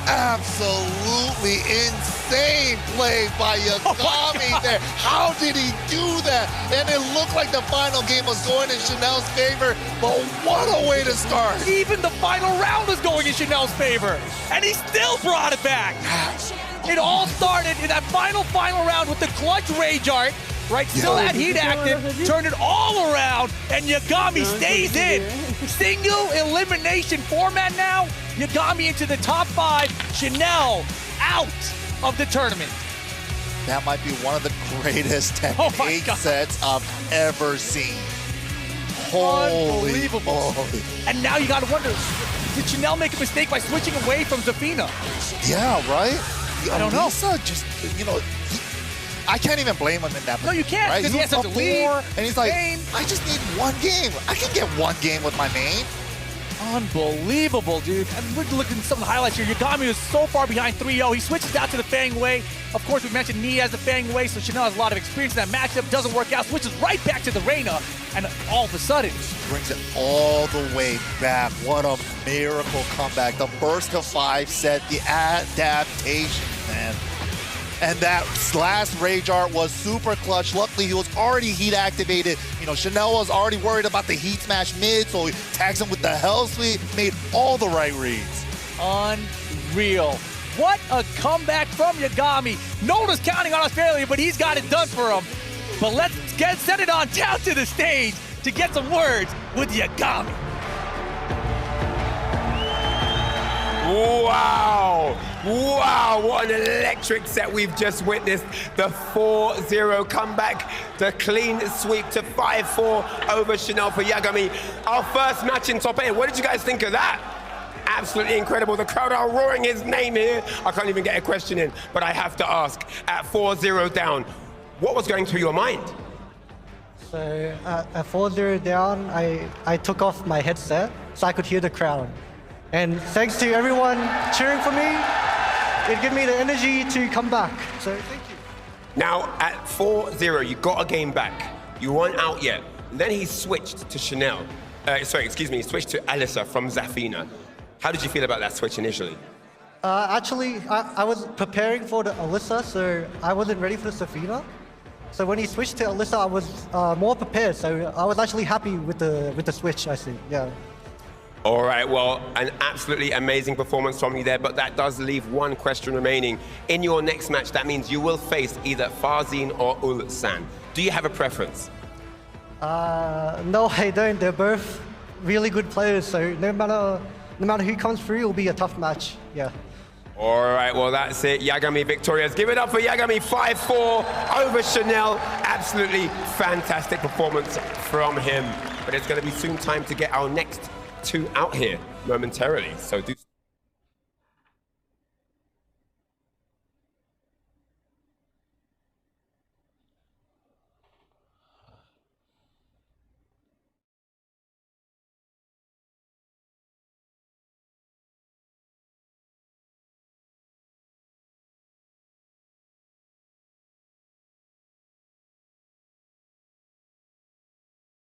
Absolutely insane play by Yagami there. How did he do that? And it looked like the final game was going in Chanel's favor, but what a way to start. Even the final round was going in Chanel's favor, and he still brought it back. It all started in that final round with the clutch rage art, right? Still had heat active, turned it all around, and Yagami stays in. Single elimination format now. Yagami into the top 5. Chanel out of the tournament. That might be one of the greatest Tekken 8 sets I've ever seen. Holy moly. And now you gotta wonder, did Chanel make a mistake by switching away from Zafina? Yeah, right? I don't know. Lisa just, you know, I can't even blame him in that. No, you can't, right? because he has such a lead. And he's like, I just need one game. I can get one game with my main. Unbelievable, dude. And we're looking at some of the highlights here. Yagami is so far behind 3-0. He switches out to the Fang Wei. Of course, we mentioned Ni as the Fang Wei, so Chanel has a lot of experience in that matchup. Doesn't work out. Switches right back to the Reina. And all of a sudden, brings it all the way back. What a miracle comeback. The first to 5 set, the adaptation, man. And that last rage art was super clutch. Luckily, he was already heat activated. You know, Chanel was already worried about the heat smash mid, so he tags him with the hell sweep, made all the right reads. Unreal. What a comeback from Yagami. No one was counting on Australia, but he's got it done for him. But let's send it on down to the stage to get some words with Yagami. Wow! Wow, what an electric set we've just witnessed. The 4-0 comeback, the clean sweep to 5-4 over Chanel for Yagami. Our first match in top 8. What did you guys think of that? Absolutely incredible. The crowd are roaring his name here. I can't even get a question in, but I have to ask, at 4-0 down, what was going through your mind? So at 4-0 down, I took off my headset so I could hear the crowd. And thanks to everyone cheering for me, it gave me the energy to come back. So thank you. Now, at 4-0, you got a game back. You weren't out yet. Then he switched to Chanel. He switched to Alyssa from Zafina. How did you feel about that switch initially? Actually, I was preparing for the Alyssa, so I wasn't ready for the Zafina. So when he switched to Alyssa, I was more prepared. So I was actually happy with the switch, I think, yeah. All right, well, an absolutely amazing performance from you there, but that does leave one question remaining. In your next match, that means you will face either Farzin or Ulsan. Do you have a preference? No, I don't. They're both really good players, so no matter who comes through, it'll be a tough match, yeah. All right, well, that's it. Yagami victorious. Give it up for Yagami, 5-4 over Chanel. Absolutely fantastic performance from him. But it's going to be soon time to get our next two out here momentarily. So do